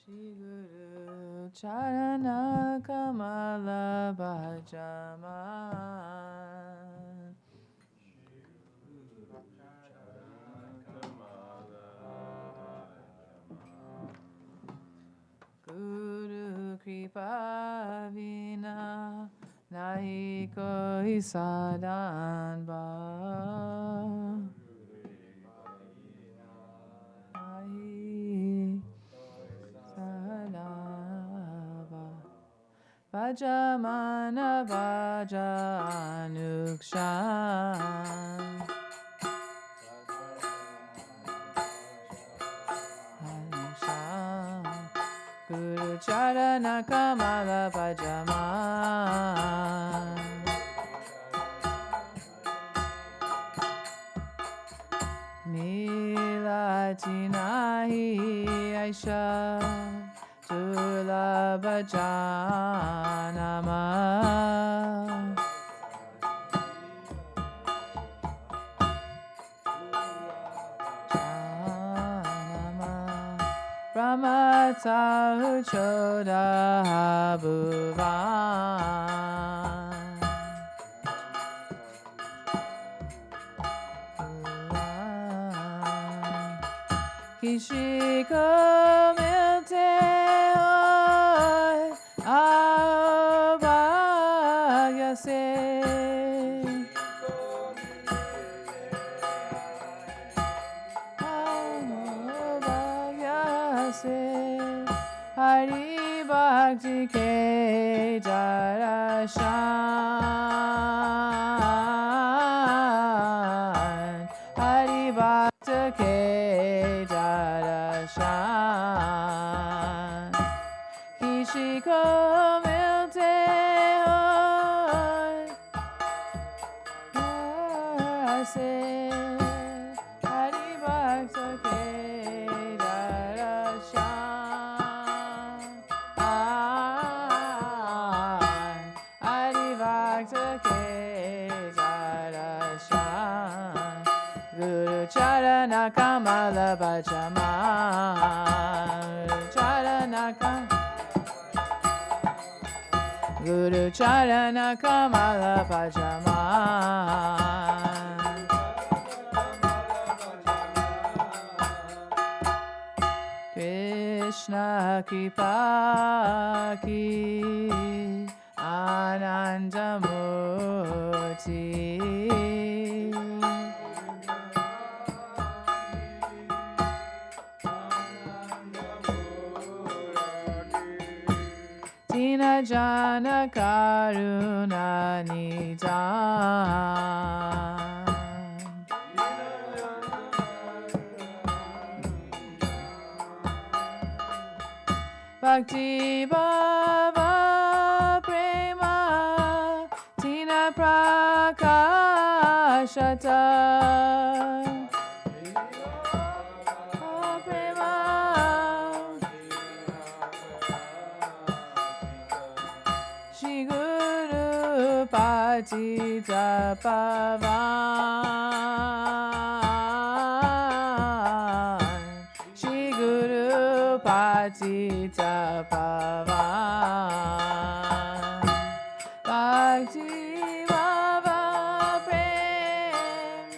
Shri Guru Charana Kamala Bhajaman Guru Kripa Vina Nahi Koi Sadhan Ba Nahi Sadhava Bhajamana Bhaja Anukshan Guru Charana Kamala Bhajaman Milati Nahi Aisha Tulabha Janama Brahmata Uchoda Bhuvan Kishiko Milte Hoy Abhagyase Hari Bhakti Ke Darashan Hari Bhakti Ke Darashan Kishiko Milte Hoy Yase Hari Bhakti Ke Guru Charana Kamala Bhajaman Guru Charana Kamala Bhajaman Krishna Kripa Ki Anandamurti Dina Jana Karuna Nidan Bhakti Bhava Prema Tina Prakashata Prema Shri Guru Patita Pavan Shri Guru Patita Pavan Bhakti Bhava Prem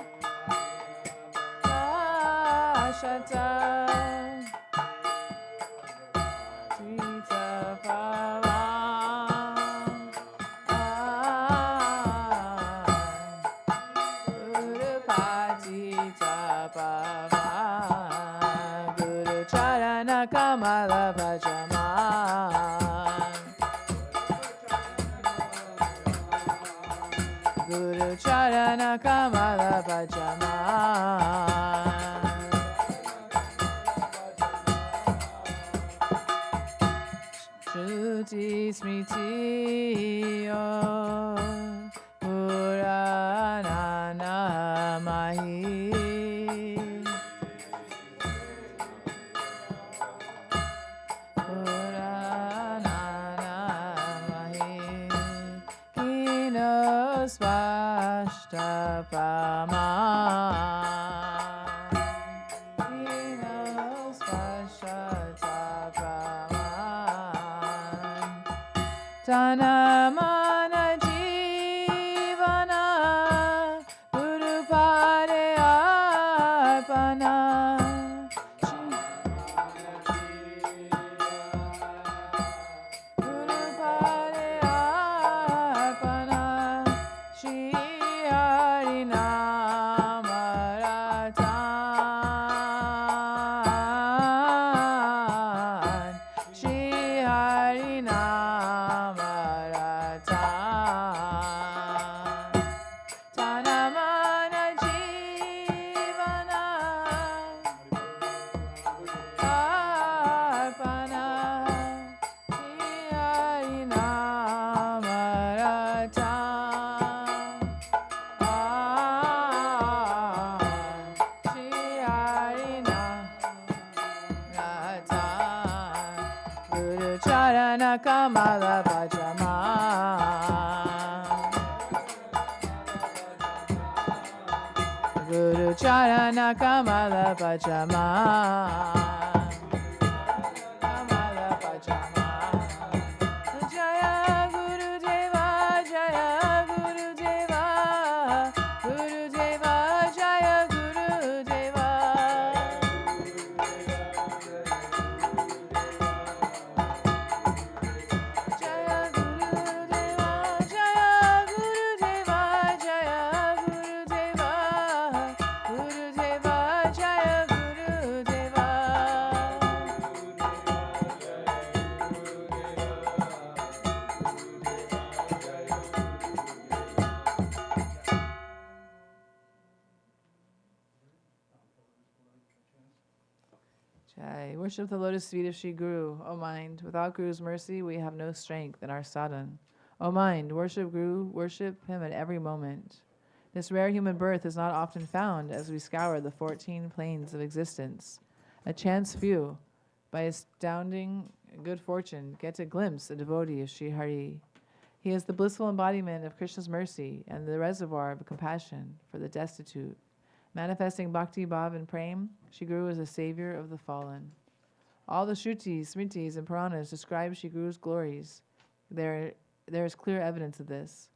Kashata Tita Pavan Guru Patita Pavan Guru Charana Kamala Bhajaman Guru Charana Kamala Bhajaman Shruti Smriti Yo Purana Namahi Svashtapama Svashtapama Tanamana Jivana Guru Pade Arpana Guru Pade Arpana Shri Hari Nama Ratan Shri Hari Nama Ratan Tanamana Jivana Arpana Shri Hari Nama Ratan Shri Hari Nama Ratan Guru Charana Kamala Pajama Guru Charana Kamala Pajama Kamala Pajama Jaya Gurudeva Jaya Gurudeva Gurudeva Jaya Gurudeva Jaya Gurudeva Jaya Gurudeva Jaya Gurudeva Gurudeva Jaya Gurudeva Jai. Worship the lotus feet of Shri Guru, O mind. Without Guru's mercy, we have no strength in our sadhan. O mind, worship Guru, worship him at every moment. This rare human birth is not often found as we scour the 14 planes of existence. A chance few, by astounding good fortune, get a glimpse, a devotee of Shri Hari. He is the blissful embodiment of Krishna's mercy and the reservoir of compassion for the destitute. Manifesting bhakti, bhav, and prem, Shri Guru is a savior of the fallen. All the Shrutis, Smritis, and Puranas describe Shri Guru's glories. There is clear evidence of this.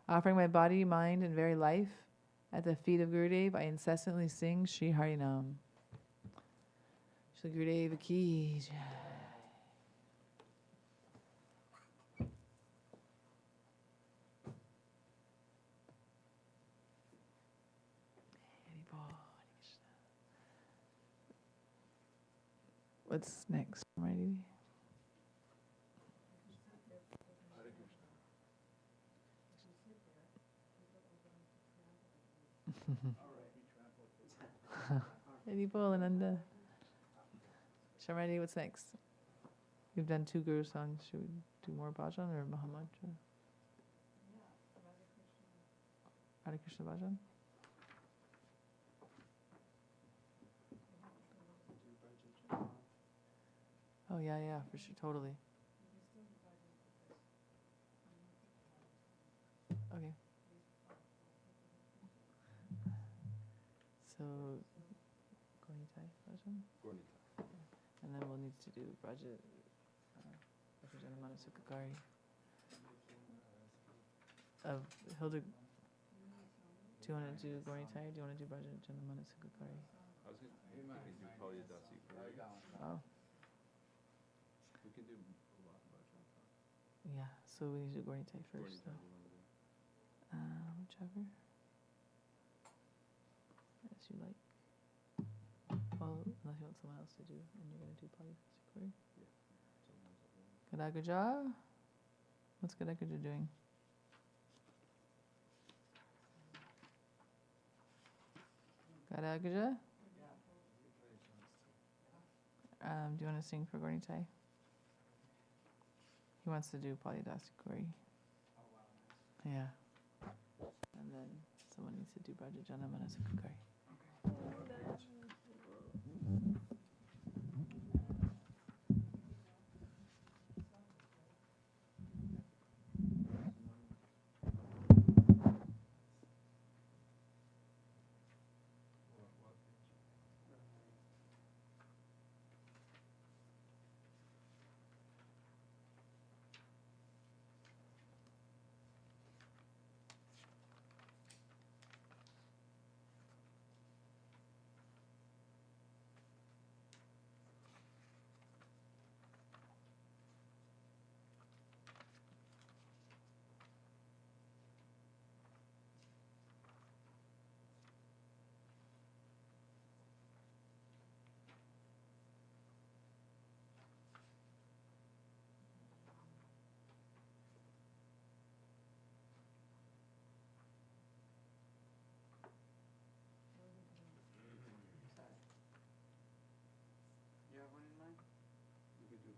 Offering my body, mind, and very life at the feet of Gurudeva, I incessantly sing Shri Harinam. Shri Gurudeva ki jai. What's next, Marty? Haribol, Ananda. Shamrati, what's next? You've done 2 Guru songs. Should we do more bhajan or Mahamantra? Hare Krishna bhajan? Oh, yeah, for sure, totally. Okay. So, Gornitai bhajan? And then we'll need to do Braja, Janamana Sukhakari. Hilda, do you want to do Gornitai or do you want to do Braja Janamana Sukhakari? I was thinking do Pali Dasi first. Oh. We can do a lot of bhajan. Yeah, so we need to do Gornitai first. Gornitai, So. you want to do? Whichever. As you like. Well, unless you want someone else to do, and you're going to do Pali Sikori. Gadagaja? What's Gadagaja doing? Gadagaja? Do you want to sing for Gornitai? He wants to do Pali Dasikori. Yeah. And then someone needs to do Braja Janamana Sukhakari.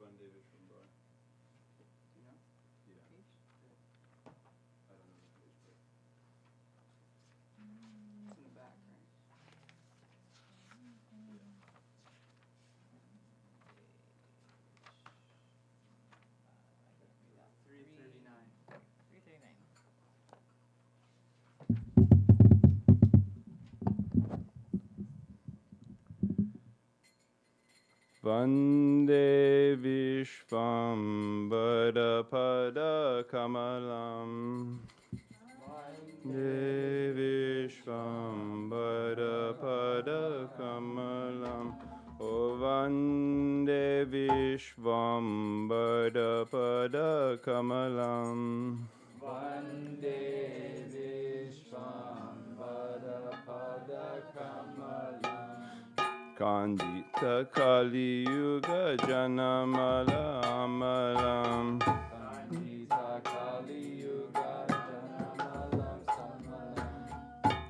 Vande Vishwambar. You know? Yeah. Page? I don't know the page, but It's in the back, right? yeah. 339. 339. Vande Vishwambara Pada Kamalam. Vande Vishwambara Pada Kamalam. O Vande Vishwambara Pada Kamalam. Vande Vishwambara Pada Kamalam. Kandita Kali Yuga Janamala Amalam. Kandita Kali Yuga Janamalam Samalam.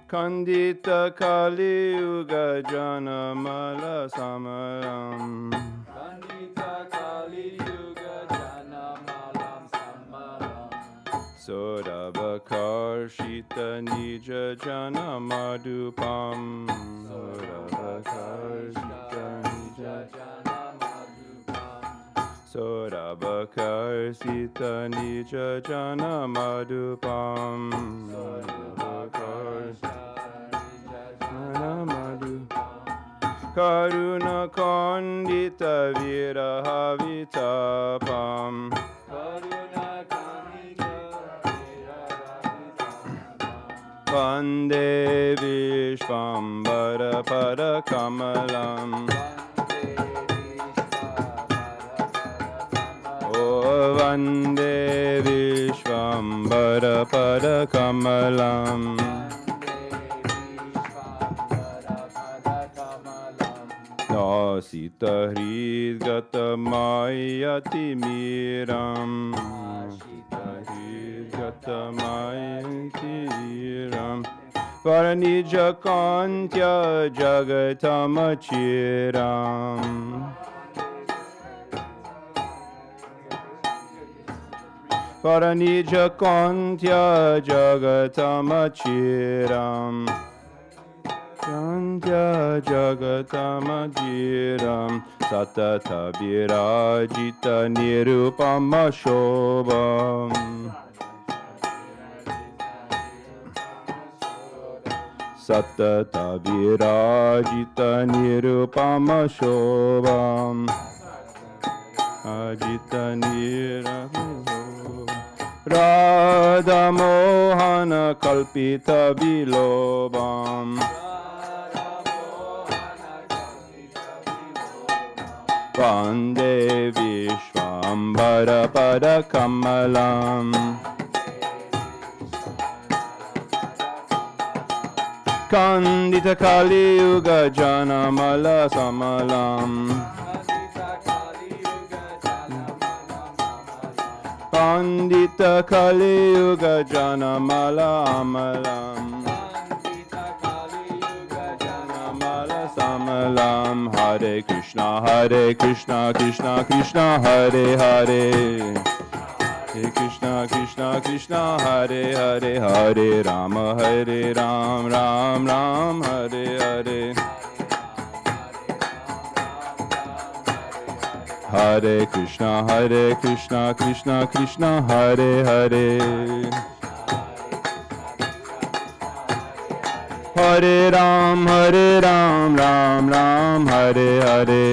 Kandita Kali Yuga Janamala Samalam. Kandita Kali Yuga Janamalam Samalam. Sodabakar Shita Nija Jana Madhupam. Sodabakar Shita Nija Jana Madhupam. Sodabakar Shita Nija Jana Madhupam. Sodabakar Shita Jana Madhupam. Karuna Kondita Viraha Vitapam. Karuna Vande Vishwambara Pada Kamalam. O Vande Vishwambara Pada Kamalam. Nasita Hrid Gata Mayati Miram. Nasita Hrid Gata Mayati Miram. Paranija Kantya Jagatamachiram. Paranija Kantya Jagatamachiram. Kantya Jagatamachiram. Satata Virajita Nirupama Shobham. Satata Virajita Nirupama Shobham. Ajita Nirupama Radha Mohana Kalpita Vilobam. Vande Vishwambara Pada Kamalam. Kandita Kali Yuga Janamala Samalam. Pandita Kali Yuga Janamala Amalam. Janamala Samalam. Hare Krishna Krishna Krishna Hare Hare. Hare Krishna Krishna Krishna Hare Hare. Hare Rama Ram Ram Hare Hare. Hare Krishna Krishna Krishna Hare Hare. Hare Ram Ram Ram Hare Hare.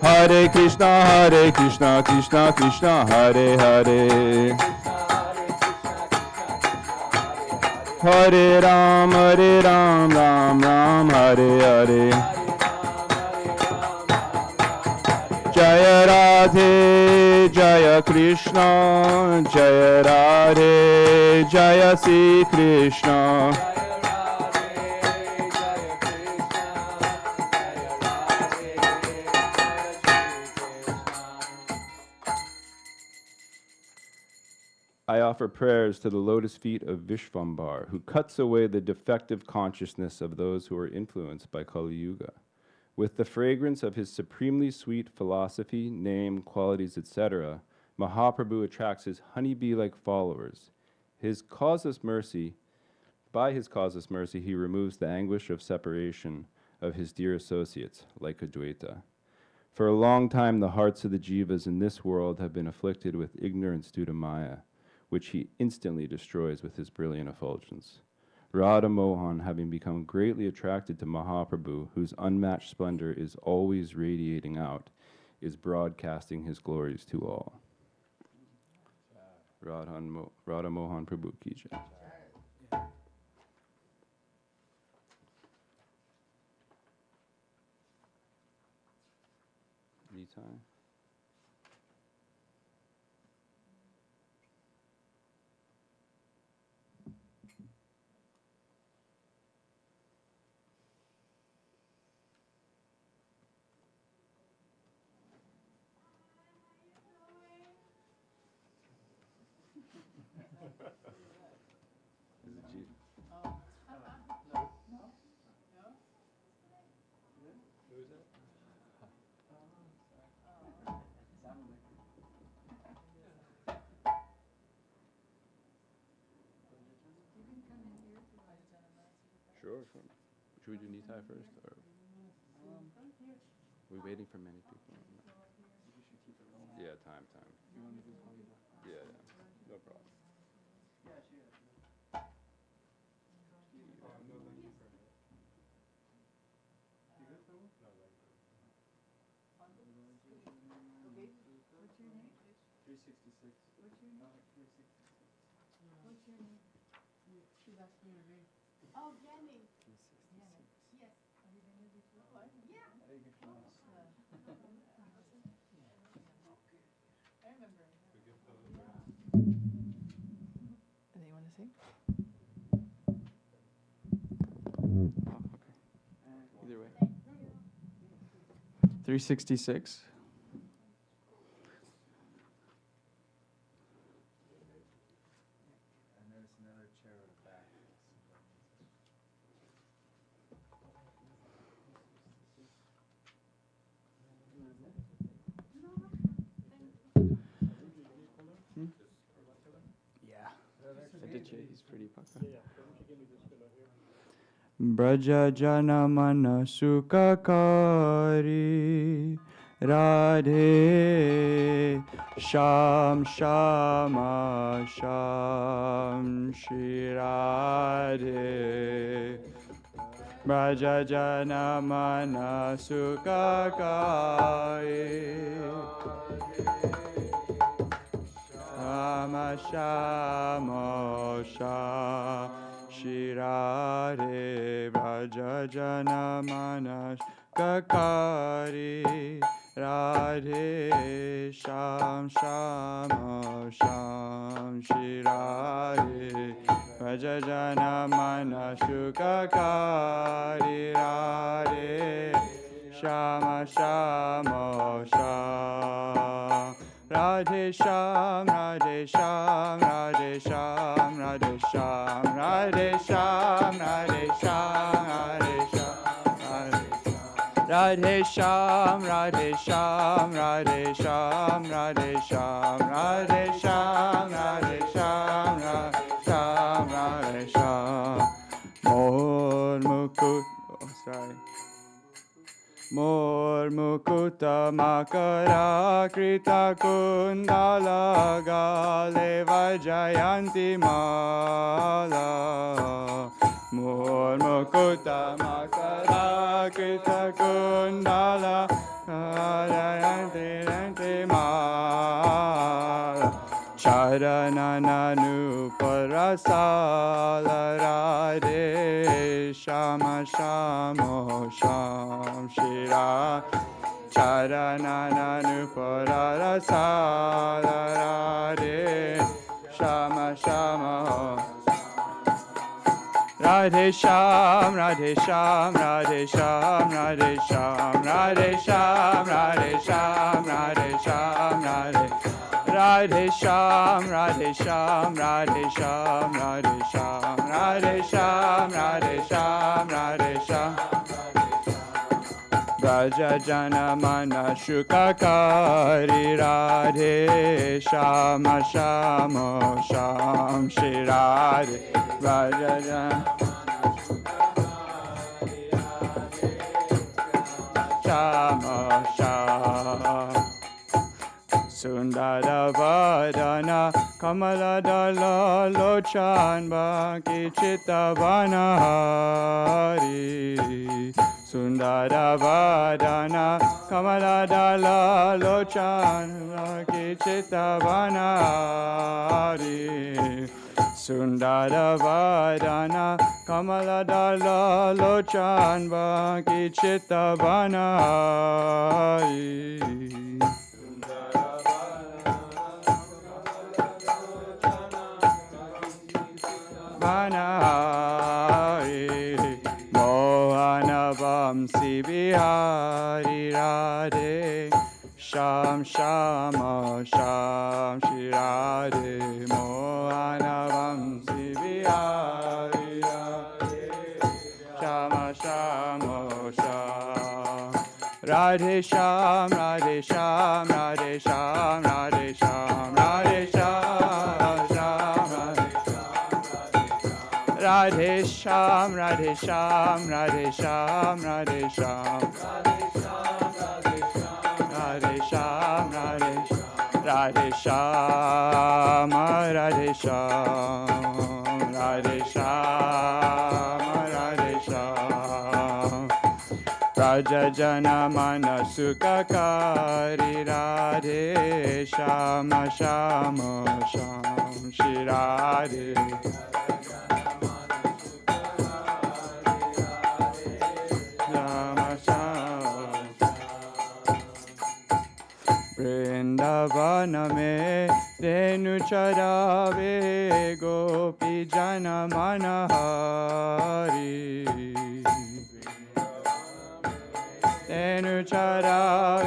Hare Krishna Krishna Krishna Hare Hare. Hare Ram Ram Hare Hare. Jaya Radhe Jaya Krishna Jaya Radhe Jaya Sri Krishna. I offer prayers to the lotus feet of Vishwambar, who cuts away the defective consciousness of those who are influenced by Kali Yuga. With the fragrance of his supremely sweet philosophy, name, qualities, etc., Mahaprabhu attracts his honeybee-like followers. By his causeless mercy, he removes the anguish of separation of his dear associates, like Advaita. For a long time, the hearts of the jivas in this world have been afflicted with ignorance due to Maya, which he instantly destroys with his brilliant effulgence. Radha Mohan, having become greatly attracted to Mahaprabhu, whose unmatched splendor is always radiating out, is broadcasting his glories to all. Radha Mohan Prabhu ki jai. Anytime. Sure. Should we do Nitai first? Or we're waiting for many people. Yeah, time. Yeah, no problem. Oh, Jenny. Yes. Yeah. I remember. Anything you want to say? Oh, okay. Either way. 366. And there's another chair at the back. Yeah. Adichie, he's pretty pucka. Braja jana mana sukakari Radhe Sham Shama Sham Shri Radhe Braja jana mana sukakari Shama Shama Sham Shri Radhe Braja jana mana Kakari Radhe Sham Shama Sham Shri Radhe Braja jana mana Kakari Radhe Shama Shama Sham Radhe Sham Radhe Sham Radhe Sham Radhe Sham Radhe Sham Radhe Sham Radhe Sham Radhe Sham Radhe Sham Radhe Sham Radhe Sham Radhe Sham Radhe Sham Mor Mukut Mor Mukuta Makara Krita Kundala Gale Vajayanti Mala Mor Mukuta Makara Krita Kundala Vajayanti Mala Charanananu Parasala Radhe Shama Shamo Sham Shira Charanananu Parasala Radhe Shama Shamo Radhe Sham Radhe Sham Radhe Sham Radhe Sham Radhe Sham Radhe Sham Radhe Sham Radhe Sham Radhe Sham Radhe Sham Radhe Sham Radhe Sham Radhe Sham Radhe Sham Braja Jana Mana Shukakari Radhe Shama Shama Sham Shri Radhe Braja Jana Shama Shama Sundara Vadana Kamala Dala Lochan Baki Chitta Vanahari Sundara Vadana Kamala Dala Lochan Baki Chitta Vanahari Sundara Vadana Kamala Dala Lochan Baki Chitta Vanahari Vanahari Mohana Vamsi Bihari Radhe Sham Shama Sham Shri Radhe Mohana Vamsi Bihari Radhe Shama Shama Sham Radhe Sham Radhe Sham Radhe Sham Radhe Sham Radhe Sham Radhe Sham, Radhe Sham, Radhe Sham, Radhe Sham, Radhe Sham, Radhe Sham, Radhe Sham, Radhe Sham, Radhe Sham. Raja Jana Mana Sukakari Radhe Shama Shama Sham Shri Radhe Vrindavana me Renu Charave Gopi Jana Manahari Renu Charave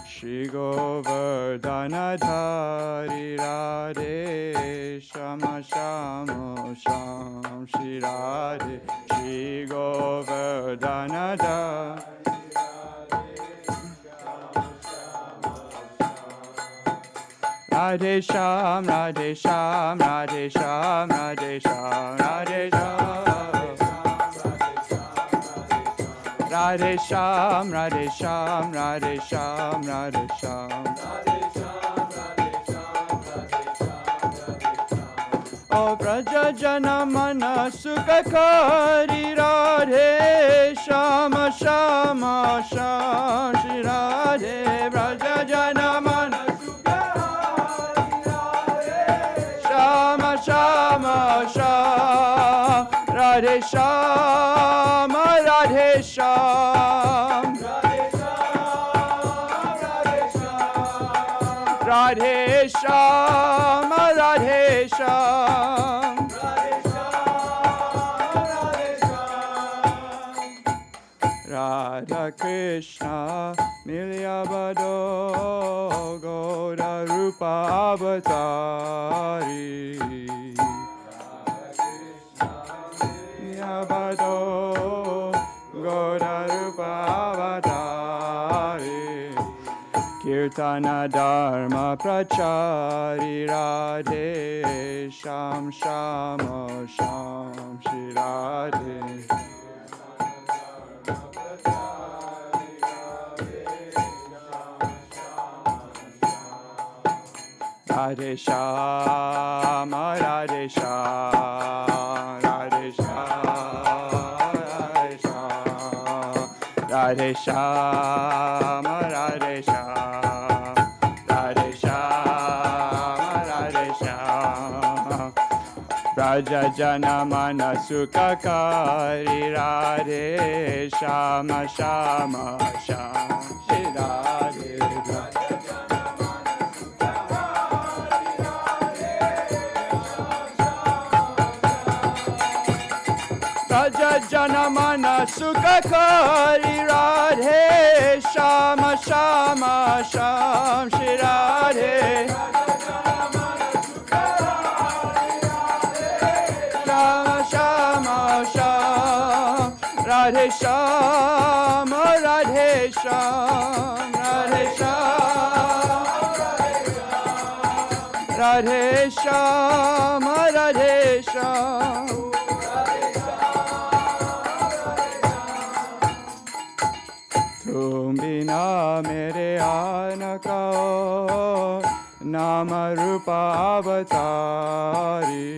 Shri Govardhana Dhari Radhe Shama Shama Sham Shri Radhe Shri Govardhana Dhari Radhe Sham, Radhe Sham, Radhe Sham, Radhe Sham, Radhe Sham, Radhe Sham, Radhe Sham, Radhe Sham, Radhe Sham. O Braja Jana Mana Sukakari Radhe Shama Shama Sham Shri Radhe Braja Jana Mana Shama Shama Sham Radhe Shama Radhe Sham Radhe Shama Radhe Sham Radha Krishna Milyabado Goda Rupa Avatari Milyabado Goda Rupa Avatari Kirtana Dharma Prachari Radhe Sham Shama Sham Shri Radhe Radhe Shama Radhe Shama Radhe Shama Radhe Shama Radhe Shama Radhe Shama Radhe Shama Braja Jana Mana Sukakari Radhe Shama Shama Sham Shri Radhe Raja Jana Mana Sukakari Radhe Shama Shama Sham Shri Radhe Shama Shama Radhe Shyam, Radhe Shyam, Radhe Shyam, Radhe Shyam, Radhe Shyam. तुम बिना मेरे आन का नाम रूपा अवतारी.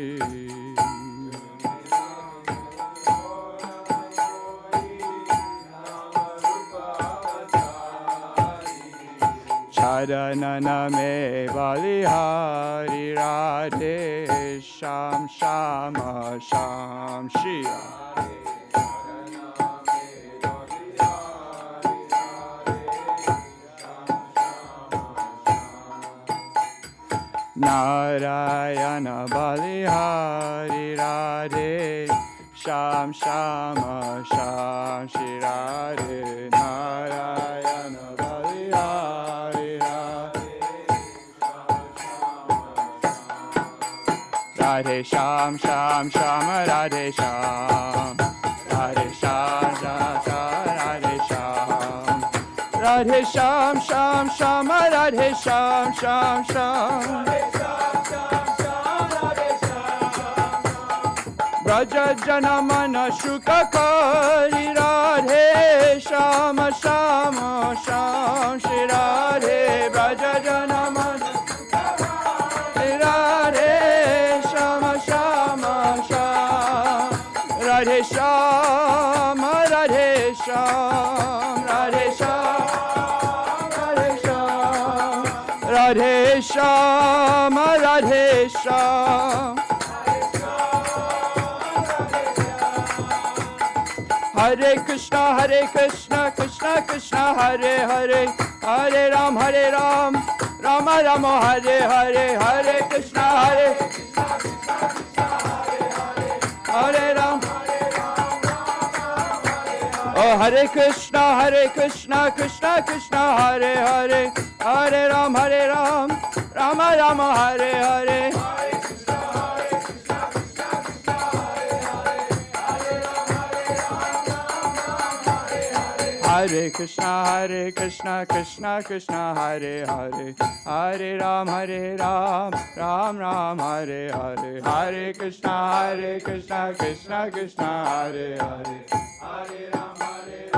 चरणन में बलिहारी राधे श्याम श्याम श्याम श्री राधे. नारायण बलिहारी राधे श्याम श्याम श्याम श्री राधे. नारायण बलिहारी Radhe Shyam Shyam Shyam Radhe Shyam. Radhe Shyam, Radhe Shyam, Radhe Shyam, Shyam Shyam, Radhe Shyam, Shyam Shyam, Braja Jana Mana Shuka Kari Radhe Shyam, Shyam Shyam, Shri Radhe Braja Jana Mana Radhe Shyam, Shyam Shyam, Radhe Shyam, Radhe Shyam, Radhe Shyam, Radhe Shyam, Radhe Shyam, Radhe Shyam. Hare Krishna, Krishna Krishna, Hare Hare, Hare Ram, Rama Rama, Hare Hare, Hare Krishna, Hare Ram. Oh, Hare Krishna, Krishna Krishna, Hare Hare, Hare Ram, Rama Rama, Hare Hare. Hare Krishna, Krishna Krishna, Hare Hare, Hare Ram, Ram Ram, Hare Hare. Hare Krishna, Krishna Krishna, Hare Hare, Hare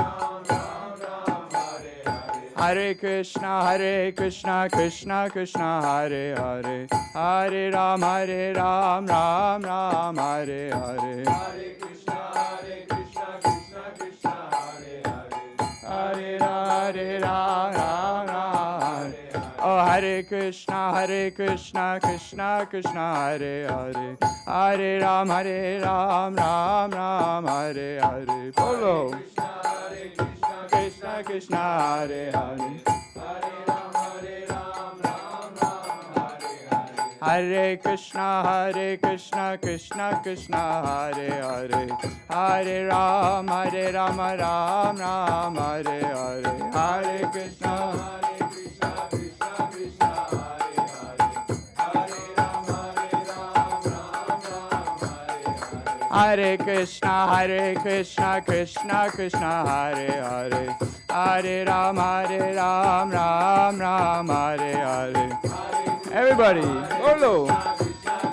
Ram, Ram Ram, Hare Hare. Hare Krishna, Krishna Krishna, Hare Hare, Hare Ram, Ram Ram, Hare Hare. Hare Krishna, Krishna Krishna, Hare Hare, Hare Ram, Ram Ram. Oh, Hare Krishna, Krishna Krishna, Hare Hare, Hare Ram, Ram Ram, Hare Hare. Bolo. Krishna Krishna, Hare Hare, Hare Ram, Ram Ram, Hare Hare. Hare Krishna, Krishna Krishna, Hare Hare, Hare Ram, Ram Ram, Hare Hare. Hare Krishna, Krishna Krishna, Hare Hare, Hare Ram, Ram Ram, Hare Hare. Hare Krishna, Krishna Krishna, Hare Hare, Hare Ram, Ram Ram, Hare Hare. Everybody, follow.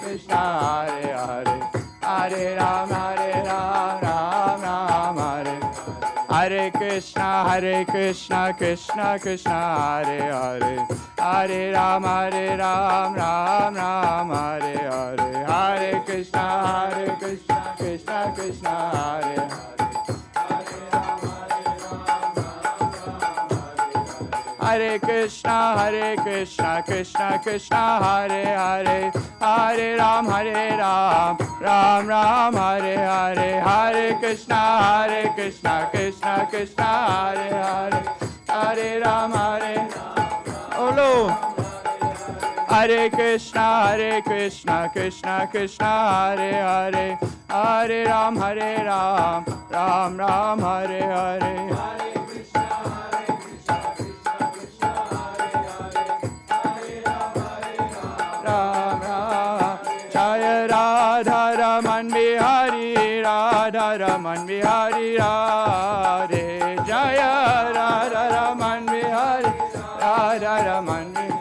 Krishna, Hare Hare, Hare Ram, Ram Ram, Hare. Hare Krishna, Krishna Krishna, Hare Hare, Hare Ram, Ram Ram, Hare Hare. Hare Krishna, Krishna Krishna, Hare Hare. Hare Krishna, Krishna Krishna, Hare Hare, Hare Ram, Ram Ram, Hare Hare. Hare Krishna, Krishna Krishna, Hare Hare, Hare Ram, Olo. Hare Krishna, Krishna Krishna, Hare Hare, Hare Ram, Ram Ram, Hare Hare. Jaya Radha Raman Bihari, Radha Raman Bihari Radhe, Jaya Radha Raman Bihari, Radha Raman Bihari.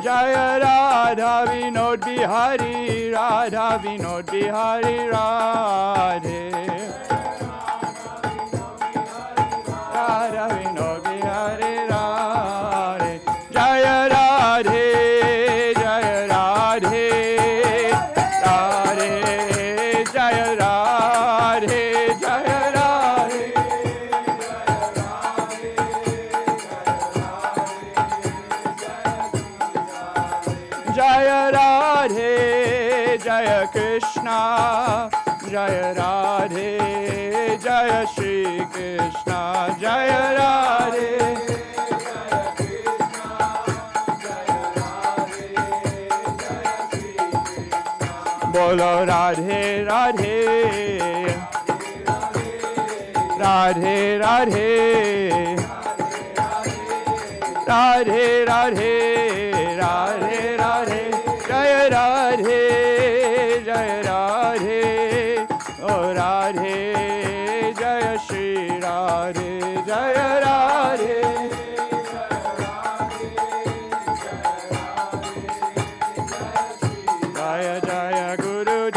Jaya Radha Vinod Bihari, Radha Vinod Bihari Radhe. Radha Vinod Bihari Radhe. Jaya Radhe, Jaya Radhe, Radhe, Jaya Radhe, Jaya Radhe. Jaya Radhe, Jaya Krishna, Jaya Radhe, Jaya Shri Krishna, Jaya Radhe. Bolo Radhe Radhe, Radhe Radhe, Radhe Radhe, Radhe Radhe, Jaya Radhe, Jaya Radhe, oh Radhe, Jaya Shri Radhe, Jaya Radhe. Jaya Jaya Gurudev,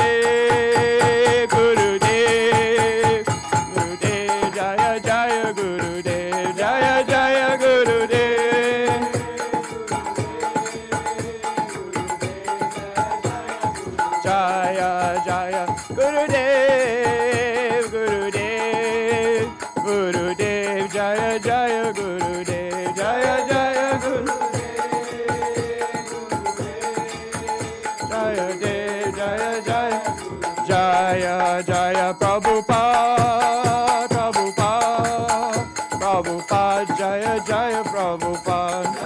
Gurudev, Gurudev, Jaya Jaya Gurudev, Jaya Jaya Gurudev. Jaya Jaya Gurudev, Gurudev, Gurudev, Jaya Jaya Gurudev, Jaya Jaya Gurudev. Jaya Dev, Jaya Jaya, Jaya Jaya Prabhupada, Prabhupada, Prabhupada, Jaya Jaya Prabhupada.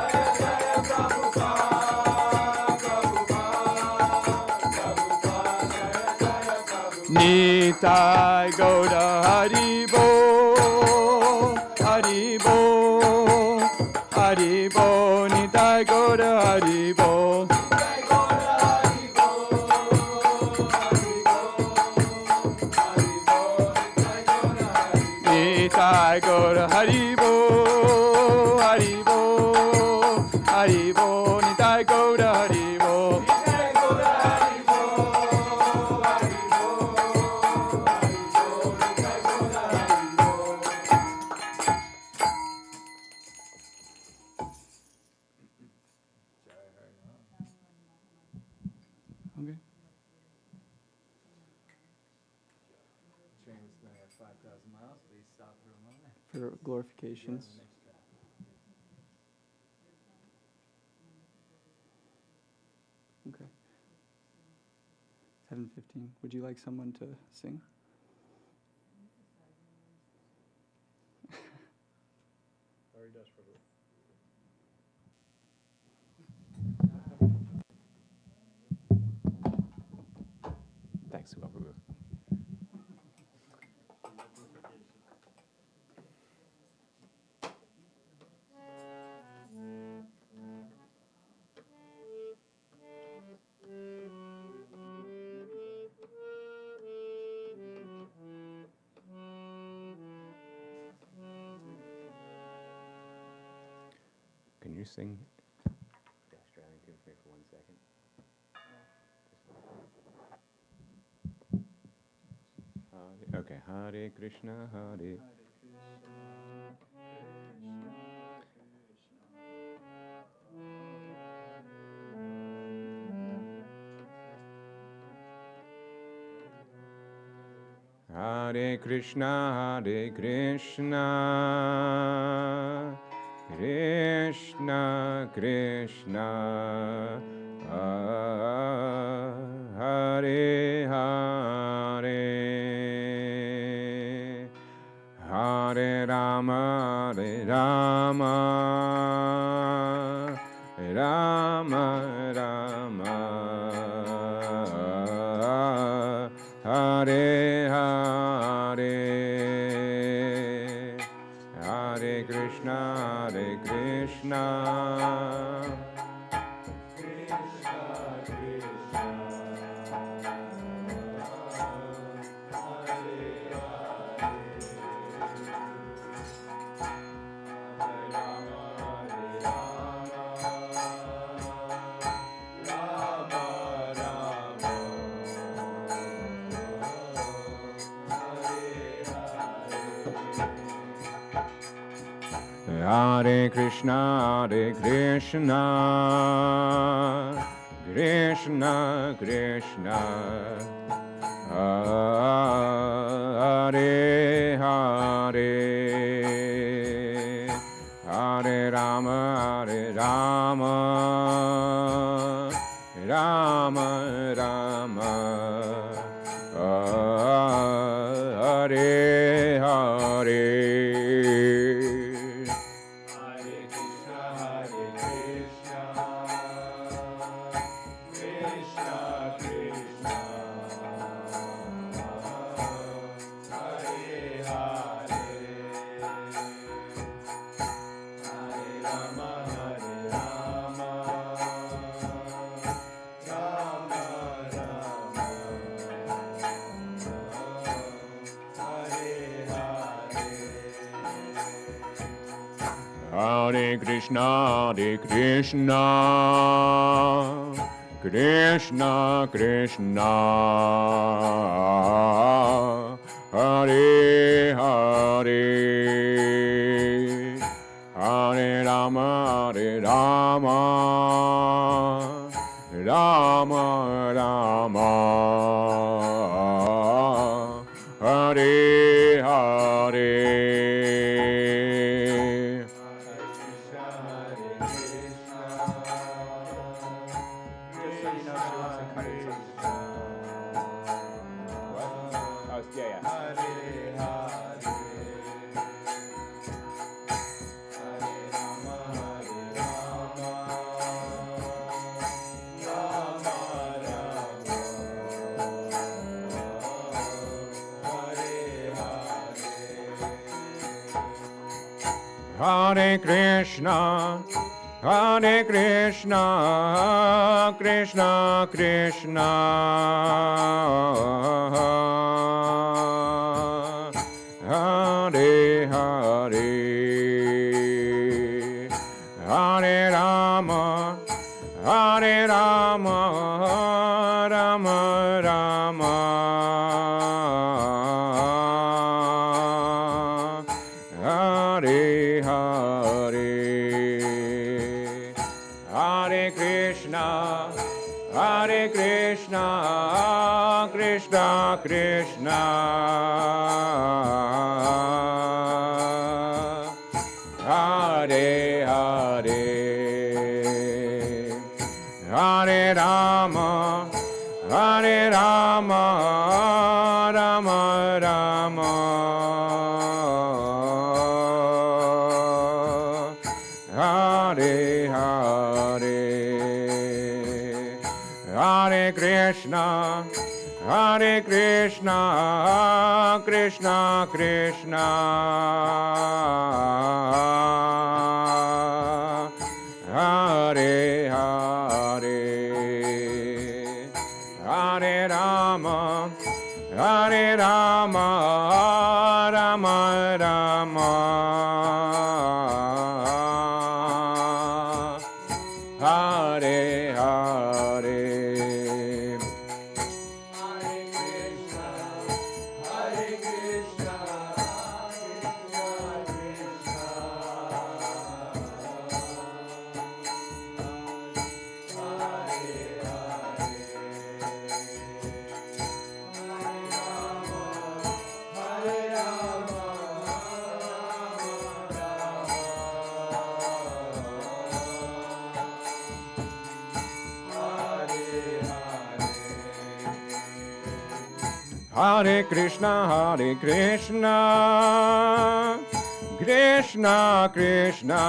Nitai Gauda Haribo, Haribo, Haribo, Nitai Gauda Haribo. Nitai Gauda Haribo, Haribo, Haribo, Nitai Gauda Haribo. Okay. Train was going at 5,000 miles, please stop for a moment. For glorifications. Okay. 7:15. Would you like someone to sing? Very desperately. Thanks, Prabhu. Can you sing the Australian tune for me for 1 second? Okay, Hare Krishna, Hare. Hare Krishna, Hare Krishna, Krishna Krishna, Hare Hare, Hare Rama, Hare Rama, Rama Rama, Hare Hare, Hare Krishna, Hare Krishna, Krishna Krishna, Hare Krishna, Krishna Krishna, Hare Hare, Hare Rama, Rama Rama, Hare Hare. Hare Krishna, Krishna Krishna, Hare Hare, Hare Rama, Rama Rama, Hare Hare. Hare Krishna, Krishna Krishna, Hare Hare, Hare Rama, Rama Rama, Hare Hare, Hare Krishna, Krishna Krishna, Hare Hare, Hare Rama, Rama Rama, Hare Hare, Hare Krishna, Krishna Krishna, Hare Hare, Hare Rama, Rama Rama, Hare Hare. Hare Krishna, Krishna Krishna,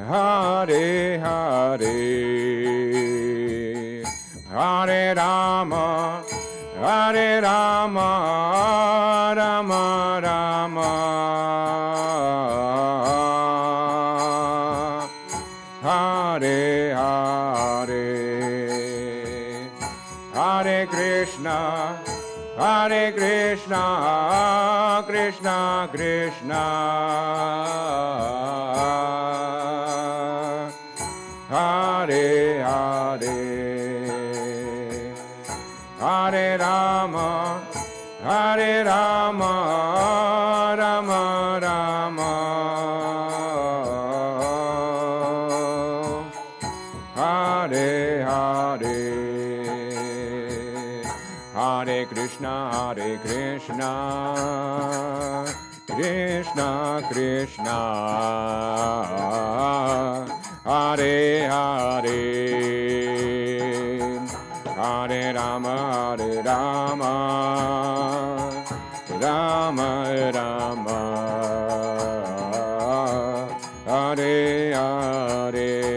Hare Hare, Hare Rama, Rama Rama, Hare Hare, Hare Krishna, Krishna Krishna, Hare Hare, Hare Rama, Hare Hare, Hare Krishna, Krishna Krishna, Hare Hare, Hare Rama, Rama Rama, Hare Hare.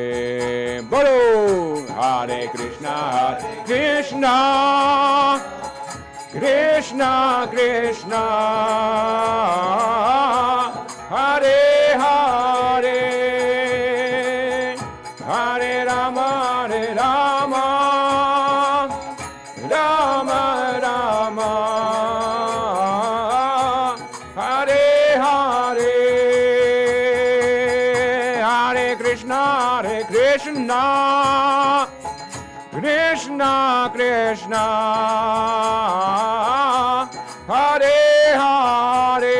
Bolo! Hare Krishna, Krishna Krishna, Hare Hare, Hare Rama, Rama Rama, Hare Hare, Hare Krishna, Krishna Krishna, Hare Hare,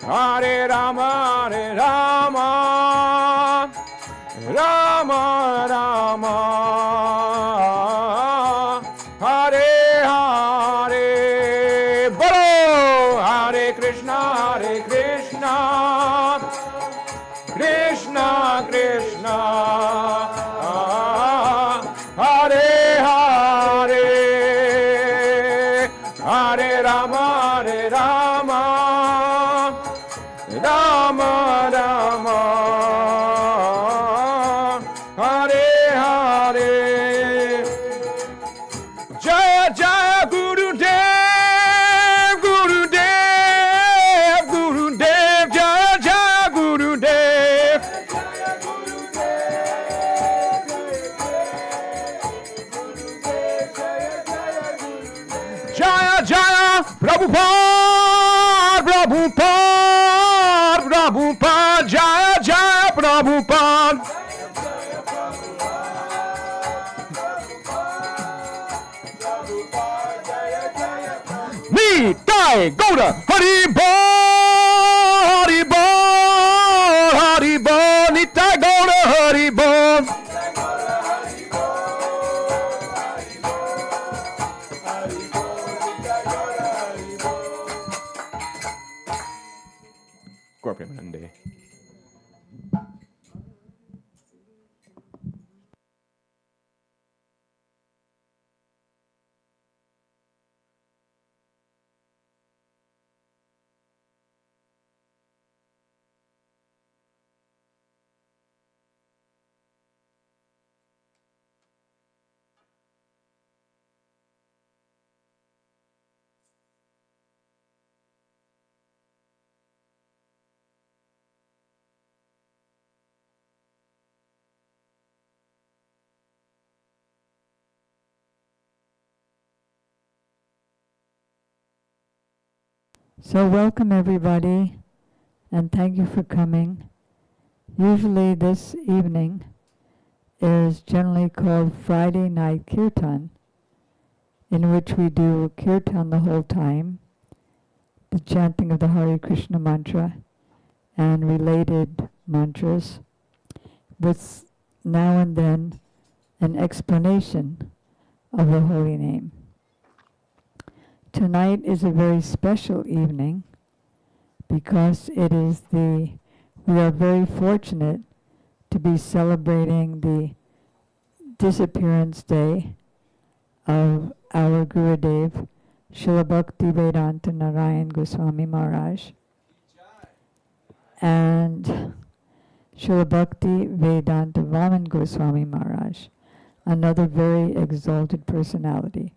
Hare Rama, Rama Rama, Hare Hare. Bolo! Hare Krishna, Krishna Krishna, Hare Hare, Hare Rama, Rama Rama, Hare Hare. Jaya Jaya Gurudev, Gurudev, Gurudev, Jaya Jaya Gurudev. Jaya Jaya Prabhupada, Prabhupada, Prabhupada, Jaya Jaya Prabhupada. Nitai Gouda Hari Bol, Hari Bol, Hari Bol, Nitai Gouda Hari Bol. Gorpimande. So welcome everybody, and thank you for coming. Usually this evening is generally called Friday Night Kirtan, in which we do Kirtan the whole time, the chanting of the Hare Krishna mantra and related mantras, with now and then an explanation of the holy name. Tonight is a very special evening because we are very fortunate to be celebrating the Dissapearance Day of our Gurudeva, Srila Bhakti Vedanta Narayana Goswami Maharaj, and Srila Bhakti Vedanta Vaman Goswami Maharaj, another very exalted personality.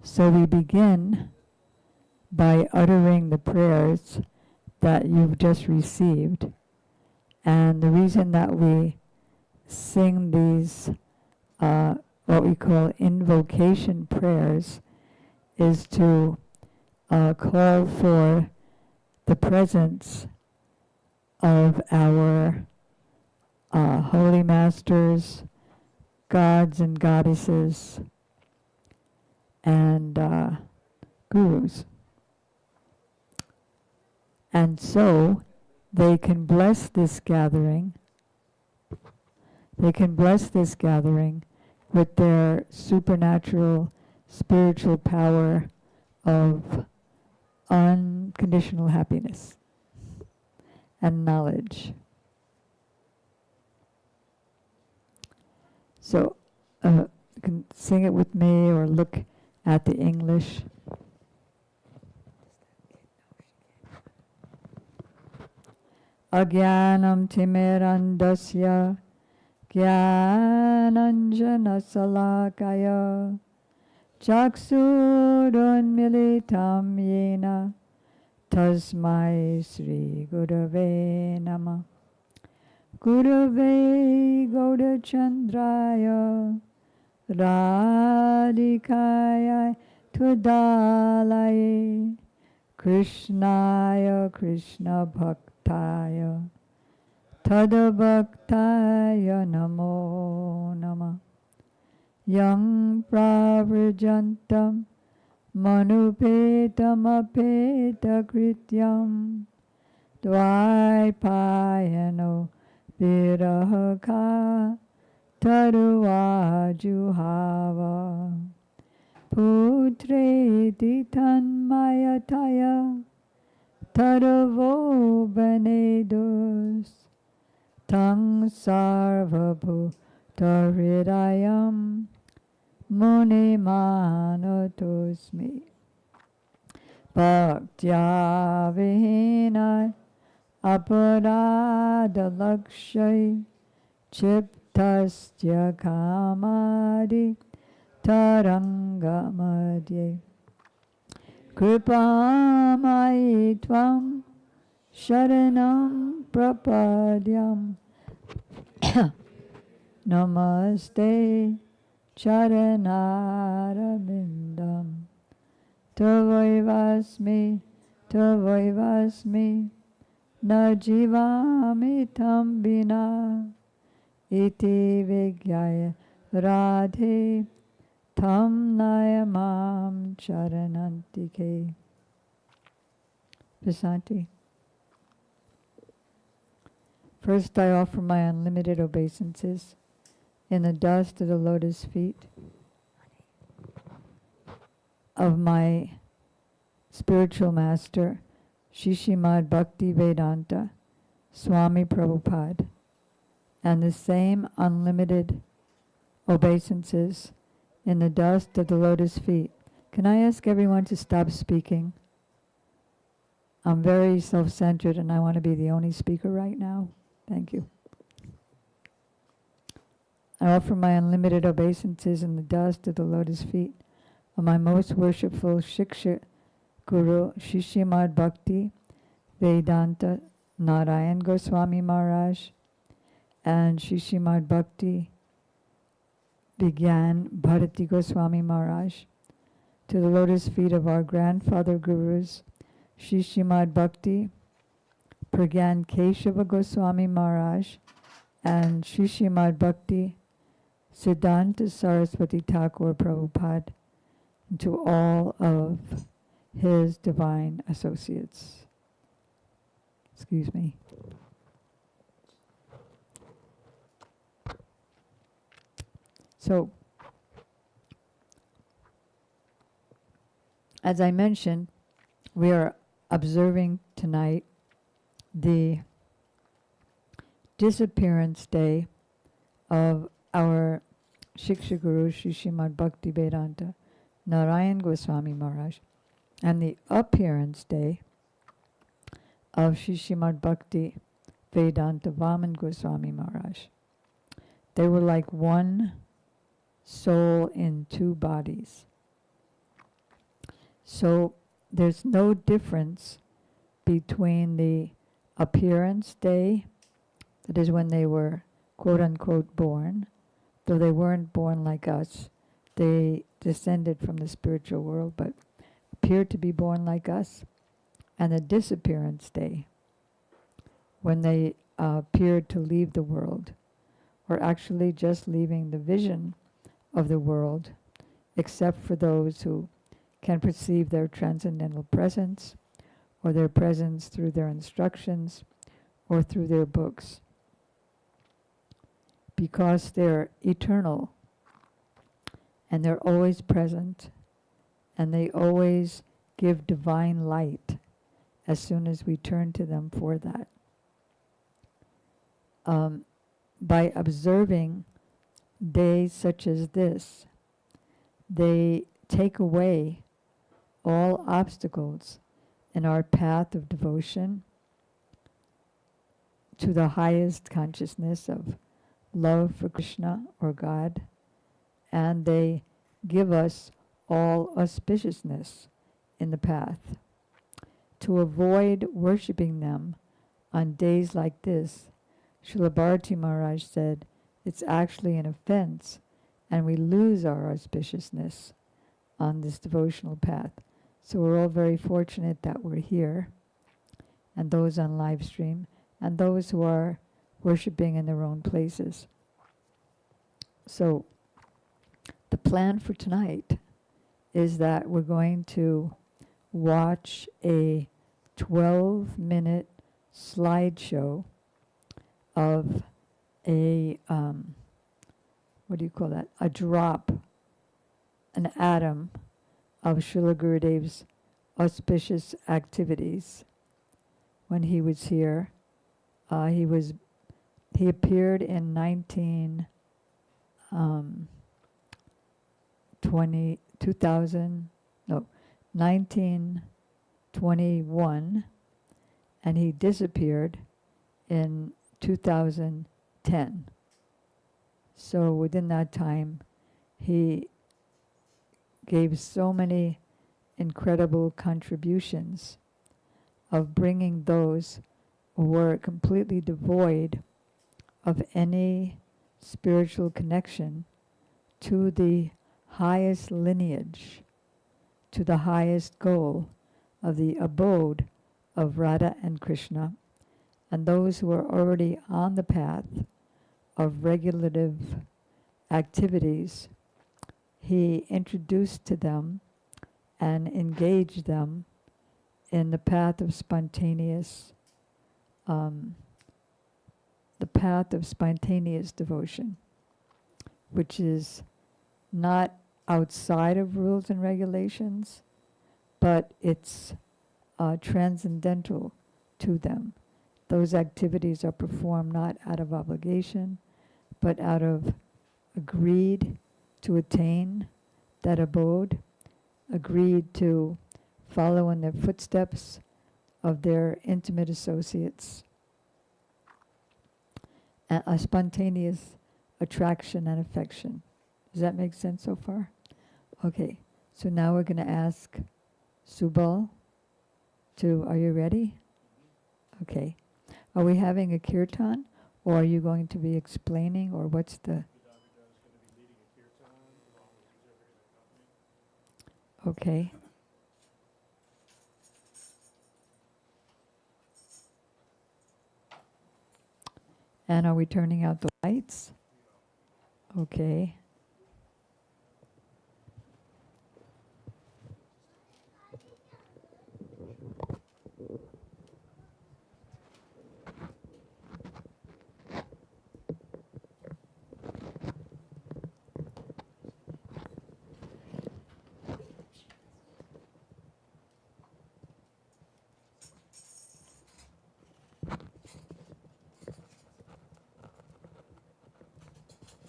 So we begin by uttering the prayers that you've just received. And the reason that we sing these, what we call invocation prayers, is to call for the presence of our holy masters, gods and goddesses, and gurus. And so they can bless this gathering They can bless this gathering with their supernatural spiritual power of unconditional happiness and knowledge. So you can sing it with me or look at the English. Agyanam timirandasya Gyananjana salakaya Chaksurunmilitam yena Tasmai Sri Gurave Nama Gurave Gaudachandraya Radhikaya Tudalaye Krishnaya Krishna Bhaktaya Tadabhaktaya Namo Nama Yang Pravrajantam Manupetam Apeta Krityam Dvaipayano Virahaka Taruvajuhava Putreti Tanmayataya Taravo Benedus Tang Sarvabhutaridayam Muni Manatosmi Bhaktya Vihina Aparada Lakshay Chiptasya Kamadi Tarangamadye Kripamai Tvam Sharanam Prapadyam Namaste Charanarabindam Tavaivasmi Najivami Tam Bina Iti Vigyaya Radhe Tam Nayamam Charanantike. Visanti. First, I offer my unlimited obeisances in the dust of the lotus feet of my spiritual master, Shishimad Bhakti Vedanta, Swami Prabhupada, and the same unlimited obeisances in the dust of the lotus feet. Can I ask everyone to stop speaking? I'm very self-centered and I want to be the only speaker right now. Thank you. I offer my unlimited obeisances in the dust of the lotus feet of my most worshipful Shiksha Guru, Shishimad Bhakti Vedanta Narayana Goswami Maharaj and Shishimad Bhakti Vigyan Bharati Goswami Maharaj, to the lotus feet of our grandfather gurus, Shishimad Bhakti Pragyan Keshava Goswami Maharaj and Shishimad Bhakti Siddhanta Saraswati Thakur Prabhupada, and to all of his divine associates. Excuse me. So, as I mentioned, we are observing tonight the disappearance day of our Shiksha Guru Shishimad Bhakti Vedanta Narayana Goswami Maharaj, and the appearance day of Shishimad Bhakti Vedanta Vaman Goswami Maharaj. They were like one soul in two bodies. So there's no difference between the appearance day, that is when they were quote-unquote born, though they weren't born like us. They descended from the spiritual world, but appeared to be born like us. And the disappearance day, when they appeared to leave the world, or actually just leaving the vision of the world, except for those who can perceive their transcendental presence, or their presence through their instructions, or through their books. because they're eternal and they're always present and they always give divine light as soon as we turn to them for that. By observing days such as this, they take away all obstacles in our path of devotion to the highest consciousness of love for Krishna or God, and they give us all auspiciousness in the path. To avoid worshipping them on days like this, Srila Bharati Maharaj said, it's actually an offense, and we lose our auspiciousness on this devotional path. So we're all very fortunate that we're here, and those on live stream, and those who are worshipping in their own places. So the plan for tonight is that we're going to watch a 12-minute slideshow of a, what do you call that? A drop, an atom of Srila Gurudev's auspicious activities when he was here. He appeared in 1921, and he disappeared in 2010. So within that time, he gave so many incredible contributions of bringing those who were completely devoid of any spiritual connection to the highest lineage, to the highest goal of the abode of Radha and Krishna, and those who are already on the path of regulative activities. He introduced to them and engaged them in the path of spontaneous devotion, which is not outside of rules and regulations, but it's transcendental to them. Those activities are performed not out of obligation, but out of agreed to attain that abode, agreed to follow in the footsteps of their intimate associates. A spontaneous attraction and affection. Does that make sense so far? Okay, so now we're going to ask Subal are you ready? Okay. Are we having a kirtan, or are you going to be explaining, or what's the... Okay. And are we turning out the lights? Okay.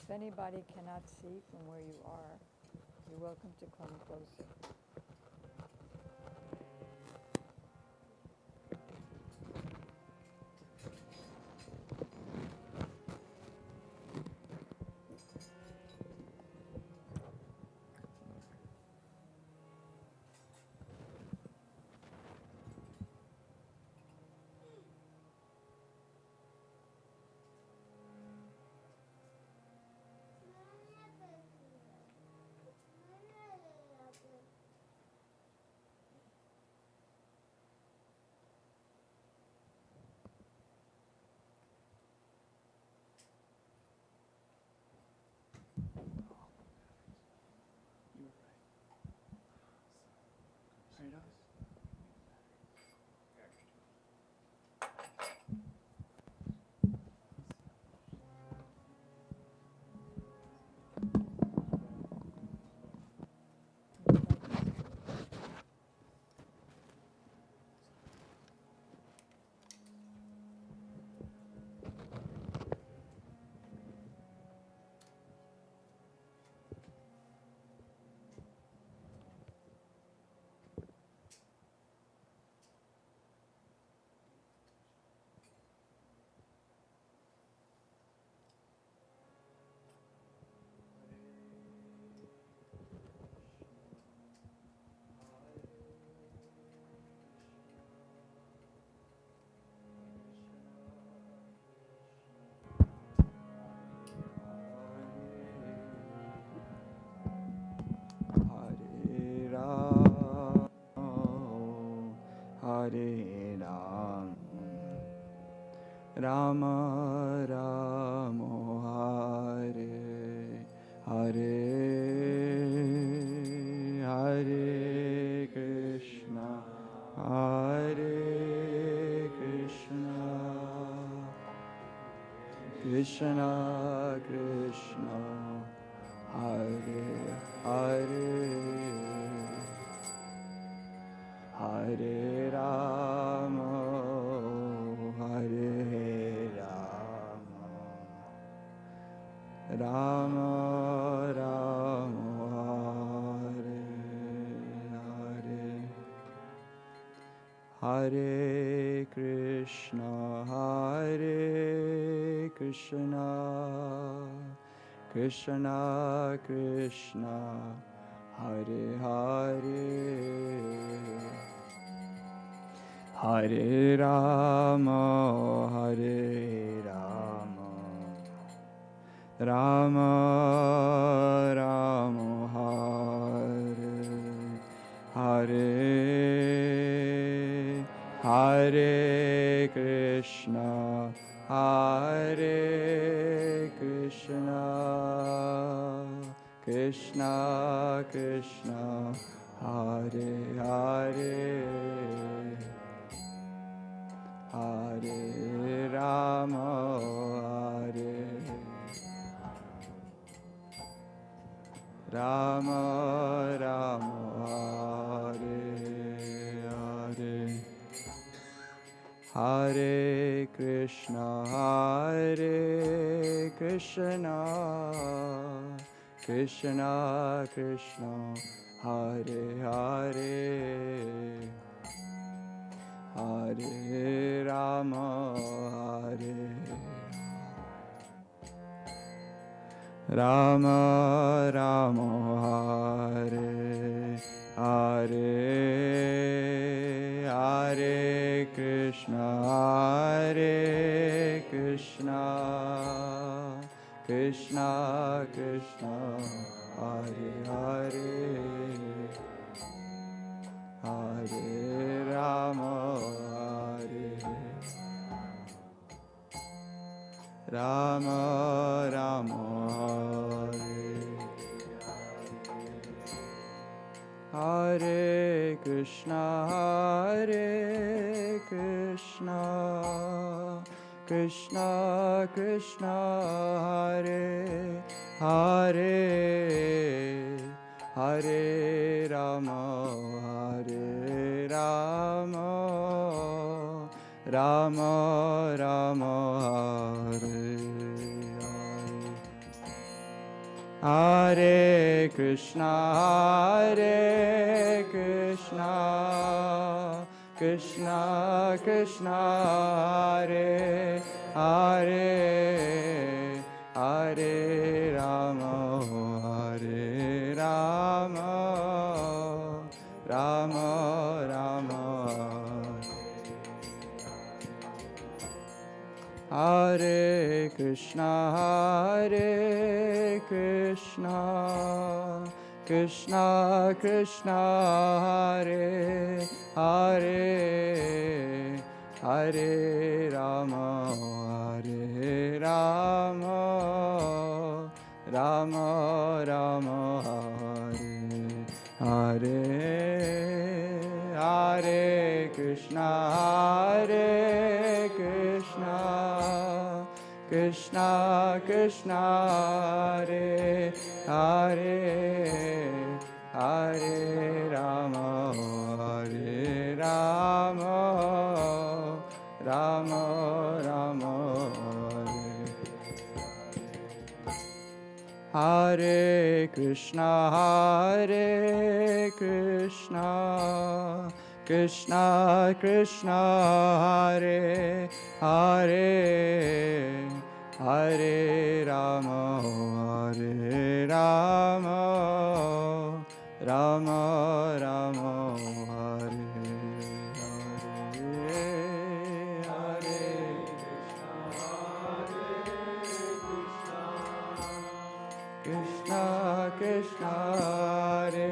If anybody cannot see from where you are, you're welcome to come closer. Rama Rama Hare Hare Hare Krishna Hare Krishna Krishna Krishna Hare Hare Hare Rama Hare Rama Rama Rama Hare Hare Hare Krishna Krishna Krishna Krishna Hare Hare Hare Rama Hare Rama Rama Rama Hare Hare Hare Krishna Krishna Krishna Krishna Hare Hare Hare Rama Hare Rama Rama Hare Hare Hare Krishna Krishna Krishna Hare Hare Hare Rama Hare Rama Rama Hare Hare Hare Krishna Krishna Krishna Hare Hare Hare Rama Hare Rama Rama Hare Hare Krishna Krishna Krishna Hare Hare Hare Rama Rama Rama Hare Hare Krishna Krishna Krishna Hare Hare Hare Rama Rama Rama Hare Krishna Krishna Krishna Hare Hare Hare Rama Rama Rama Hare Hare Hare Krishna Krishna Krishna Hare Hare Hare Rama Rama Rama Hare Krishna Krishna Krishna Hare Hare Hare Rama Rama Rama Hare Hare Hare Krishna Krishna Hare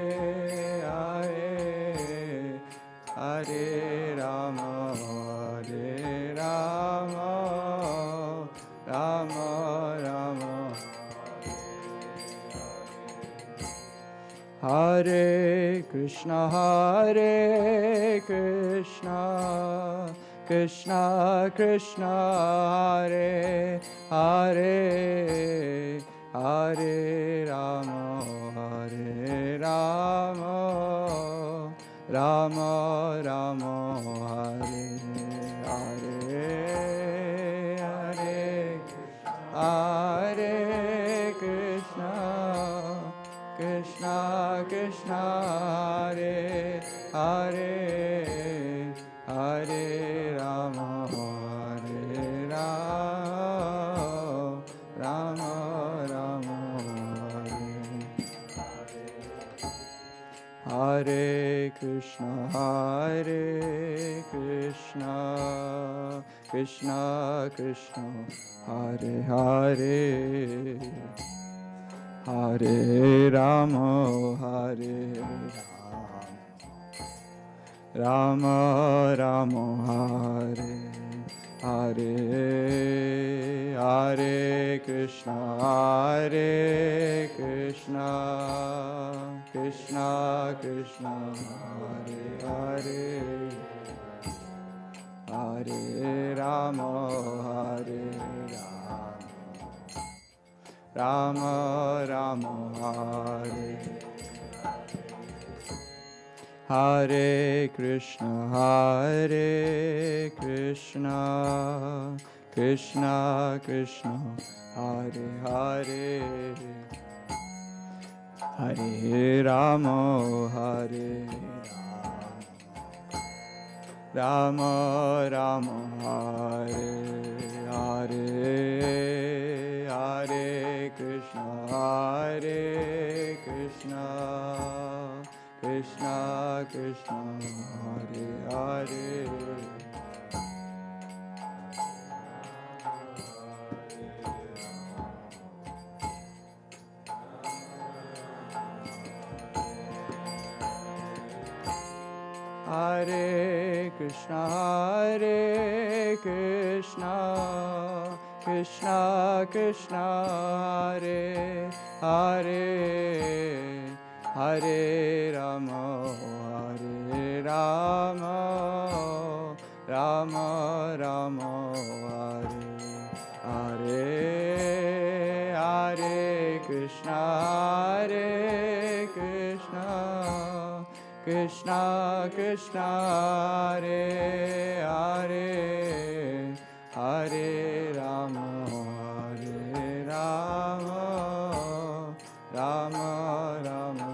Hare Hare Rama Hare Krishna, Krishna Krishna, Hare Hare, Hare Rama, Hare Rama, Rama Rama, Hare Hare, Hare Hare Krishna, Krishna Krishna, Hare Hare, Hare Rama, Hare Rama, Rama Rama, Hare Hare Krishna, Krishna Krishna, Hare Hare, Hare Rama, Hare Rama, Rama Rama, Hare Hare, Hare Krishna, Krishna Krishna, Hare Hare, Hare Rama, Hare Rama, Rama, Hare Hare Krishna, Krishna Krishna, Hare Hare, Hare Rama, Hare Rama, Rama, Hare Hare, Hare Krishna, Krishna Krishna, Hare Hare, Hare Krishna, Krishna Krishna, Hare Hare, Hare Rama, Hare Rama, Rama Rama, Hare Hare, Hare Krishna, Krishna Krishna, Hare Hare, Hare Rama, Hare Rama, Rama Rama,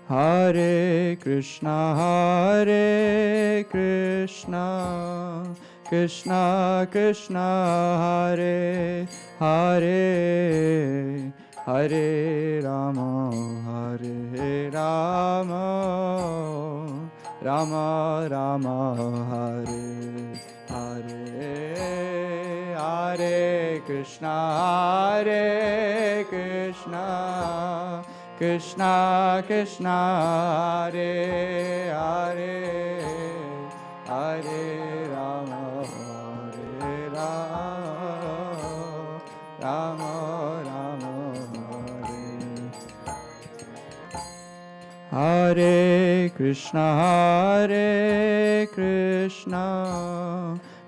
Hare Krishna, Krishna Krishna, Hare Hare, Hare Rama, Hare Rama, Rama Rama, Hare Hare, Hare Krishna, Krishna Krishna, Hare Hare, Hare Rama, Hare Rama, Rama Rama, Hare Krishna,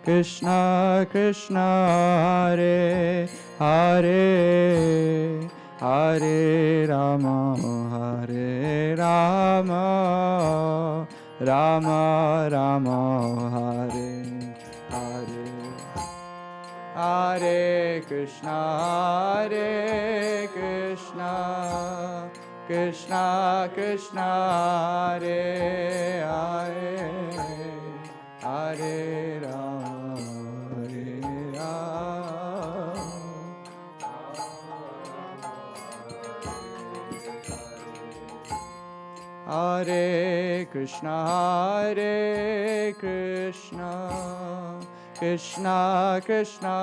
Krishna Krishna, Hare Hare, Hare Rama, Hare Rama, Rama Rama, Hare Hare, Hare Krishna, Krishna Krishna, Hare Hare, Hare Rama, Hare Rama, Hare Krishna, Krishna Krishna,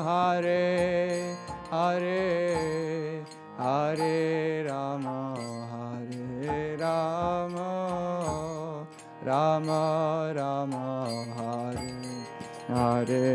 Hare Hare, Hare Rama, Hare Rama, Rama Rama, Hare Hare,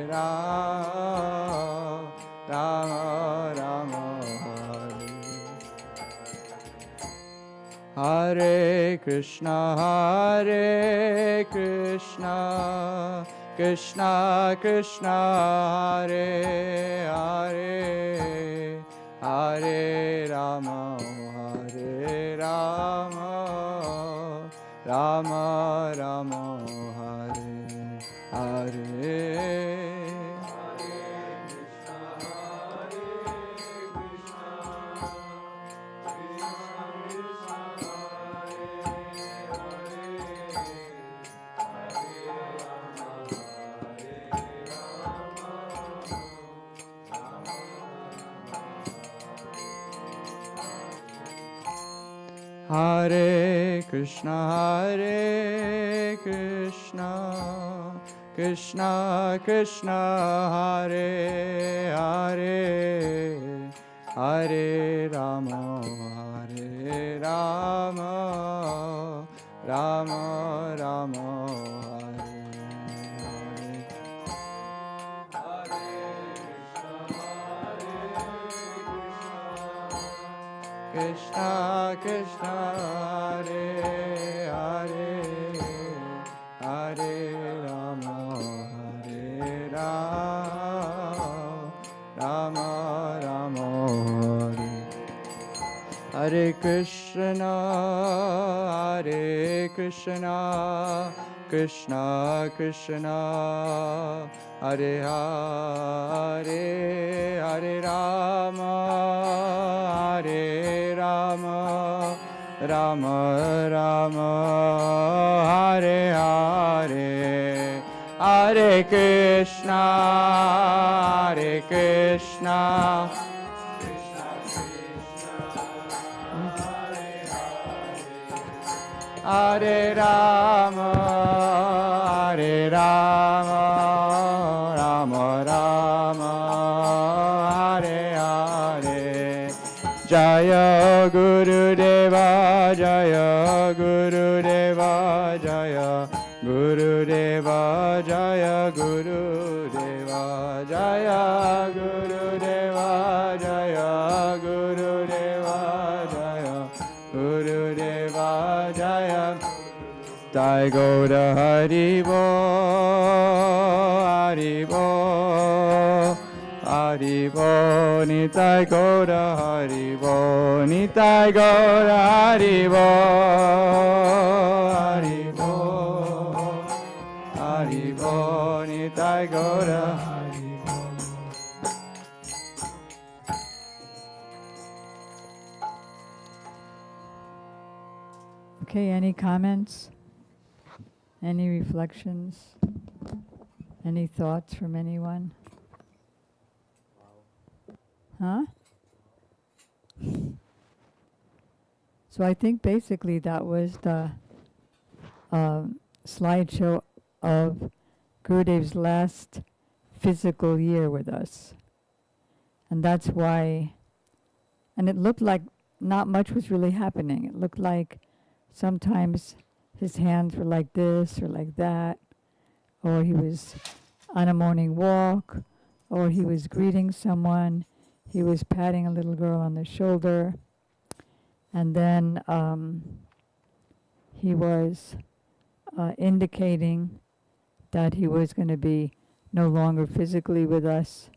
Rama, Rama Rama Hare Hare Krishna, Krishna Krishna, Hare Hare, Hare Rama, Rama Rama, Hare Hare. Hare Krishna, Krishna Krishna, Hare Hare, Hare Rama, Rama Rama, Krishna Krishna, Hare Hare, Hare Rama, Rama Rama, Hare Krishna, Krishna Krishna, Hare Hare, Hare Rama, Rama Rama, Hare Hare, Hare Krishna, Hare Rama, Rama Rama, Hare Hare. Jaya Gurudeva, Jaya Gurudeva, Jaya Gurudeva, Jaya Gurudeva, Jaya Gurudeva, Jaya Gurudeva, Jaya Gurudeva, Jaya. Jai Gaura Haribo, Haribo, Haribo, Nitai Gaura Haribo, Nitai Gaura Haribo, Haribo, Haribo, Nitai Gaura Haribo. Okay, any comments? Any reflections? Any thoughts from anyone? Huh? So I think basically that was the slideshow of Gurudev's last physical year with us. And that's why, and it looked like not much was really happening. It looked like sometimes his hands were like this or like that, or he was on a morning walk, or he was greeting someone, he was patting a little girl on the shoulder, and then he was indicating that he was going to be no longer physically with us.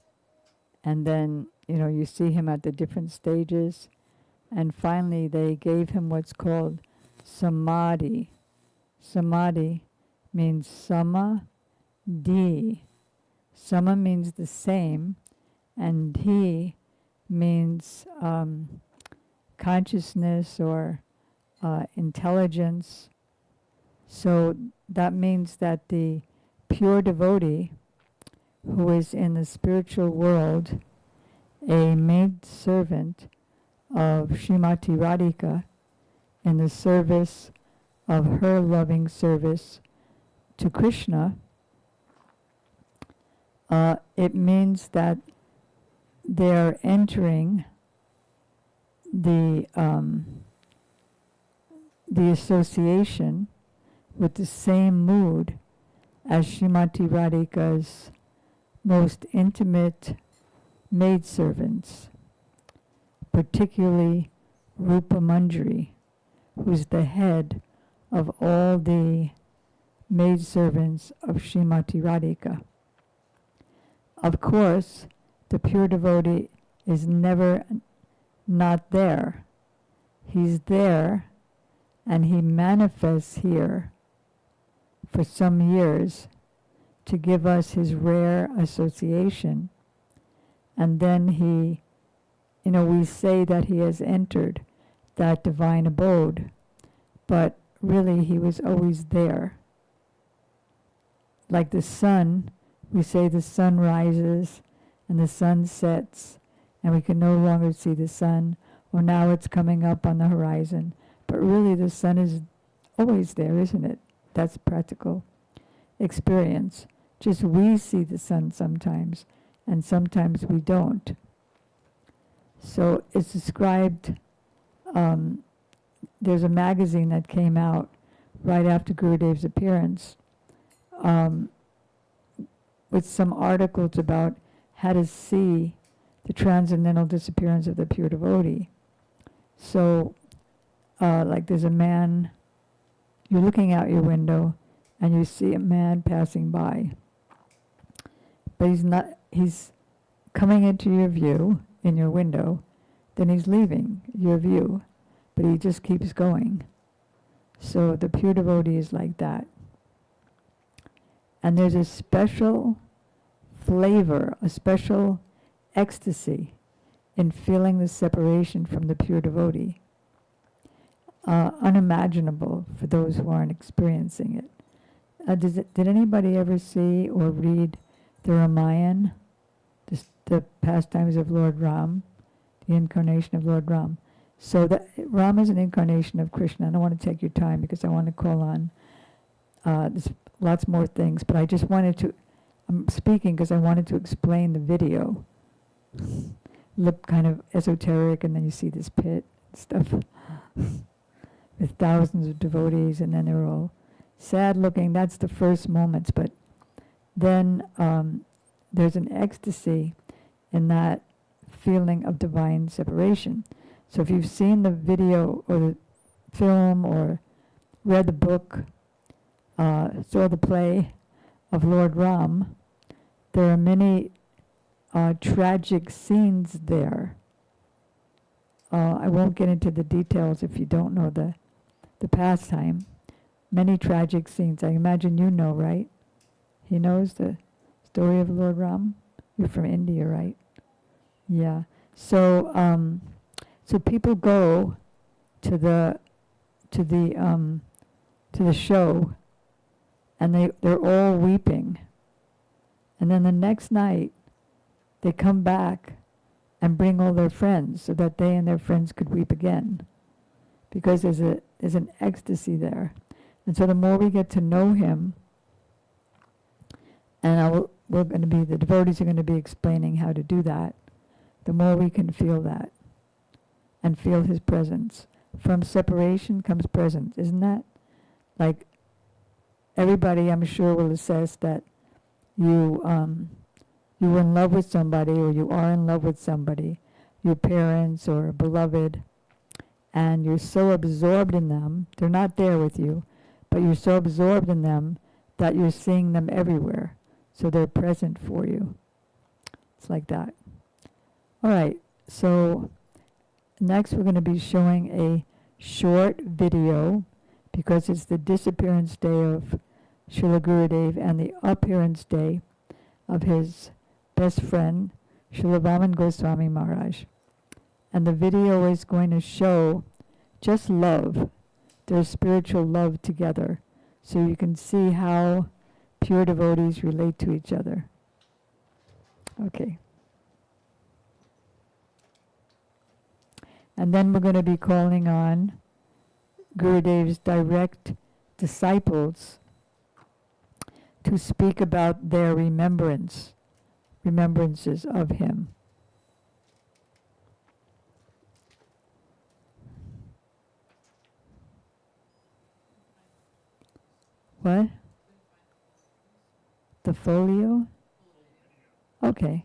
And then, you see him at the different stages. And finally, they gave him what's called samadhi. Samadhi means sama, di. Sama means the same, and di means consciousness or intelligence. So that means that the pure devotee who is in the spiritual world, a maid servant of Srimati Radhika in the service of her loving service to Krishna, it means that they're entering the association with the same mood as Srimati Radhika's most intimate maidservants, particularly Rupa Manjari, who's the head of all the maidservants of Srimati Radhika. Of course, the pure devotee is never not there. He's there, and he manifests here for some years to give us his rare association. And then he, we say that he has entered that divine abode, but really he was always there. Like the sun, we say the sun rises and the sun sets, and we can no longer see the sun, or now it's coming up on the horizon. But really the sun is always there, isn't it? That's practical experience. Just we see the sun sometimes, and sometimes we don't. So it's described, there's a magazine that came out right after Gurudev's appearance, with some articles about how to see the transcendental disappearance of the pure devotee. So, like there's a man, you're looking out your window and you see a man passing by. But he's coming into your view, in your window, then he's leaving your view, but he just keeps going. So the pure devotee is like that. And there's a special flavor, a special ecstasy in feeling the separation from the pure devotee. Unimaginable for those who aren't experiencing it. Did anybody ever see or read the Ramayana, the pastimes of Lord Ram, the incarnation of Lord Ram? So Ram is an incarnation of Krishna. I don't want to take your time because I want to call on there's lots more things, but I just wanted to, I'm speaking because I wanted to explain the video. Look kind of esoteric, and then you see this pit and stuff with thousands of devotees, and then they're all sad looking. That's the first moments, but then there's an ecstasy in that feeling of divine separation. So if you've seen the video or the film or read the book, saw the play of Lord Ram, there are many tragic scenes there. I won't get into the details if you don't know the pastime. Many tragic scenes. I imagine you know, right? He knows the story of Lord Ram. You're from India, right? Yeah. So so people go to the show, and they're all weeping. And then the next night, they come back and bring all their friends so that they and their friends could weep again, because there's an ecstasy there. And so the more we get to know him, and the devotees are going to be explaining how to do that, the more we can feel that and feel his presence. From separation comes presence, isn't that? Like, everybody, I'm sure, will assess that you were in love with somebody, or you are in love with somebody, your parents or a beloved, and you're so absorbed in them, they're not there with you, but you're so absorbed in them that you're seeing them everywhere. So they're present for you. It's like that. All right, so next we're going to be showing a short video, because it's the disappearance day of Srila Gurudeva and the appearance day of his best friend, Srila Vaman Goswami Maharaj. And the video is going to show just love, their spiritual love together, so you can see how pure devotees relate to each other. Okay. And then we're going to be calling on Gurudev's direct disciples to speak about their remembrances of him. What? The folio? Okay.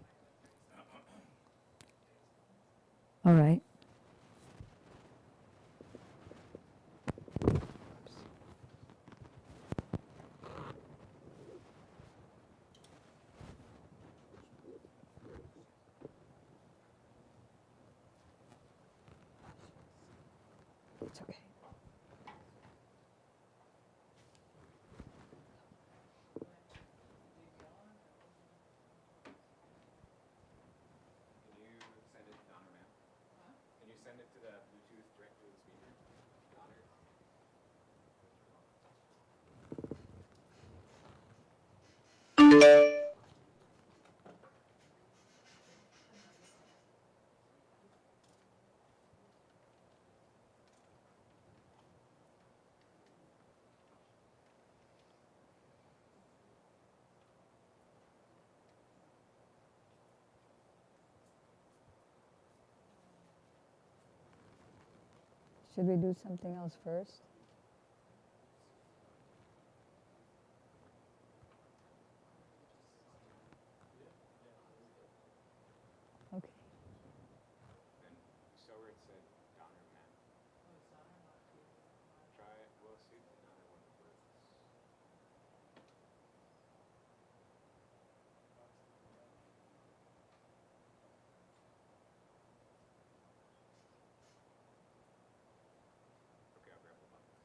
All right. It's okay. Can you send it down or ma'am? Can you send it to the Bluetooth direct to the speaker? Down or? Should we do something else first? Okay. Then show where it said down or ma'am. Try it. We'll see if the downer one works. Okay, I'll grab the buttons.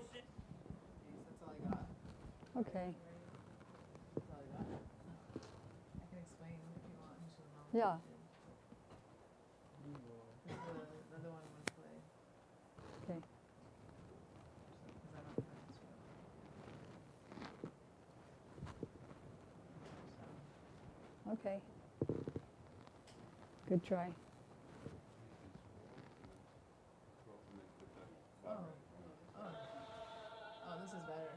That's all I got. Okay. That's all I got. I can explain if you want. Just know. Yeah. The other one I want to play. Okay. 'Cause I don't know how to explain. Okay. Good try. Oh, this is better.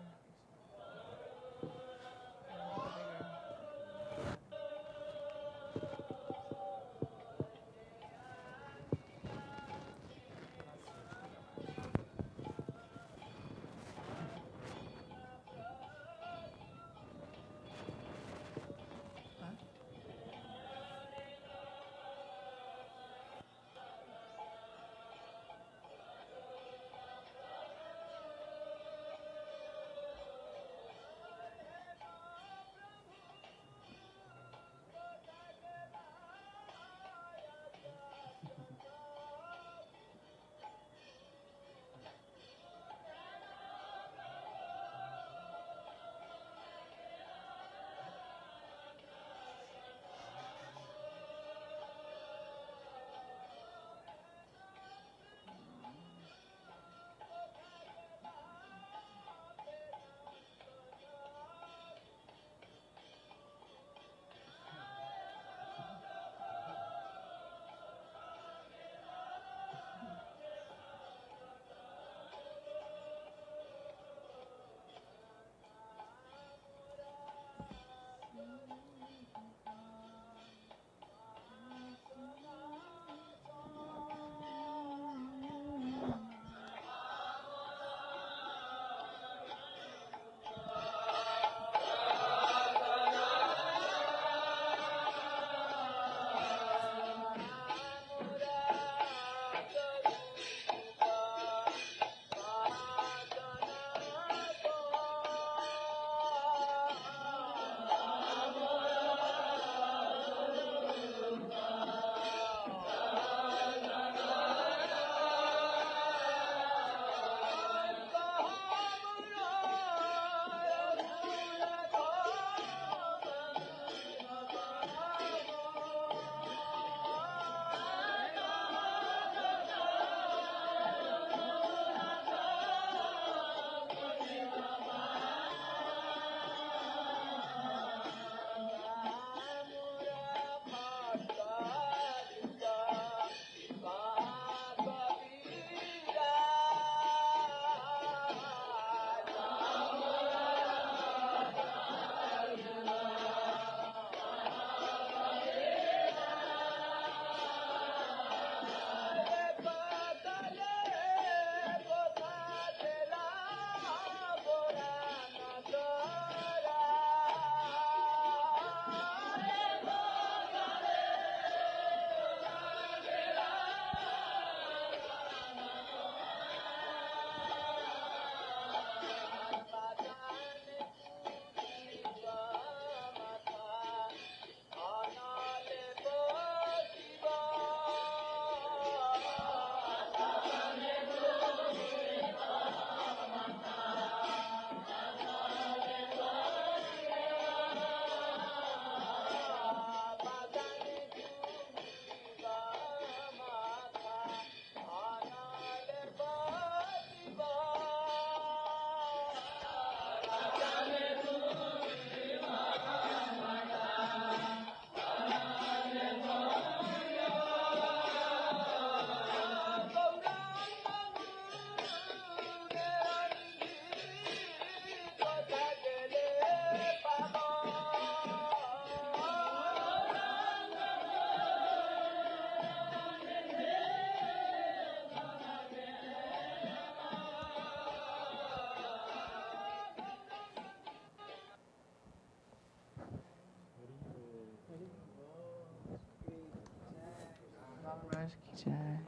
Ki jai.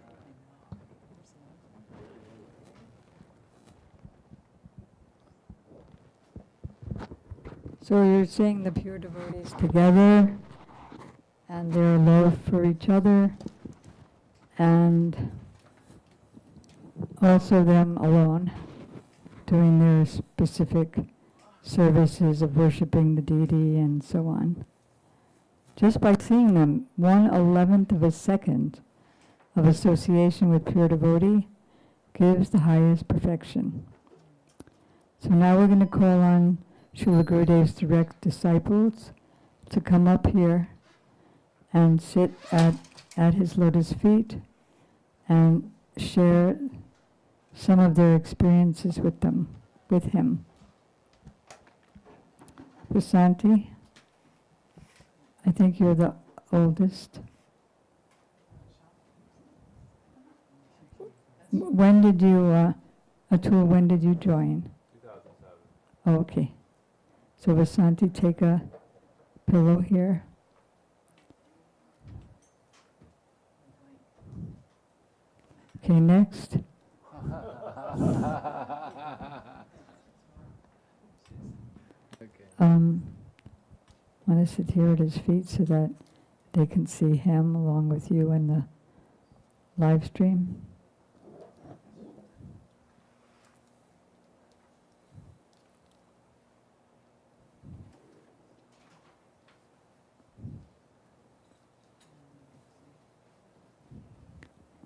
So you're seeing the pure devotees together and their love for each other, and also them alone doing their specific services of worshiping the deity and so on. Just by seeing them, 1/11th of a second of association with pure devotee gives the highest perfection. So now we're going to call on Srila Gurudev's direct disciples to come up here and sit at his lotus feet and share some of their experiences with him. Vasanti, I think you're the oldest. When did you, Atul, when did you join? 2007. Oh, okay. So Vasanti, take a pillow here. Okay, next. Okay. Want to sit here at his feet so that they can see him along with you in the live stream.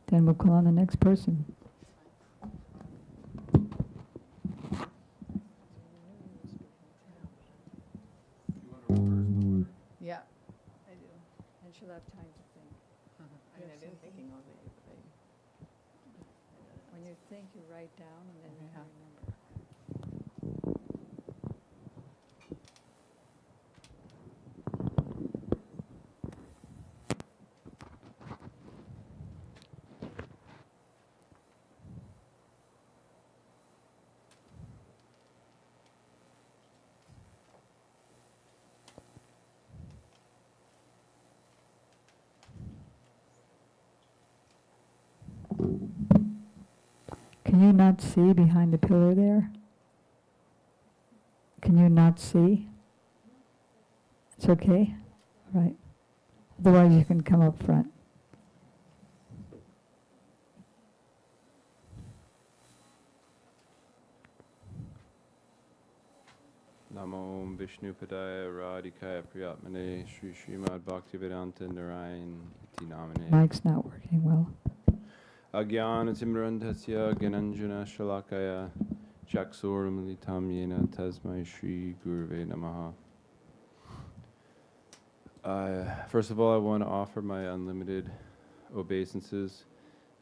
Then we'll call on the next person. Yeah, I do. And she'll have time to think. I mean, I've been thinking all day, but When you think, you write down and then you Yeah. remember. Can you not see behind the pillar there? Can you not see? It's okay? All right. Otherwise you can come up front. Namo Vishnu Padaya Radhikaya Priyatmane Sri Srimad Bhaktivedanta Narayan Iti Namane Mic's not working well. Agyana Timrantasya Gananjana Shalakaya Chaksuramilitam Yena Tasmai Shri Gurve Namaha. First of all, I want to offer my unlimited obeisances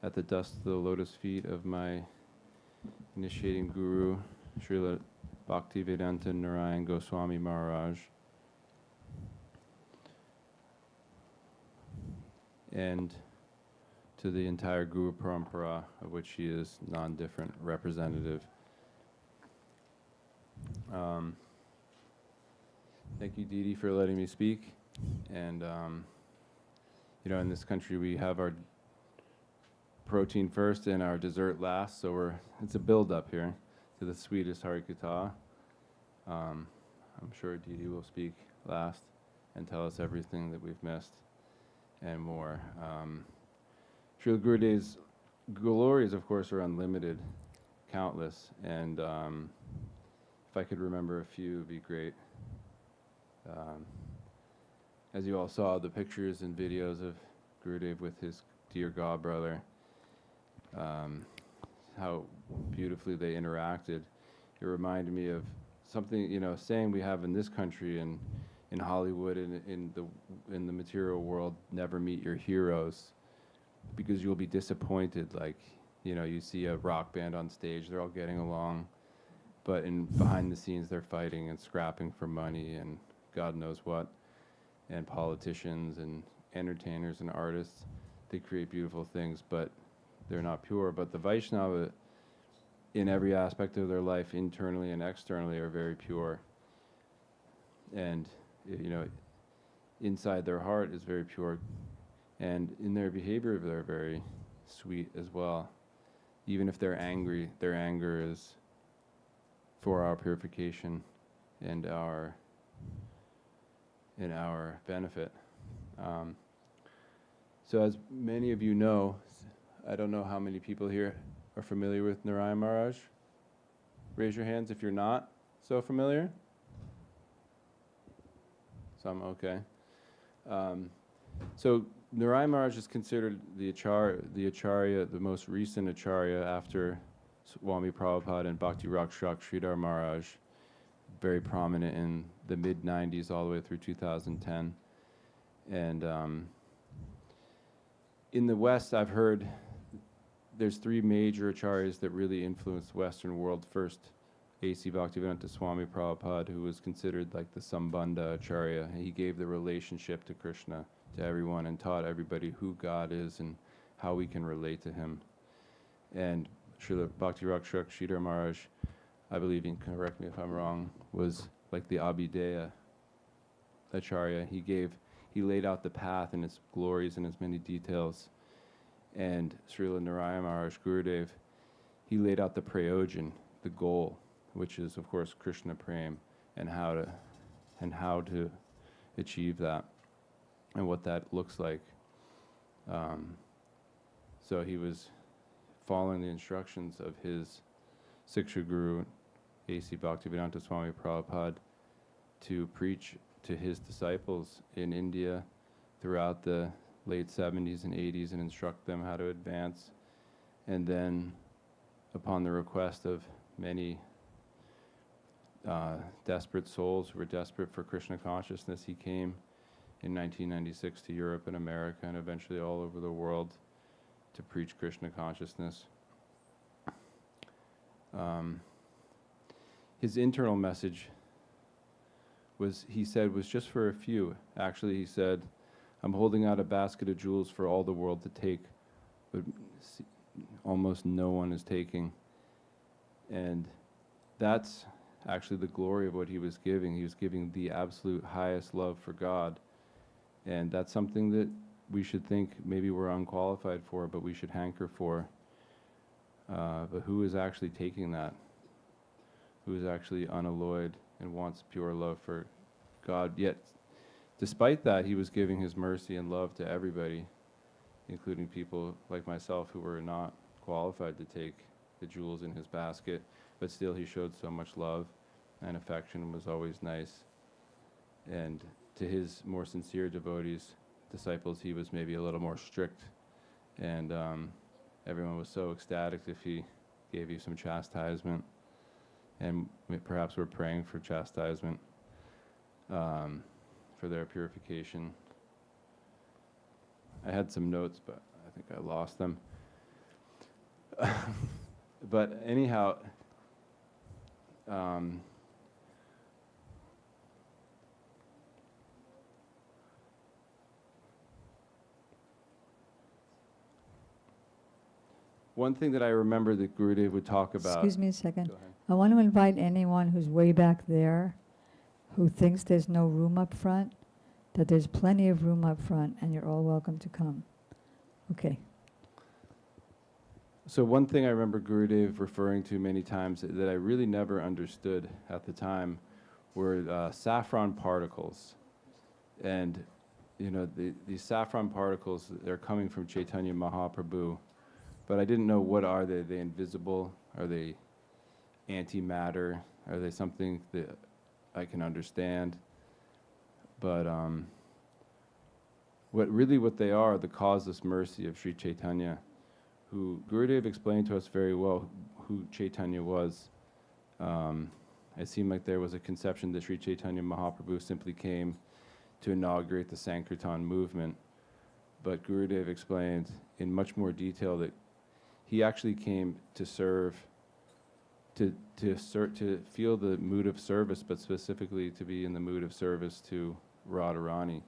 at the dust of the lotus feet of my initiating guru, Srila Bhaktivedanta Narayan Goswami Maharaj. And to the entire Guru Parampara, of which he is non-different representative. Thank you, Didi, for letting me speak. And, in this country we have our protein first and our dessert last, so it's a build-up here to the sweetest Harikatha. I'm sure Didi will speak last and tell us everything that we've missed and more. Srila Gurudev's glories, of course, are unlimited, countless, and if I could remember a few, it would be great. As you all saw, the pictures and videos of Gurudev with his dear godbrother, how beautifully they interacted. It reminded me of something, a saying we have in this country and in Hollywood and in the material world: never meet your heroes, because you'll be disappointed. Like, you see a rock band on stage, they're all getting along, but behind the scenes they're fighting and scrapping for money and God knows what. And politicians and entertainers and artists, they create beautiful things, but they're not pure. But the Vaishnava, in every aspect of their life, internally and externally, are very pure. And, inside their heart is very pure. And in their behavior, they're very sweet as well. Even if they're angry, their anger is for our purification and our benefit. So as many of you know, I don't know how many people here are familiar with Narayana Maharaj. Raise your hands if you're not so familiar. Some, okay. So Narayana Maharaj is considered the Acharya, the most recent Acharya after Swami Prabhupada and Bhakti Rakshak Sridhar Maharaj, very prominent in the mid-90s all the way through 2010. And in the West, I've heard there's three major acharyas that really influenced the Western world. First, A.C. Bhaktivedanta Swami Prabhupada, who was considered like the Sambandha Acharya. He gave the relationship to Krishna to everyone and taught everybody who God is and how we can relate to him. And Srila Bhakti Rakshak Sridhar Maharaj, I believe, you can correct me if I'm wrong, was like the Abhideya Acharya. He laid out the path and its glories in as many details. And Srila Narayana Maharaj Gurudev, he laid out the prayojan, the goal, which is of course Krishna Prem, and how to achieve that, and what that looks like. So he was following the instructions of his Siksha Guru, A.C. Bhaktivedanta Swami Prabhupada, to preach to his disciples in India throughout the late 70s and 80s and instruct them how to advance. And then, upon the request of many desperate souls who were desperate for Krishna consciousness, he came in 1996 to Europe and America and eventually all over the world to preach Krishna consciousness. His internal message was just for a few. Actually, he said, I'm holding out a basket of jewels for all the world to take, but almost no one is taking. And that's actually the glory of what he was giving. He was giving the absolute highest love for God. And that's something that we should think maybe we're unqualified for, but we should hanker for. But who is actually taking that? Who is actually unalloyed and wants pure love for God? Yet, despite that, he was giving his mercy and love to everybody, including people like myself who were not qualified to take the jewels in his basket. But still, he showed so much love and affection and was always nice. And to his more sincere devotees, disciples, he was maybe a little more strict. And everyone was so ecstatic if he gave you some chastisement. And perhaps we're praying for chastisement, for their purification. I had some notes, but I think I lost them. But anyhow, one thing that I remember that Gurudev would talk about. Excuse me a second. Go ahead. I want to invite anyone who's way back there who thinks there's no room up front, that there's plenty of room up front and you're all welcome to come. Okay. So one thing I remember Gurudev referring to many times that I really never understood at the time were saffron particles. And, you know, these saffron particles, they're coming from Chaitanya Mahaprabhu. But I didn't know, what are they? Are they invisible? Are they antimatter? Are they something that I can understand? But what they are, the causeless mercy of Sri Chaitanya, who Gurudev explained to us very well who Chaitanya was. It seemed like there was a conception that Sri Chaitanya Mahaprabhu simply came to inaugurate the Sankirtan movement. But Gurudev explained in much more detail that he actually came to serve, to feel the mood of service, but specifically to be in the mood of service to Radharani,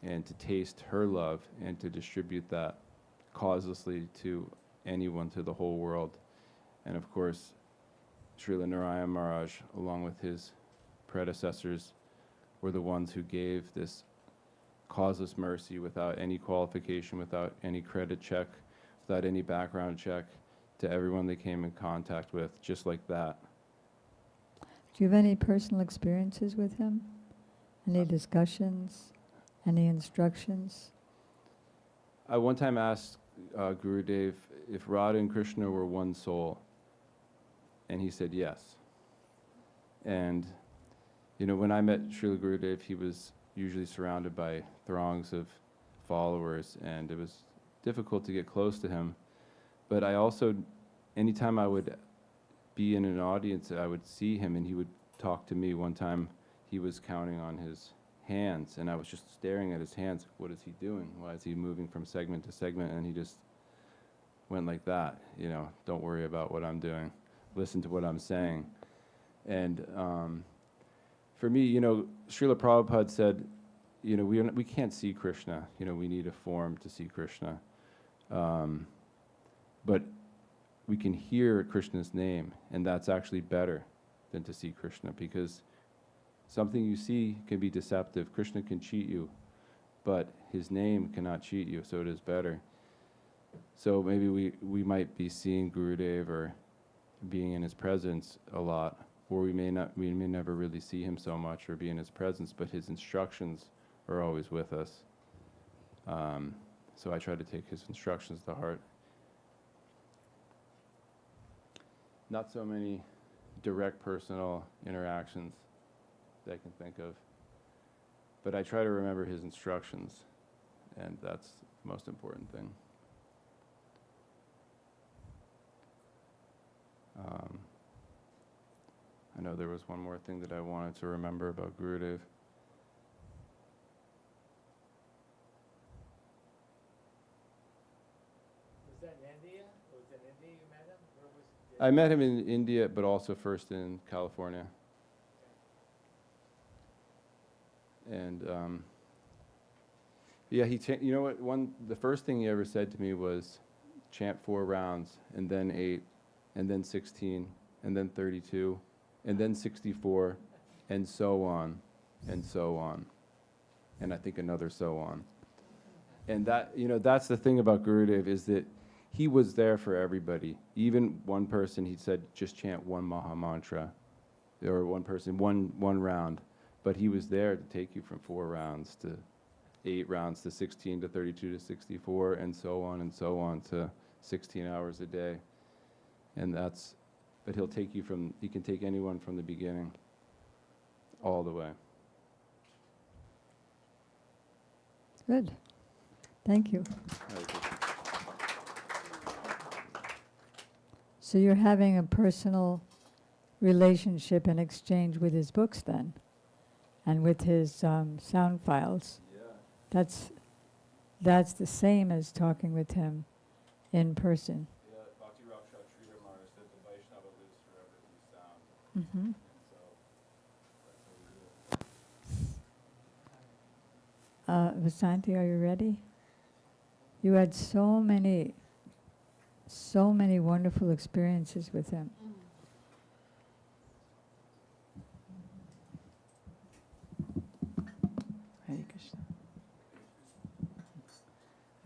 and to taste her love and to distribute that causelessly to anyone, to the whole world. And of course, Srila Narayana Maharaj, along with his predecessors, were the ones who gave this causeless mercy without any qualification, without any credit check, without any background check, to everyone they came in contact with, just like that. Do you have any personal experiences with him? Any discussions? Any instructions? I one time asked Gurudev if Radha and Krishna were one soul, and he said yes. And, you know, when I met Srila Gurudev, he was usually surrounded by throngs of followers, and it was difficult to get close to him. But I also, anytime I would be in an audience, I would see him, and he would talk to me. One time, he was counting on his hands, and I was just staring at his hands. What is he doing? Why is he moving from segment to segment? And he just went like that, you know, don't worry about what I'm doing. Listen to what I'm saying. And for me, you know, Srila Prabhupada said, you know, we can't see Krishna. You know, we need a form to see Krishna. But we can hear Krishna's name, and that's actually better than to see Krishna, because something you see can be deceptive. Krishna can cheat you, but his name cannot cheat you, so it is better. So maybe we might be seeing Gurudev or being in his presence a lot, or we may never really see him so much or be in his presence, but his instructions are always with us. So I try to take his instructions to heart. Not so many direct personal interactions that I can think of, but I try to remember his instructions, and that's the most important thing. I know there was one more thing that I wanted to remember about Gurudev. Was that in India? Was it in India you met him? Where was I met him in India, but also first in California. And yeah, you know what? The first thing he ever said to me was, chant 4 rounds, and then 8, and then 16, and then 32, and then 64, and so on, and so on, and I think another so on. And that, you know, that's the thing about Gurudev, is that he was there for everybody. Even one person, he said, just chant 1 Maha Mantra, or one person, one round. But he was there to take you from 4 rounds to 8 rounds to 16 to 32 to 64, and so on to 16 hours a day. And that's, but he can take anyone from the beginning all the way. Good. Thank you. So you're having a personal relationship and exchange with his books then, and with his sound files. Yeah. That's the same as talking with him in person. Yeah, Bhakti Raksha Srila Maharaj said the Vaishnava lives forever through sound. Mm-hmm. And so that's what we do. Vasanti, are you ready? You had so many wonderful experiences with him. Hare Krishna.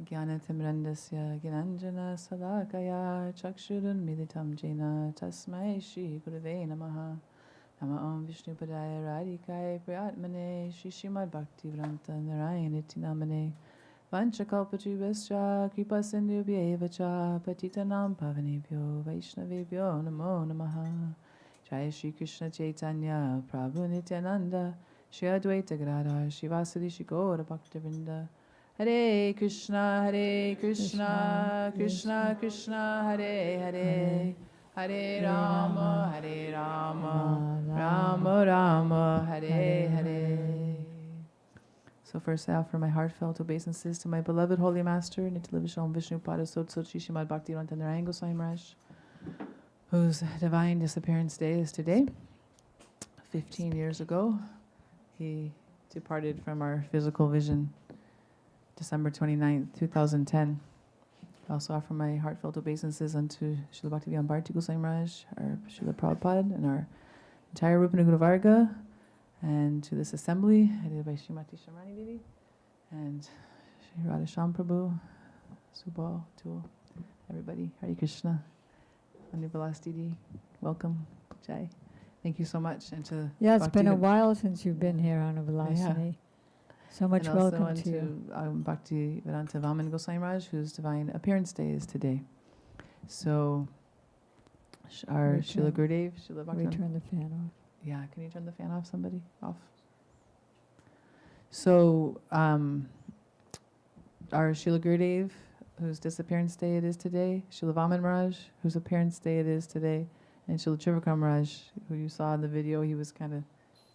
Jnanatimrandasya Ginanjana Salakaya Chakshurun Militam Jena Tasmai Shri Gurave Namaha Nama Om Vishnu Padaya Radhikai Priyatmane Shri Srimad Bhakti Vranta Narayana Tinamane Vanchakalpatrivascha Kripa Sindhubhya Vacha Patitanam Pavanebhyo Vaishnavebhyo Namo Namaha Jai Shri Krishna Chaitanya Prabhu Nityananda Shri Advaita Gadadhar Shivasadi Shri Gaura Bhaktivinoda Hare Krishna Krishna Krishna Hare Hare Hare Rama Rama Rama Hare Hare. So first I offer my heartfelt obeisances to my beloved Holy Master, Nitya Vishnu Vishnu Pada Sotsochi Srimad Bhaktivedanta Narayana Goswami Maharaj, whose divine disappearance day is today. 15 years ago, he departed from our physical vision, December 29th, 2010. I also offer my heartfelt obeisances unto Srila Bhaktivedanta Bharati Goswami Maharaj, our Srila Prabhupada, and our entire Rupana Guru Varga, and to this assembly, headed by Srimati Shamrani Devi, And Shri Radhesham Prabhu, Subal, Tul, everybody, Hare Krishna, Anubalas Didi, welcome, Jai. Thank you so much. And to Yeah, it's been a Bhakti- while since you've been here, Anubalasini. So much and also welcome to you. Bhakti Vedanta Vaman Goswami Maharaj, whose divine appearance day is today. So, our Srila Gurudev, Srila We Bhakti. turn the fan off. Yeah, can you turn the fan off, somebody? Off. So, our Srila Gurudev, whose disappearance day it is today, Srila Vaman Maharaj, whose appearance day it is today, and Srila Trivakram Maharaj, who you saw in the video, he was kind of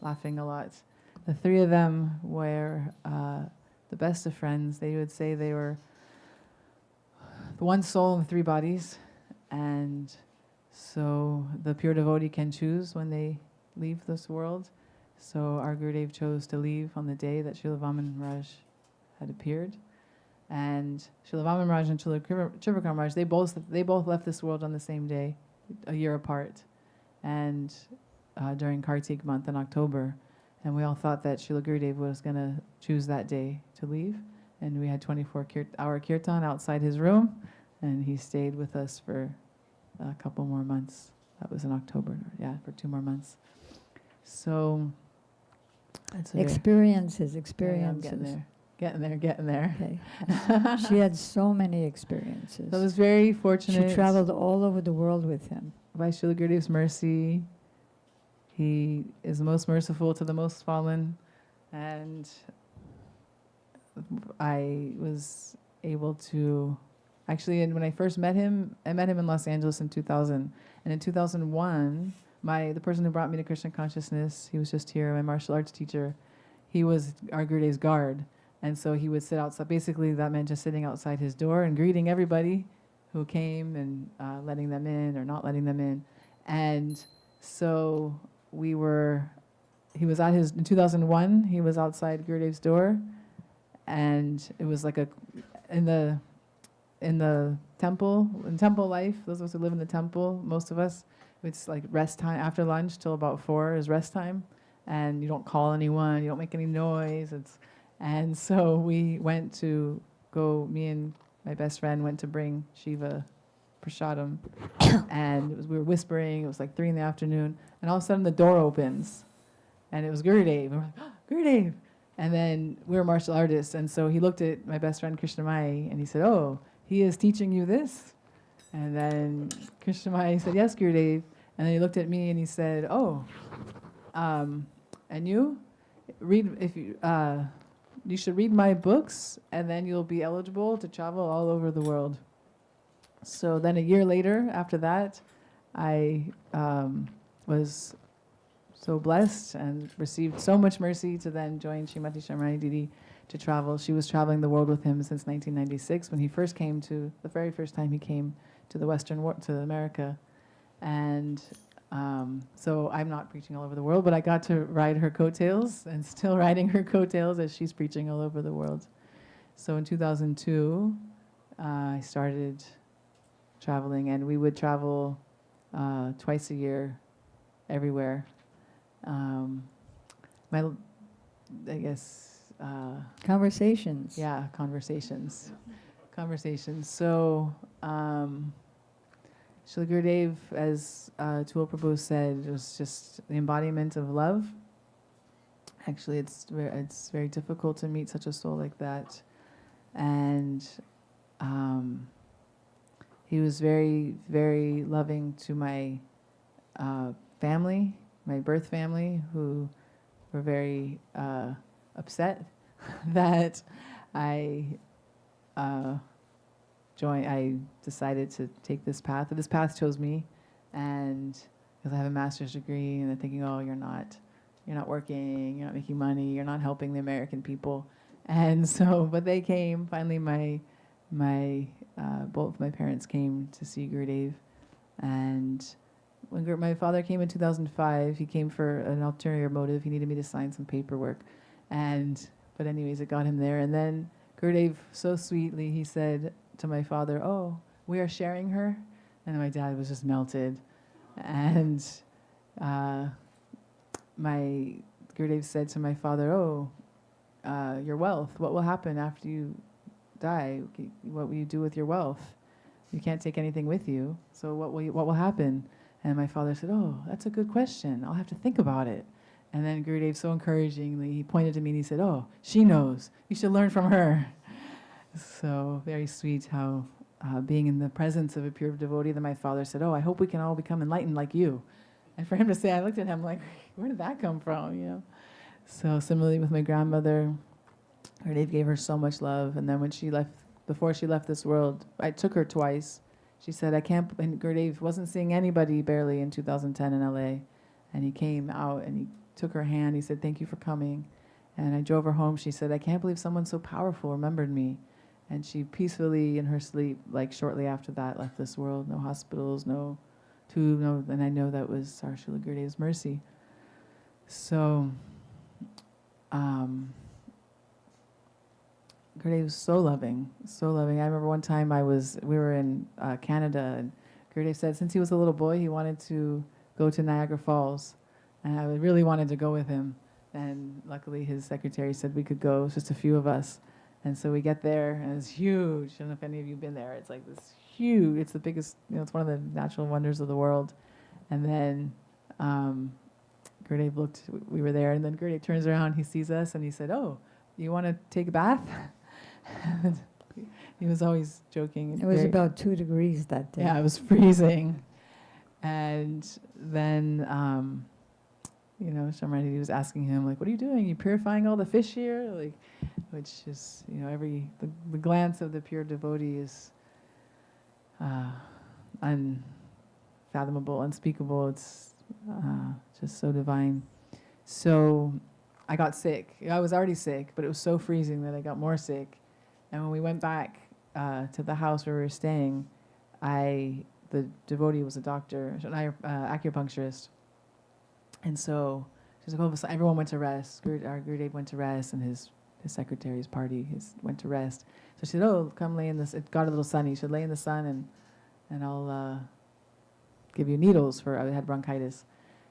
laughing a lot. The three of them were the best of friends. They would say they were the one soul in three bodies, and so the pure devotee can choose when they leave this world. So our Gurudev chose to leave on the day that Srila Vaman Maharaj had appeared. And Srila Vaman Maharaj and Srila Trivakram Maharaj, they both left this world on the same day, a year apart, and during Kartik month in October. And we all thought that Srila Gurudev was going to choose that day to leave. And we had 24-hour kirtan outside his room, and he stayed with us for a couple more months. That was in October, yeah, for 2 more months. So, that's a Experiences. yeah, I'm getting there. Okay. She had so many experiences. So I was very fortunate. She traveled all over the world with him. By Srila Gurudev's mercy. He is most merciful to the most fallen, and I was able to, actually, and when I first met him, I met him in Los Angeles in 2000, and in 2001, the person who brought me to Krishna consciousness, he was just here, my martial arts teacher, he was our Gurudev's guard, and so he would sit outside. Basically, that meant just sitting outside his door and greeting everybody who came and letting them in or not letting them in, and so he was in 2001, he was outside Gurudev's door, and it was like in the temple, in temple life, those of us who live in the temple, most of us, it's like rest time, after lunch till about 4 is rest time, and you don't call anyone, you don't make any noise, and so me and my best friend went to bring Shiva prasadam, and we were whispering. It was like 3 PM, and all of a sudden the door opens, and it was Gurudev. And we're like, oh, Gurudev! And then we were martial artists, and so he looked at my best friend Krishnamai, and he said, "Oh, he is teaching you this?" And then Krishnamai said, "Yes, Gurudev." And then he looked at me and he said, "Oh, and you you should read my books, and then you'll be eligible to travel all over the world." So then a year later, after that, I was so blessed and received so much mercy to then join Srimati Sharmani Didi to travel. She was traveling the world with him since 1996 when he first came the very first time he came to to America. And so I'm not preaching all over the world, but I got to ride her coattails and still riding her coattails as she's preaching all over the world. So in 2002, I started traveling, and we would travel twice a year everywhere. Conversations. Yeah, conversations. So, Srila Gurudev, as Tul Prabhu said, was just the embodiment of love. Actually, it's very difficult to meet such a soul like that. And he was very, very loving to my family, my birth family, who were very upset that I decided to take this path. This path chose me, and because I have a master's degree, and they're thinking, "Oh, you're not working, you're not making money, you're not helping the American people." And so, but they came. Finally, both my parents came to see Gurudev, and when my father came in 2005, he came for an ulterior motive. He needed me to sign some paperwork, but anyways, it got him there. And then Gurudev, so sweetly, he said to my father, "Oh, we are sharing her," and my dad was just melted. And my Gurudev said to my father, "Oh, your wealth. What will happen after you die? What will you do with your wealth? You can't take anything with you. So what will happen? And my father said, oh, that's a good question. I'll have to think about it. And then Gurudev so encouragingly, he pointed to me and he said, oh, she knows. You should learn from her. So very sweet how being in the presence of a pure devotee, then my father said, oh, I hope we can all become enlightened like you. And for him to say, I looked at him like, where did that come from? You know. So similarly with my grandmother, Gurudev gave her so much love. And then when she left, before she left this world, I took her twice. She said, I can't, and Gurudev wasn't seeing anybody barely in 2010 in LA. And he came out and he took her hand. He said, thank you for coming. And I drove her home. She said, I can't believe someone so powerful remembered me. And she peacefully, in her sleep, like shortly after that, left this world. No hospitals, no tube, no. And I know that was our Srila Gurudev's mercy. So, Gurudev was so loving, so loving. I remember one time we were in Canada, and Gurudev said since he was a little boy, he wanted to go to Niagara Falls. And I really wanted to go with him. And luckily his secretary said we could go, it was just a few of us. And so we get there, and it's huge. I don't know if any of you have been there. It's like this huge, it's the biggest, it's one of the natural wonders of the world. And then Gurudev looked, we were there, and then Gurudev turns around, he sees us, and he said, oh, you want to take a bath? He was always joking. It was about 2 degrees that day. Yeah, it was freezing. And then, Shamrati was asking him, like, what are you doing? You purifying all the fish here? Like, which is, the glance of the pure devotee is unfathomable, unspeakable. It's just so divine. So I got sick. I was already sick, but it was so freezing that I got more sick. And when we went back to the house where we were staying, the devotee was a doctor, an acupuncturist. And so she's like, all of a sudden, everyone went to rest. Our Gurudev went to rest, and his secretary's party went to rest. So she said, oh, come lay in this. It got a little sunny. She said, lay in the sun, and I'll give you needles I had bronchitis.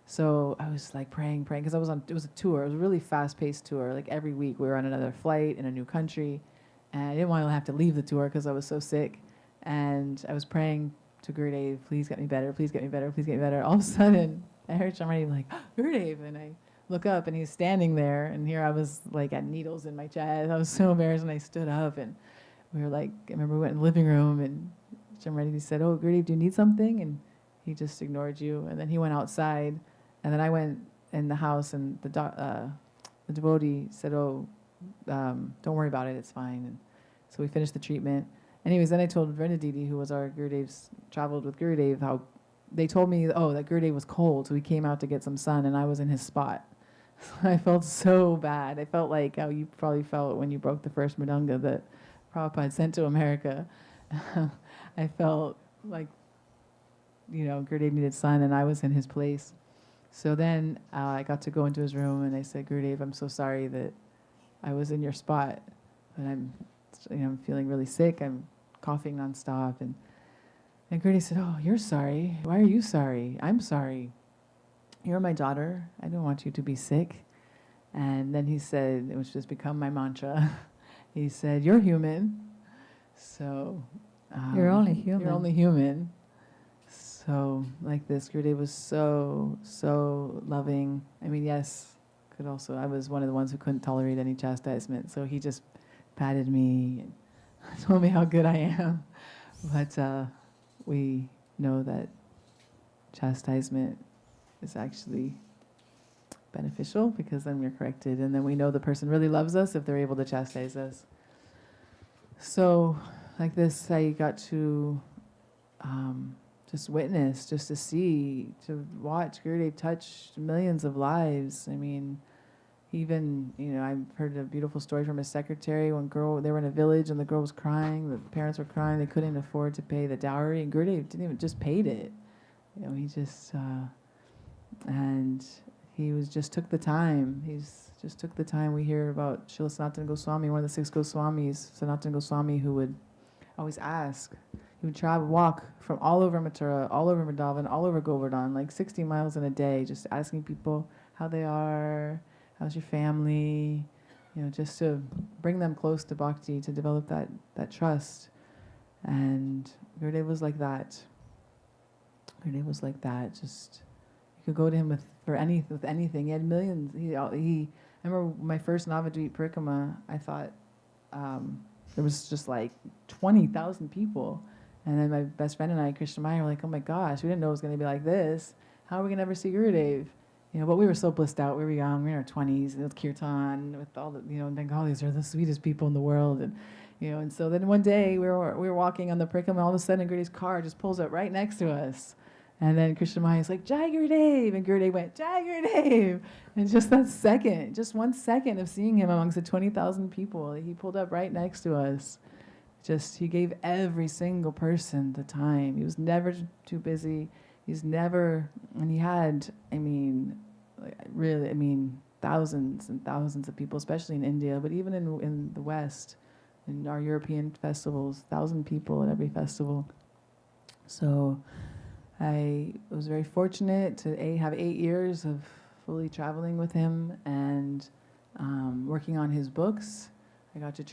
So I was like praying, because it was a tour. It was a really fast-paced tour. Like every week we were on another flight in a new country. And I didn't want to have to leave the tour because I was so sick. And I was praying to Gurudev, please get me better, please get me better, please get me better. All of a sudden, I heard somebody like, oh, Gurudev, and I look up, and he's standing there, and here I was like had needles in my chest. I was so embarrassed, and I stood up, and we were like, I remember we went in the living room, and Shamrati said, oh, Gurudev, do you need something? And he just ignored you, and then he went outside, and then I went in the house, and the devotee said, oh, don't worry about it, it's fine. And so we finished the treatment. Anyways, then I told Vrinadidi, who was our Gurudev's, traveled with Gurudev, how they told me, that Gurudev was cold, so he came out to get some sun, and I was in his spot. So I felt so bad. I felt like how you probably felt when you broke the first mridanga that Prabhupada sent to America. I felt like, Gurudev needed sun, and I was in his place. So then I got to go into his room, and I said, Gurudev, I'm so sorry that I was in your spot, and I'm feeling really sick. I'm coughing nonstop, and Gurudev said, oh, you're sorry. Why are you sorry? I'm sorry. You're my daughter. I don't want you to be sick. And then he said, which has become my mantra, he said, you're human. So you're only human. You're only human. So like this, Gurudev was so, so loving. I mean, yes, I was one of the ones who couldn't tolerate any chastisement. So he just patted me and told me how good I am. But we know that chastisement is actually beneficial, because then we're corrected, and then we know the person really loves us if they're able to chastise us. So like this, I got to just witness, just to see, to watch Gurudev touch millions of lives. I mean, even, I've heard a beautiful story from his secretary. They were in a village, and the girl was crying, the parents were crying, they couldn't afford to pay the dowry, and Gurudev didn't even, just paid it. He just, and he took the time. Just took the time. We hear about Srila Sanatana Goswami, one of the 6 Goswamis, Sanatana Goswami, who would always ask. He would walk from all over Mathura, all over Vrindavan, all over Govardhan, like 60 miles in a day, just asking people how they are, how's your family, just to bring them close to bhakti, to develop that trust. And Gurudeva was like that. Gurudeva was like that. Just you could go to him with anything. He had millions. I remember my first Navadvip Parikrama. I thought there was just like 20,000 people, and then my best friend and I, Krishna Maya, were like, "Oh my gosh, we didn't know it was going to be like this. How are we going to ever see Gurudev?" But we were so blissed out. We were young. We were in our 20s. With Kirtan, with all the Bengalis are the sweetest people in the world, and so then one day we were walking on the Parikrama, and all of a sudden Gurudev's car just pulls up right next to us. And then Krishna Maya's like, "Jai Gurudev," and Gurudev went, "Jai Gurudev." And just that second, just 1 second of seeing him amongst the 20,000 people, he pulled up right next to us. He gave every single person the time. He was never too busy. And he had, thousands and thousands of people, especially in India, but even in the West, in our European festivals, 1,000 people at every festival. So I was very fortunate to have 8 years of fully traveling with him and working on his books. I got to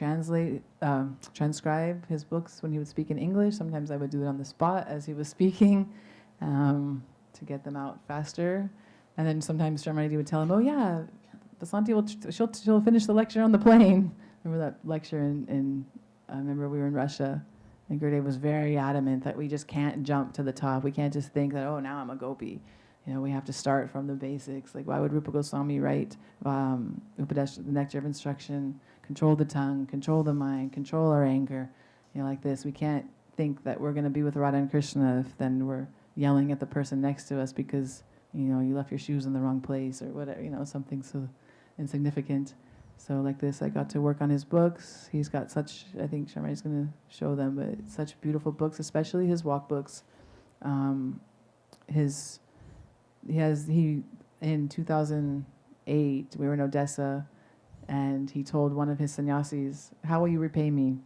transcribe his books when he would speak in English. Sometimes I would do it on the spot as he was speaking to get them out faster. And then sometimes Sharmariti would tell him, "Oh yeah, Vasanti she'll finish the lecture on the plane." Remember that lecture I remember we were in Russia. And Gurudev was very adamant that we just can't jump to the top. We can't just think that, oh, now I'm a gopi. We have to start from the basics. Like, why would Rupa Goswami write Upadesh, the Nectar of Instruction, control the tongue, control the mind, control our anger, like this. We can't think that we're going to be with Radha and Krishna if then we're yelling at the person next to us because, you left your shoes in the wrong place or whatever, something so insignificant. So like this, I got to work on his books. He's got such, I think Sharmari's going to show them, but such beautiful books, especially his walk books. In 2008, we were in Odessa, and he told one of his sannyasis, "How will you repay me?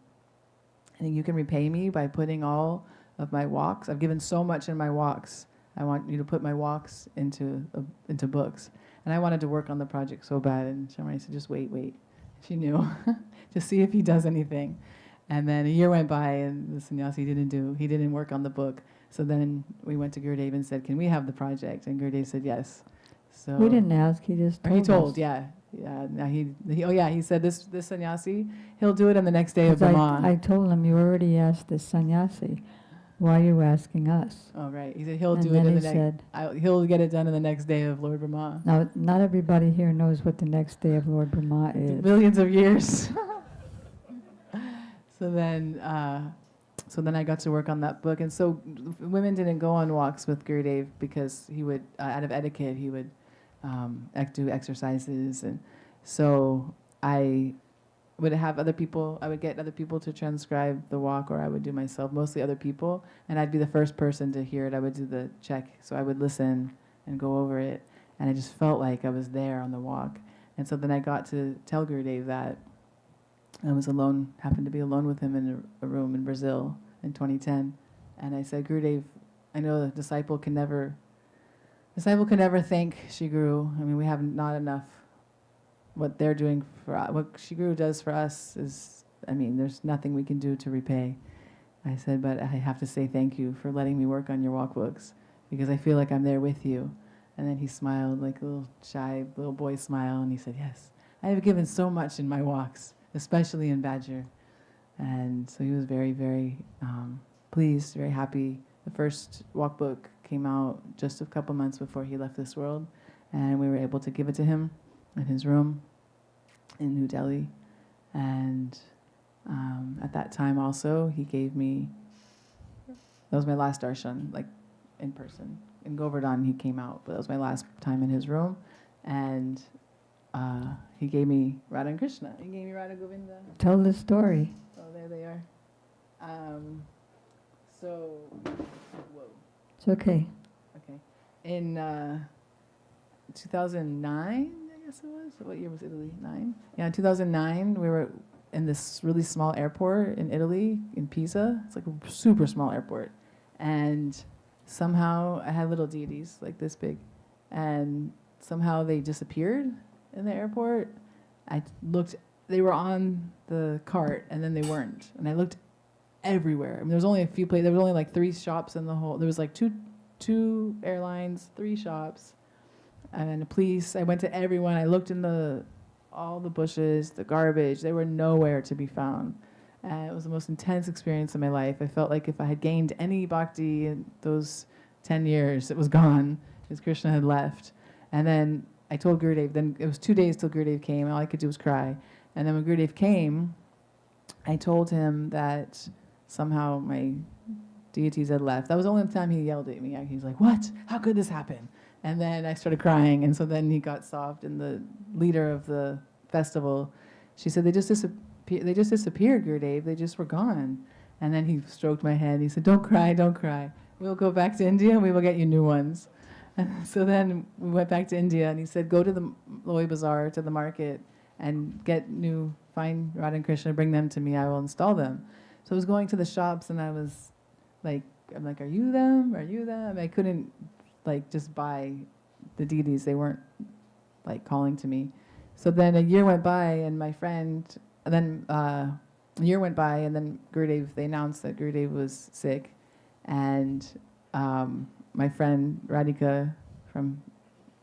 I think you can repay me by putting all of my walks. I've given so much in my walks. I want you to put my walks into books." And I wanted to work on the project so bad, and Sharmari said, "Just wait." She knew, to see if he does anything. And then a year went by, and the sannyasi didn't work on the book. So then we went to Gurudev and said, "Can we have the project?" And Gurudev said yes. So We didn't ask, he just told us. he told, yeah. Now he said this sannyasi, he'll do it on the next day of 'Cause Brahma. I told him, you already asked the sannyasi. Why are you asking us? Oh, right. He said he'll And do it then in he the said, he'll get it done in the next day of Lord Brahma. now, not everybody here knows what the next day of Lord Brahma is. Millions of years. So then I got to work on that book. And so women didn't go on walks with Gurudev because he would, out of etiquette, he would do exercises. And so I would have I would get other people to transcribe the walk, or I would do myself, mostly other people. And I'd be the first person to hear it. I would do the check. So I would listen and go over it. And I just felt like I was there on the walk. And so then I got to tell Gurudev that I was alone, happened to be alone with him in a room in Brazil in 2010. And I said, "Gurudev, I know the disciple can never thank Shri Guru. We have not enough. What they're doing what Shri Guru does for us is, there's nothing we can do to repay." I said, "But I have to say thank you for letting me work on your walk books, because I feel like I'm there with you." And then he smiled, like a little shy little boy smile, and he said, "Yes, I have given so much in my walks, especially in Badger." And so he was very, very pleased, very happy. The first walk book came out just a couple months before he left this world, and we were able to give it to him in his room in New Delhi. And at that time also, he gave me, that was my last darshan, like in person. In Govardhan he came out, but that was my last time in his room. And he gave me Radha and Krishna. He gave me Radha Govinda. Tell the story. Oh, there they are. Whoa. It's okay. Okay. In 2009, I guess it was. What year was Italy? 9? Yeah, in 2009, we were in this really small airport in Italy, in Pisa. It's like a super small airport. And somehow I had little deities like this big. And somehow they disappeared in the airport. I looked, they were on the cart and then they weren't. And I looked everywhere. I mean, there was only a few places, there was only like 3 shops in the whole, there was like two airlines, 3 shops, and then the police. I went to everyone. I looked in all the bushes, the garbage. They were nowhere to be found. And it was the most intense experience of my life. I felt like if I had gained any bhakti in those 10 years, it was gone because Krishna had left. And then I told Gurudev, then it was 2 days till Gurudev came, and all I could do was cry. And then when Gurudev came, I told him that somehow my deities had left. That was the only time he yelled at me. He's like, "What? How could this happen?" And then I started crying, and so then he got soft, and the leader of the festival, she said, they just disappeared, Gurudev. They just were gone. And then he stroked my head. He said, don't cry, don't cry. We'll go back to India, and we will get you new ones. And so then we went back to India, and he said, go to the Loi Bazaar, to the market, and get new fine Radha and Krishna, bring them to me, I will install them. So I was going to the shops, and I was like, I'm like, are you them? Are you them? I couldn't like just buy the deities. They weren't like calling to me. So then a year went by, and my friend, and then a year went by, and then Gurudev, they announced that Gurudev was sick, and my friend Radhika from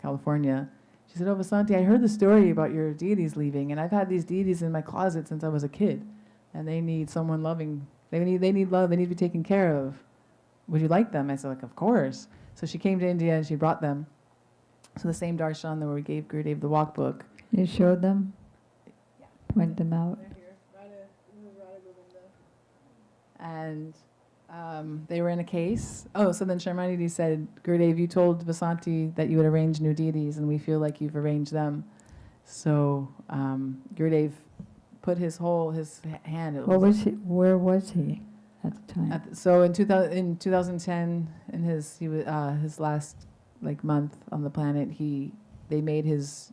California, she said, oh, Vasanti, I heard the story about your deities leaving, and I've had these deities in my closet since I was a kid, and they need someone loving. They need love. They need to be taken care of. Would you like them? I said, like, of course. So she came to India, and she brought them. So the same darshan where we gave Gurudev the walk book. You showed them? Yeah. Point them out. They're here. And they were in a case. Oh, so then Sharmanidhi said, Gurudev, you told Vasanti that you would arrange new deities, and we feel like you've arranged them. So Gurudev put his hand. Where was he at the time? So in 2010, in his last like month on the planet, they made his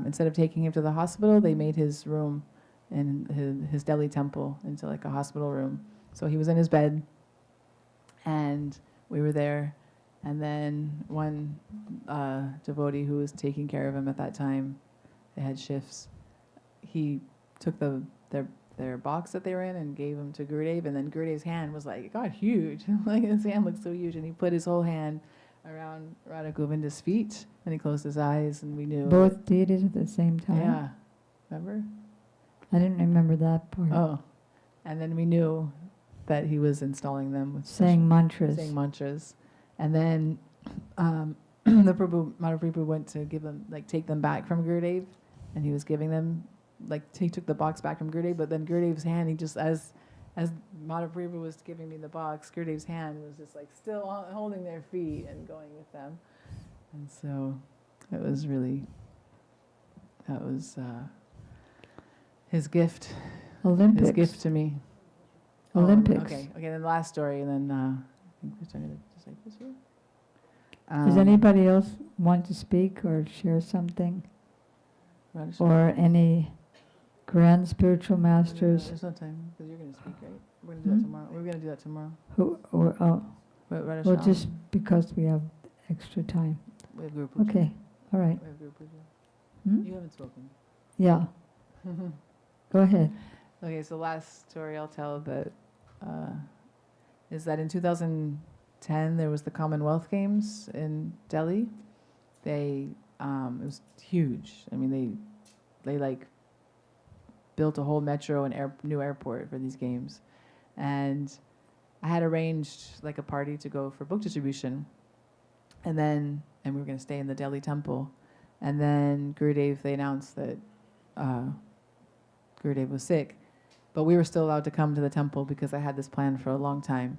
instead of taking him to the hospital, they made his room in his Delhi temple into like a hospital room. So he was in his bed, and we were there, and then one devotee who was taking care of him at that time, they had shifts, he took their box that they were in and gave them to Gurudev, and then Gurudev's hand was like, it got huge. Like his hand looked so huge, and he put his whole hand around Radha Govinda's feet, and he closed his eyes, and we knew. Both deities at the same time? Yeah. Remember? I didn't remember that part. Oh. And then we knew that he was installing them with Saying mantras. Saying mantras. And then the Mahaprabhu went to give them, like, take them back from Gurudev, and he was giving them, like, he took the box back from Gurudev, but then Gurudev's hand, he just, as Mahaprabhu was giving me the box, Gurudev's hand was just, like, still holding their feet and going with them. And so it was really, that was his gift. Olympics. His gift to me. Olympics. Okay, then the last story, and then I think we're starting to disciples here. Does anybody else want to speak or share something? Or any grand spiritual masters? There's no time, because you're going to speak, right? We're going to do that tomorrow. We're going to do that tomorrow. Well, just because we have extra time. We have Guru Puja. Okay, all right. We have Guru Puja. Hmm? You haven't spoken. Yeah, go ahead. Okay, so last story I'll tell that is that in 2010 there was the Commonwealth Games in Delhi. It was huge. I mean, they like built a whole metro and new airport for these games, and I had arranged like a party to go for book distribution, and we were going to stay in the Delhi temple, and then Gurudev, they announced that Gurudev was sick. But we were still allowed to come to the temple because I had this plan for a long time.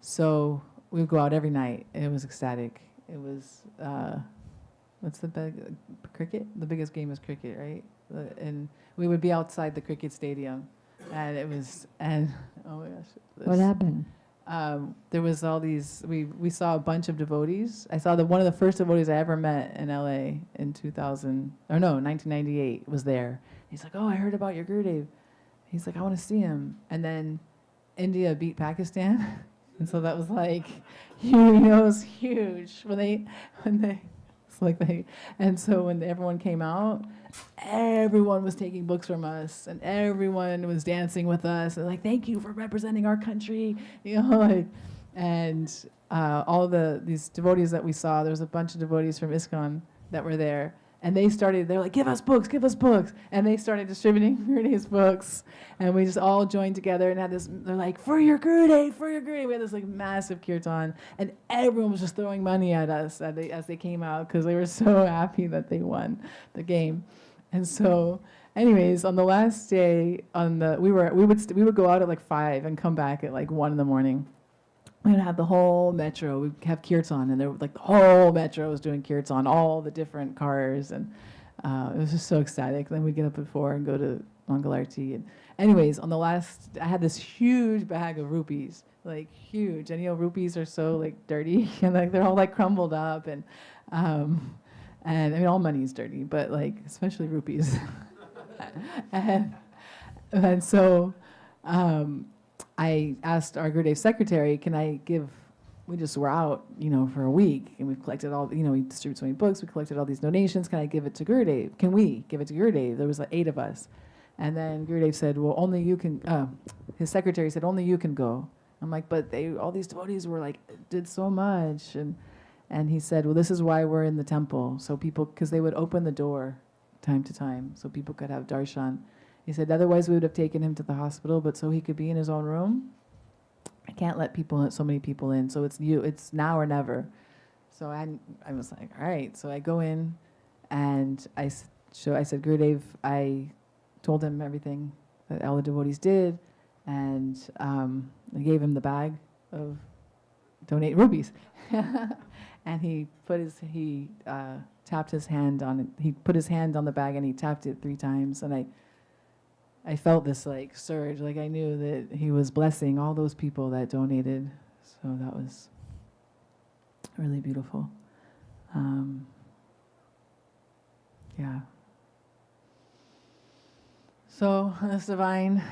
So we would go out every night. It was ecstatic. It was, what's the cricket? The biggest game is cricket, right? And we would be outside the cricket stadium. And it was, oh my gosh. What happened? There was all these, we saw a bunch of devotees. I saw one of the first devotees I ever met in LA in 1998 was there. He's like, oh, I heard about your Gurudev. He's like, I want to see him. And then India beat Pakistan. And so that was like, it was huge. When they, it's And so when everyone came out, everyone was taking books from us, and everyone was dancing with us, and like, thank you for representing our country, and all these devotees that we saw, there was a bunch of devotees from ISKCON that were there, and they're like, give us books, and they started distributing Gurudev's books, and we just all joined together and had this, they're like, for your Gurudev, we had this like massive kirtan, and everyone was just throwing money at us as they came out, because they were so happy that they won the game. And so anyways, on the last day, we would go out at like 5 and come back at like 1 in the morning. We would have the whole metro. We'd have kirtan, and the whole metro was doing kirtan, all the different cars, and it was just so ecstatic. Then we'd get up at 4 and go to Mangalarti. And anyways, on the last, I had this huge bag of rupees, like huge. And rupees are so like dirty, and like they're all like crumbled up, and I mean all money is dirty, but like especially rupees. and so. I asked our Gurudev secretary, can I we just were out, for a week, and we've collected all, we distributed so many books, we collected all these donations, can I give it to Gurudev? Can we give it to Gurudev? There was like 8 of us. And then Gurudev said, well, only you can, his secretary said, only you can go. I'm like, but all these devotees were like, did so much. And he said, well, this is why we're in the temple. So because they would open the door time to time, so people could have darshan. He said, otherwise we would have taken him to the hospital, but so he could be in his own room, I can't let so many people in. So it's now or never. So I was like, all right. So I go in, and I said, Gurudev, I told him everything that all the devotees did, and I gave him the bag of donate rupees. And he tapped his hand on it. He put his hand on the bag and he tapped it 3 times, and I felt this like surge, like I knew that he was blessing all those people that donated. So that was really beautiful. Yeah. So on this divine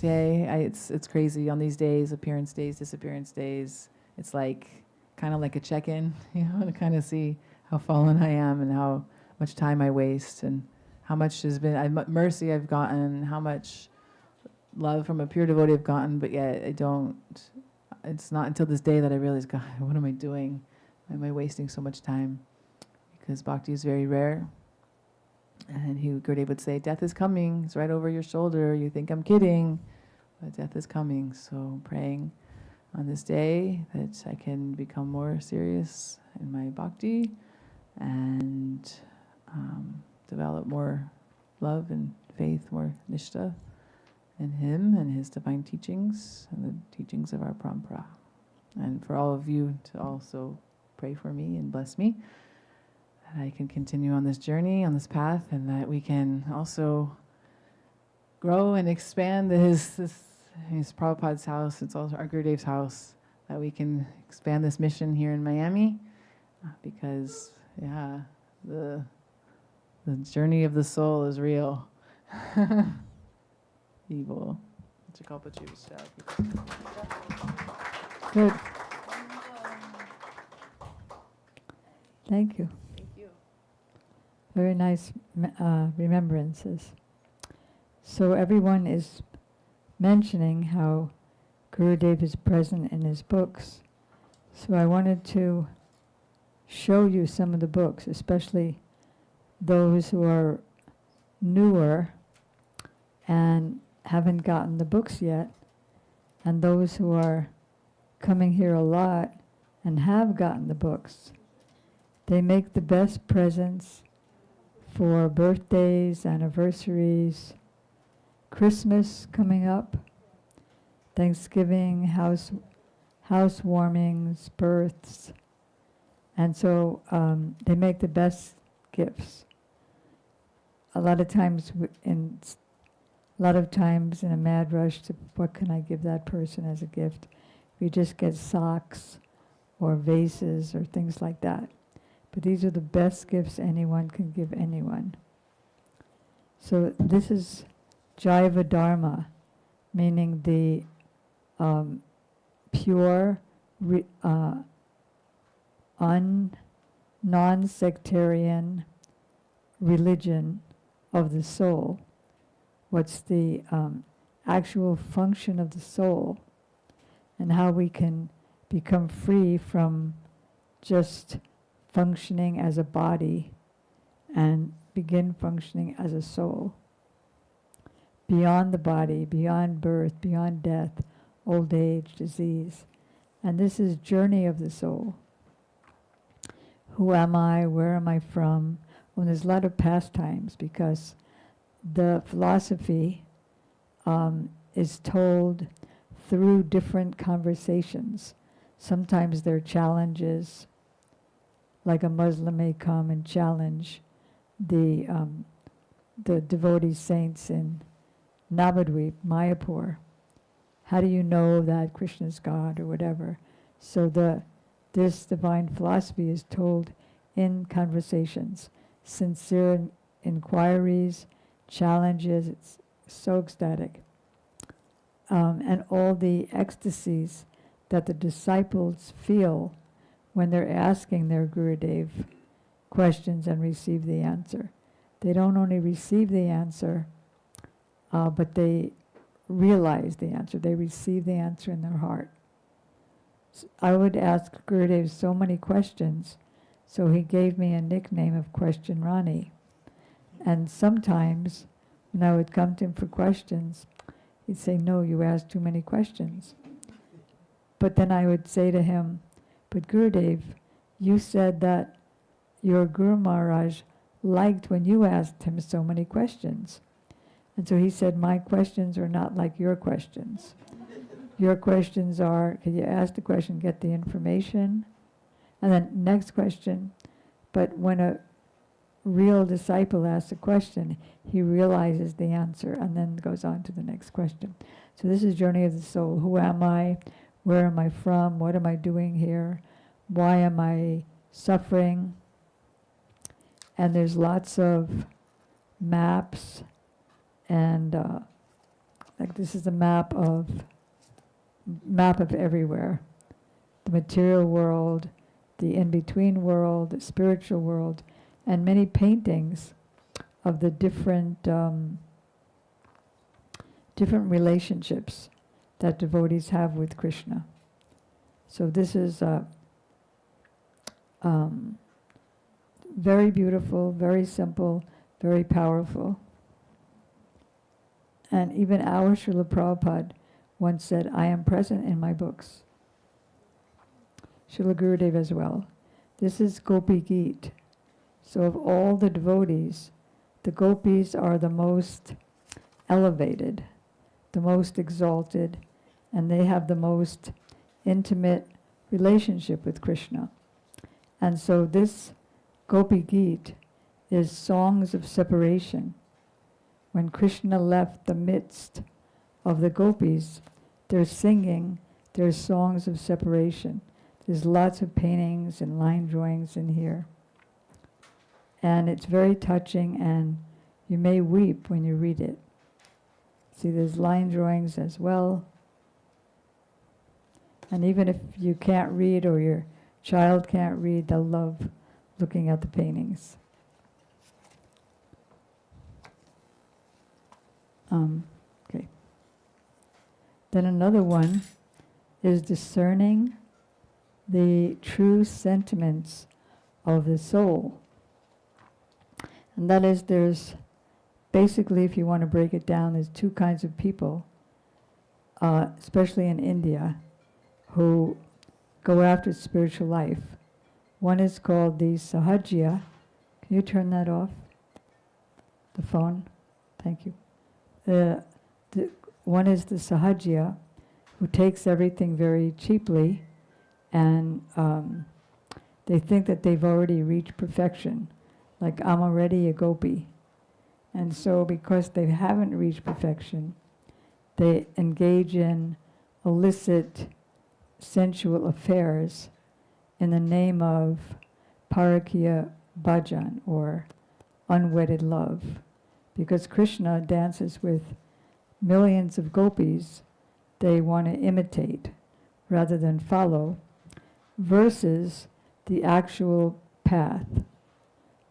day, it's crazy. On these days, appearance days, disappearance days, it's like kind of like a check-in, to kind of see how fallen I am and how much time I waste, and how much has been mercy I've gotten, how much love from a pure devotee I've gotten, but yet it's not until this day that I realize, God, what am I doing? Why am I wasting so much time? Because bhakti is very rare. And Gurudeva would say, death is coming, it's right over your shoulder, you think I'm kidding, but death is coming. So praying on this day that I can become more serious in my bhakti, and develop more love and faith, more nishta in him and his divine teachings and the teachings of our parampara. And for all of you to also pray for me and bless me, that I can continue on this journey, on this path, and that we can also grow and expand his Prabhupada's house. It's also our Gurudev's house, that we can expand this mission here in Miami, because the journey of the soul is real. Evil. Good. Thank you. Thank you. Very nice remembrances. So everyone is mentioning how Gurudev is present in his books. So I wanted to show you some of the books, especially those who are newer and haven't gotten the books yet, and those who are coming here a lot and have gotten the books. They make the best presents for birthdays, anniversaries, Christmas coming up, Thanksgiving, housewarmings, births, and so they make the best gifts. A lot of times in a mad rush to what can I give that person as a gift, we just get socks or vases or things like that. But these are the best gifts anyone can give anyone. So this is Jaiva Dharma, meaning the pure, non-sectarian religion of the soul. What's the actual function of the soul, and how we can become free from just functioning as a body and begin functioning as a soul. Beyond the body, beyond birth, beyond death, old age, disease. And this is journey of the soul. Who am I? Where am I from? Well, there's a lot of pastimes because the philosophy is told through different conversations. Sometimes there are challenges, like a Muslim may come and challenge the devotee saints in Navadvip, Mayapur. How do you know that Krishna is God or whatever? So this divine philosophy is told in conversations, sincere inquiries, challenges. It's so ecstatic. And all the ecstasies that the disciples feel when they're asking their Gurudev questions and receive the answer. They don't only receive the answer, but they realize the answer. They receive the answer in their heart. I would ask Gurudev so many questions, so he gave me a nickname of Question Rani. And sometimes when I would come to him for questions, he'd say, no, you asked too many questions. But then I would say to him, but Gurudev, you said that your Guru Maharaj liked when you asked him so many questions. And so he said, my questions are not like your questions. Your questions are, can you ask the question, get the information? And then next question. But when a real disciple asks a question, he realizes the answer and then goes on to the next question. So this is Journey of the Soul. Who am I? Where am I from? What am I doing here? Why am I suffering? And there's lots of maps, and like this is a map of everywhere. The material world, the in-between world, the spiritual world, and many paintings of the different relationships that devotees have with Krishna. So this is very beautiful, very simple, very powerful. And even our Srila Prabhupada once said, I am present in my books. Srila Gurudeva as well. This is Gopi Geet. So of all the devotees, the gopis are the most elevated, the most exalted, and they have the most intimate relationship with Krishna. And so this Gopi Geet is songs of separation. When Krishna left the midst of the gopis, they're singing their songs of separation. There's lots of paintings and line drawings in here. And it's very touching, and you may weep when you read it. See, there's line drawings as well. And even if you can't read or your child can't read, they'll love looking at the paintings. Okay. Then another one is discerning the true sentiments of the soul. And that is, there's basically, if you want to break it down, there's two kinds of people, especially in India, who go after spiritual life. One is called the Sahajya. Can you turn that off? The phone? Thank you. One is the Sahajya, who takes everything very cheaply, and they think that they've already reached perfection. Like, I'm already a gopi. And so because they haven't reached perfection, they engage in illicit sensual affairs in the name of parakya bhajan, or unwedded love. Because Krishna dances with millions of gopis, they want to imitate rather than follow, versus the actual path,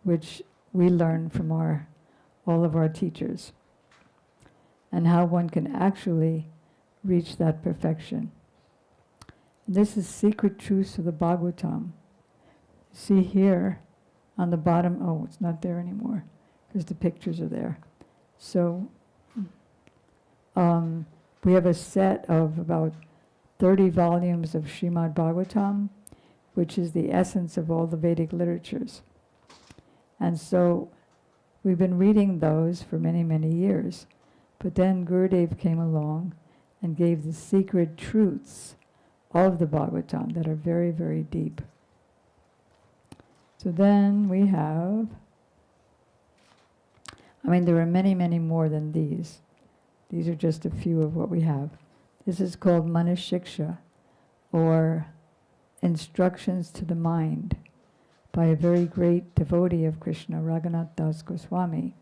which we learn from all of our teachers, and how one can actually reach that perfection. This is secret truths of the Bhagavatam. See here on the bottom, oh, it's not there anymore because the pictures are there. So we have a set of about 30 volumes of Srimad Bhagavatam, which is the essence of all the Vedic literatures. And so we've been reading those for many, many years. But then Gurudeva came along and gave the secret truths of the Bhagavatam that are very, very deep. So then we have, there are many, many more than these. These are just a few of what we have. This is called Manashiksha, or Instructions to the Mind, by a very great devotee of Krishna, Raghunath Das Goswami.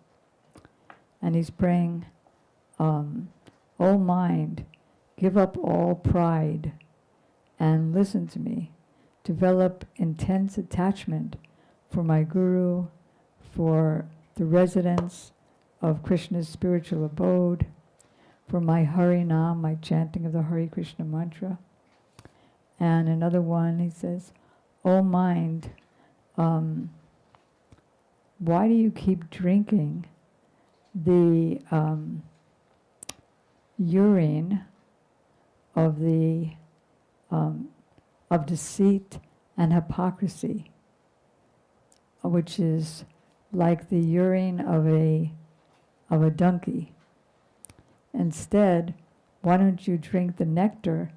And he's praying, O mind, give up all pride and listen to me. Develop intense attachment for my Guru, for the residents of Krishna's spiritual abode, for my Harinam, my chanting of the Hare Krishna mantra. And another one, he says, O mind, why do you keep drinking the urine of deceit and hypocrisy, which is like the urine of a donkey? Instead, why don't you drink the nectar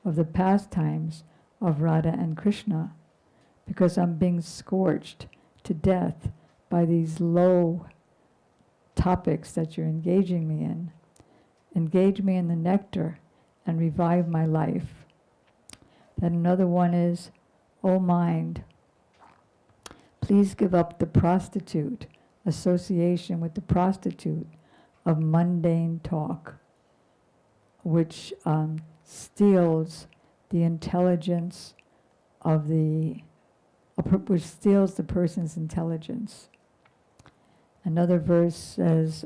of the pastimes of Radha and Krishna? Because I'm being scorched to death by these low topics that you're engaging me in. Engage me in the nectar and revive my life. Then another one is, O mind, please give up the prostitute, association with the prostitute of mundane talk, which steals the intelligence of which steals the person's intelligence. Another verse says,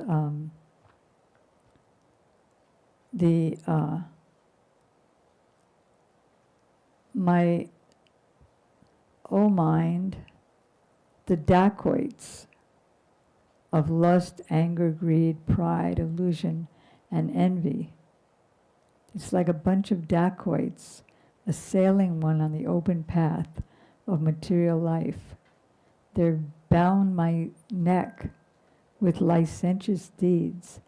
my, O mind, the dacoits of lust, anger, greed, pride, illusion, and envy. It's like a bunch of dacoits assailing one on the open path of material life. They're bound my neck with licentious deeds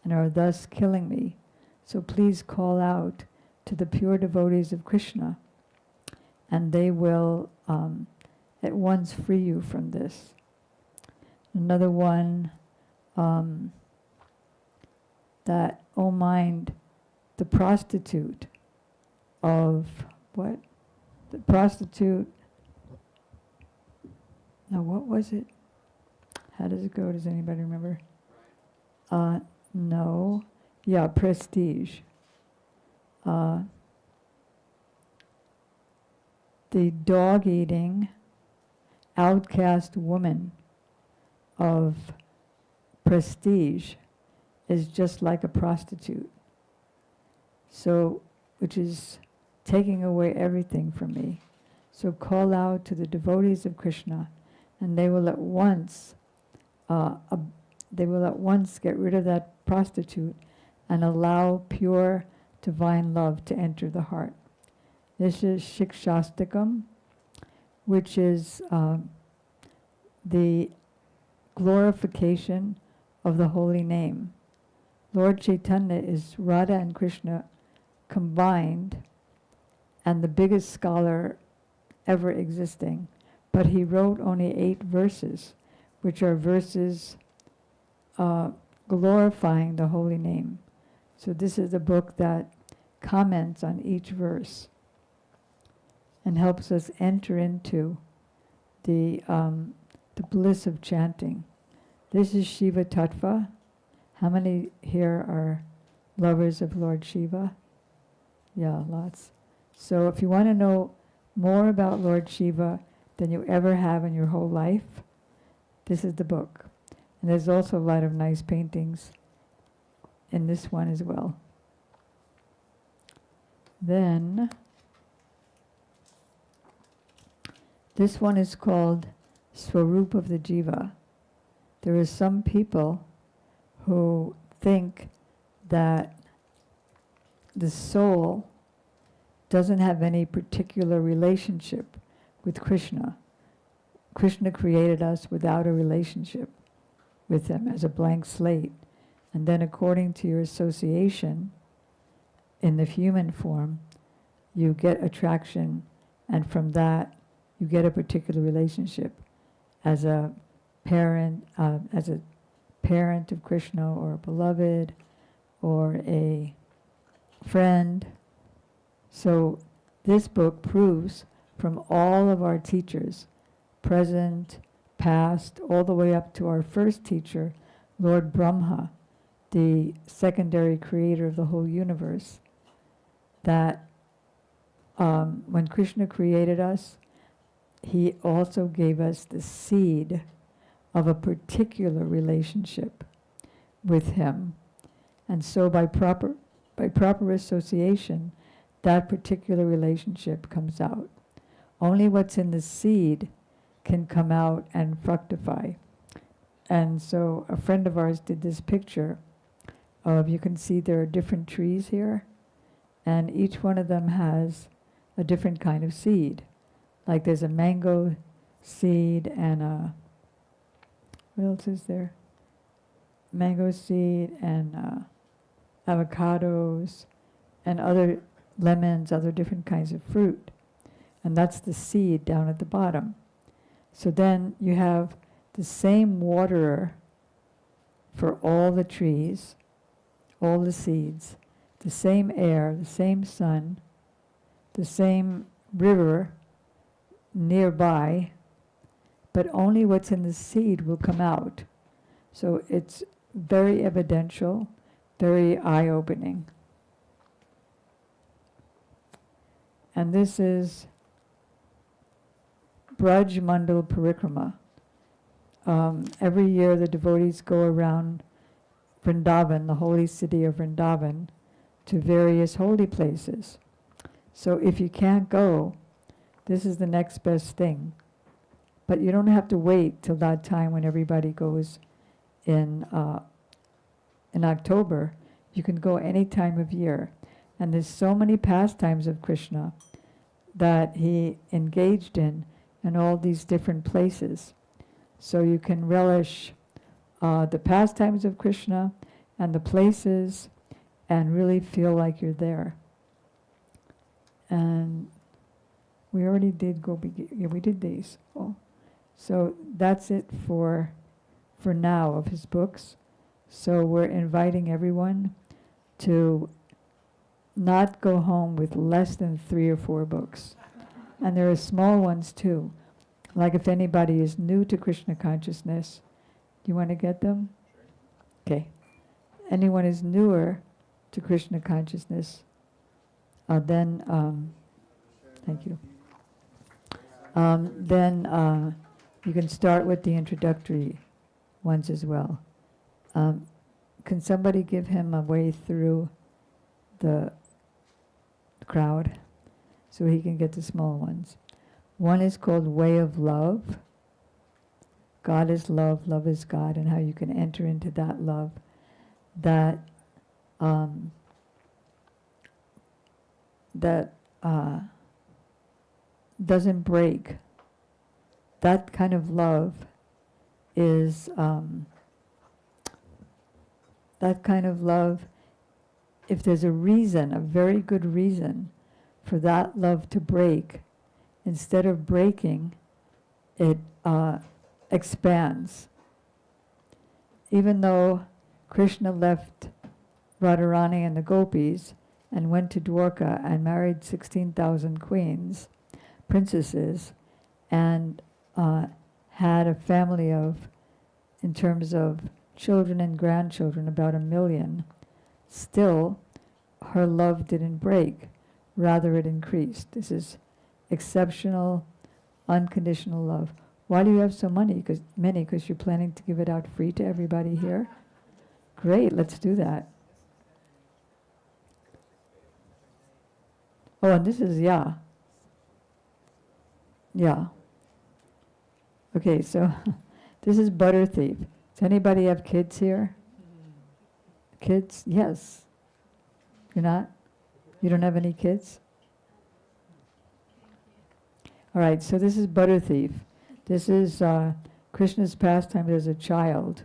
and are thus killing me. So please call out to the pure devotees of Krishna, and they will at once free you from this. Another one, that, O mind, the prostitute of what? The prostitute, no, what was it? How does it go? Does anybody remember? No. Yeah, prestige. The dog-eating, outcast woman of prestige is just like a prostitute. So, which is taking away everything from me. So call out to the devotees of Krishna, and they will at once get rid of that prostitute and allow pure divine love to enter the heart. This is Shikshastakam, which is the glorification of the holy name. Lord Chaitanya is Radha and Krishna combined, and the biggest scholar ever existing. But he wrote only 8 verses, which are verses glorifying the holy name. So this is a book that comments on each verse and helps us enter into the bliss of chanting. This is Shiva Tattva. How many here are lovers of Lord Shiva? Yeah, lots. So if you want to know more about Lord Shiva, than you ever have in your whole life, this is the book. And there's also a lot of nice paintings in this one as well. Then, this one is called Swarup of the Jiva. There are some people who think that the soul doesn't have any particular relationship with Krishna. Krishna created us without a relationship with him as a blank slate. And then according to your association in the human form, you get attraction, and from that you get a particular relationship as a parent of Krishna, or a beloved, or a friend. So this book proves from all of our teachers, present, past, all the way up to our first teacher, Lord Brahma, the secondary creator of the whole universe, that when Krishna created us, he also gave us the seed of a particular relationship with him. And so by proper association, that particular relationship comes out. Only what's in the seed can come out and fructify. And so a friend of ours did this picture of, you can see there are different trees here, and each one of them has a different kind of seed. Like there's a mango seed and a, what else is there? Mango seed and avocados and other lemons, other different kinds of fruit. And that's the seed down at the bottom. So then you have the same waterer for all the trees, all the seeds, the same air, the same sun, the same river nearby, but only what's in the seed will come out. So it's very evidential, very eye-opening. And this is Braj Mandal Parikrama. Every year the devotees go around Vrindavan, the holy city of Vrindavan, to various holy places. So if you can't go, this is the next best thing. But you don't have to wait till that time when everybody goes in October. You can go any time of year. And there's so many pastimes of Krishna that he engaged in all these different places. So you can relish the pastimes of Krishna and the places and really feel like you're there. And we already did we did these. Oh. So that's it for now of his books. So we're inviting everyone to not go home with less than 3 or 4 books. And there are small ones too. Like if anybody is new to Krishna consciousness, do you want to get them? Okay. Anyone is newer to Krishna consciousness, then, thank you. Then you can start with the introductory ones as well. Can somebody give him a way through the crowd so he can get the small ones? One is called Way of Love. God is love, love is God, and how you can enter into that love that doesn't break. That kind of love is if there's a reason, a very good reason for that love to break, instead of breaking, it expands. Even though Krishna left Radharani and the gopis and went to Dwarka and married 16,000 queens, princesses, and had a family of, in terms of children and grandchildren, about 1 million, still her love didn't break, rather it increased. This is exceptional unconditional love. Why do you have so many? Because you're planning to give it out free to everybody here? Great, let's do that. Oh, and this is Ya. Ya. Okay, so this is Butter Thief. Does anybody have kids here? Kids? Yes. You're not? You don't have any kids? All right, so this is Butter Thief. This is Krishna's pastime as a child,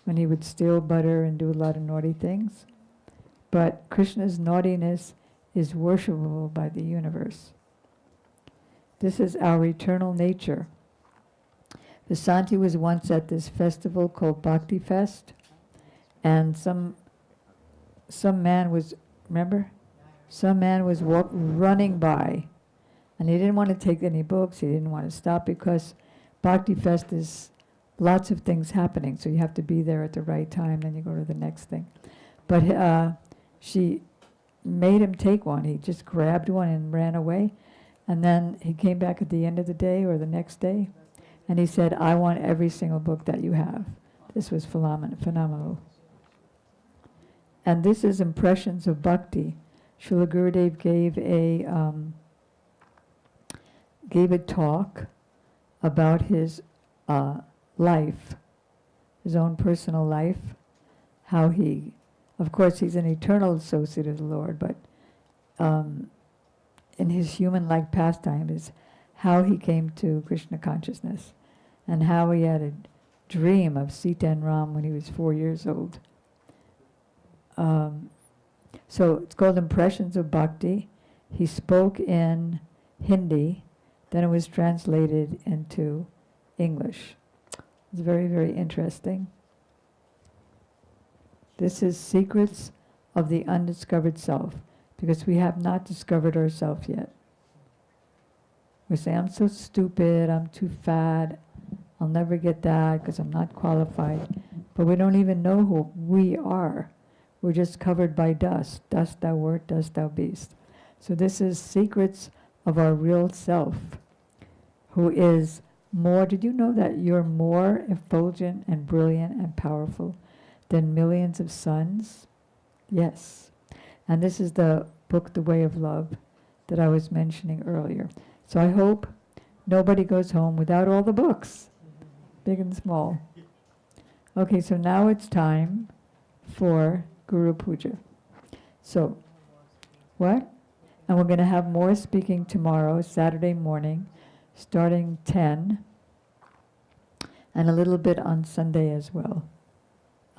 when he would steal butter and do a lot of naughty things. But Krishna's naughtiness is worshipable by the universe. This is our eternal nature. Vasanti was once at this festival called Bhakti Fest, and some man was, remember? Some man was running by, and he didn't want to take any books, he didn't want to stop, because Bhakti Fest is lots of things happening, so you have to be there at the right time, then you go to the next thing. But she made him take one. He just grabbed one and ran away, and then he came back at the end of the day or the next day, and he said, I want every single book that you have. This was phenomenal. And this is Impressions of Bhakti. Srila Gurudev gave a talk about his life, his own personal life, how he, of course he's an eternal associate of the Lord, but in his human-like pastime is how he came to Krishna consciousness, and how he had a dream of Sita and Ram when he was 4 years old. So it's called Impressions of Bhakti. He spoke in Hindi, then it was translated into English. It's very, very interesting. This is Secrets of the Undiscovered Self, because we have not discovered ourselves yet. We say, I'm so stupid, I'm too fat, I'll never get that because I'm not qualified. But we don't even know who we are. We're just covered by dust. Dust thou wert, dust thou beest. So this is Secrets of our real self, who is more. Did you know that you're more effulgent and brilliant and powerful than millions of suns? Yes. And this is the book, The Way of Love, that I was mentioning earlier. So I hope nobody goes home without all the books, big and small. Okay, so now it's time for Guru Puja. So, what? And we're going to have more speaking tomorrow, Saturday morning, starting 10, and a little bit on Sunday as well.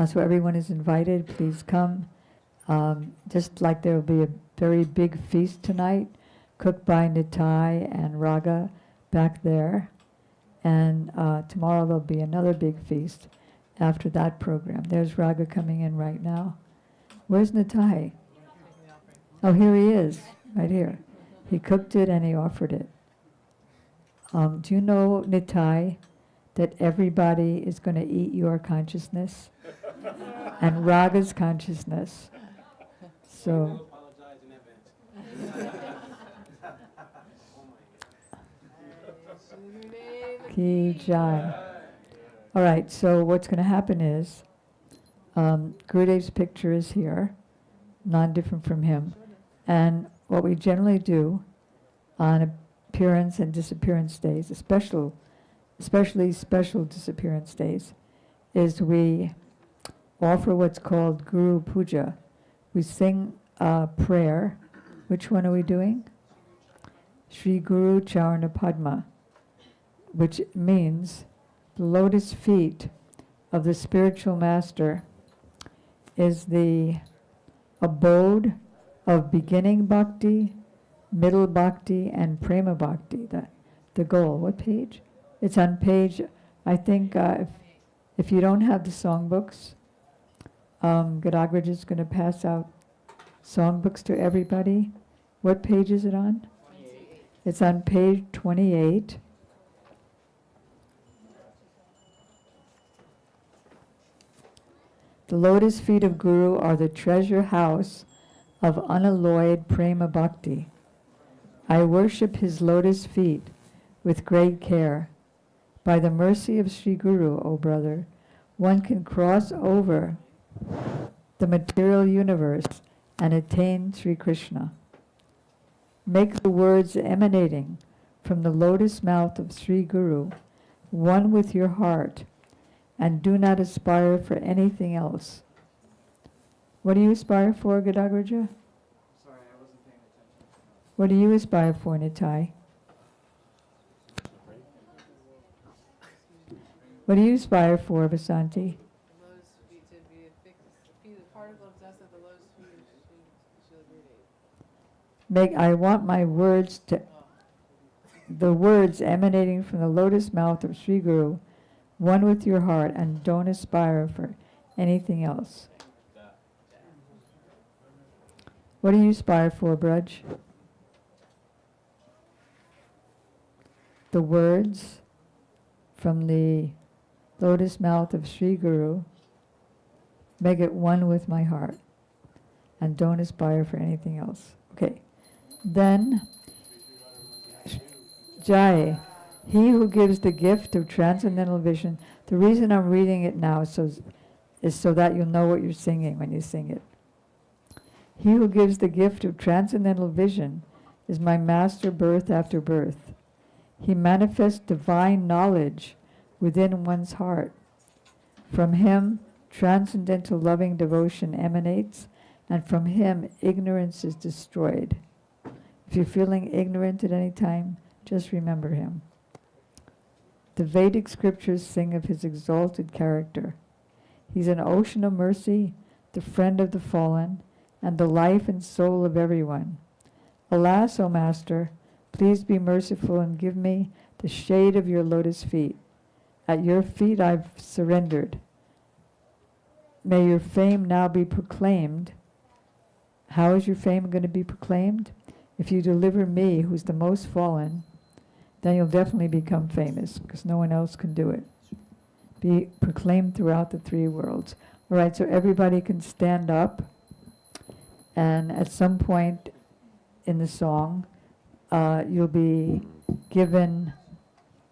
So everyone is invited, please come. Just like there will be a very big feast tonight, cooked by Nitai and Raga back there. And tomorrow there'll be another big feast after that program. There's Raga coming in right now. Where's Nitai? Oh, here he is, right here. He cooked it and he offered it. Do you know, Nitai, that everybody is going to eat your consciousness and Raga's consciousness? So, Ki Jai. All right, so what's going to happen is, Gurudev's picture is here, non-different from him. And what we generally do on appearance and disappearance days, especially special disappearance days, is we offer what's called Guru Puja. We sing a prayer. Which one are we doing? Shri Guru Charana Padma, which means the lotus feet of the spiritual master is the abode of beginning bhakti, middle bhakti, and prema bhakti, the goal. What page? It's on page, I think, if you don't have the songbooks, Gadagraj is going to pass out songbooks to everybody. What page is it on? 28. It's on page 28. The lotus feet of Guru are the treasure house of unalloyed prema bhakti. I worship his lotus feet with great care. By the mercy of Sri Guru, O brother, one can cross over the material universe and attain Sri Krishna. Make the words emanating from the lotus mouth of Sri Guru one with your heart, and do not aspire for anything else. What do you aspire for, Gadagraja? Sorry, I wasn't paying attention. What do you aspire for, Nitai? What do you aspire for, Vasanti? The lotus feet to be a feet, a particle of dust at the lotus feet of Srila Gurudeva. I want my words to, the words emanating from the lotus mouth of Sri Guru, one with your heart, and don't aspire for anything else. What do you aspire for, Braj? The words from the lotus mouth of Sri Guru, make it one with my heart, and don't aspire for anything else. Okay. Then, Jai, he who gives the gift of transcendental vision. The reason I'm reading it now is so that you'll know what you're singing when you sing it. He who gives the gift of transcendental vision is my master birth after birth. He manifests divine knowledge within one's heart. From him, transcendental loving devotion emanates, and from him, ignorance is destroyed. If you're feeling ignorant at any time, just remember him. The Vedic scriptures sing of his exalted character. He's an ocean of mercy, the friend of the fallen, and the life and soul of everyone. Alas, O Master, please be merciful and give me the shade of your lotus feet. At your feet I've surrendered. May your fame now be proclaimed. How is your fame going to be proclaimed? If you deliver me, who's the most fallen, then you'll definitely become famous, because no one else can do it. Be proclaimed throughout the three worlds. All right, so everybody can stand up, and at some point in the song, you'll be given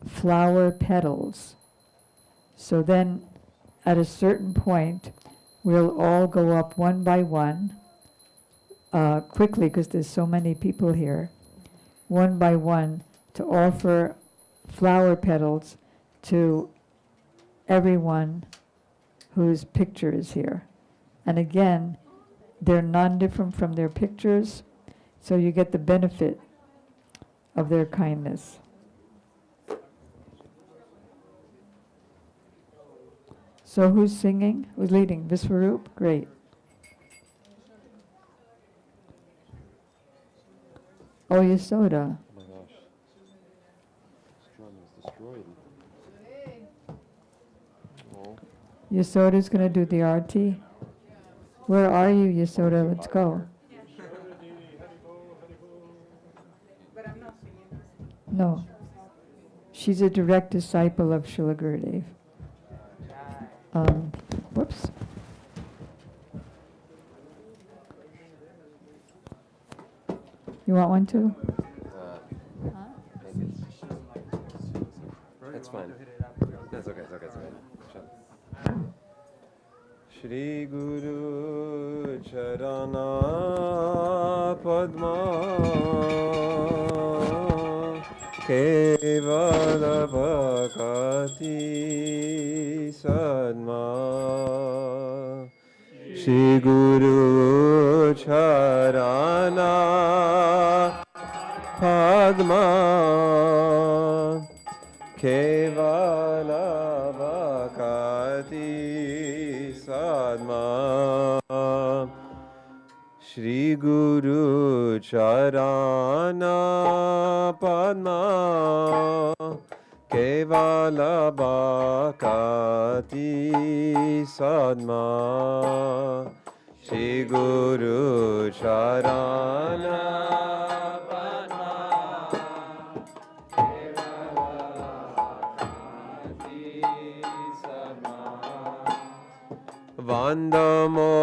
flower petals. So then, at a certain point, we'll all go up one by one, quickly, because there's so many people here, one by one, to offer flower petals to everyone whose picture is here. And again, they're non-different from their pictures, so you get the benefit of their kindness. So who's singing? Who's leading? Viswarup? Great. Oh, Yasoda. Oh my gosh. This drum is destroyed. Oh. Yasoda's going to do the arati. Where are you, Yasoda? Let's go. But I'm not singing. No. She's a direct disciple of Srila Gurudeva. Whoops. You want one too? That's fine. That's okay, it's okay, it's okay. Shut. Shri Guru Charana Padma Kevala Bhakati Sadma Shri Guru Charana Padma Kevala Bhakati Sadma Shri Guru Charana Padma Kevala Bhakati Sadma Shri Guru Charana Vandamo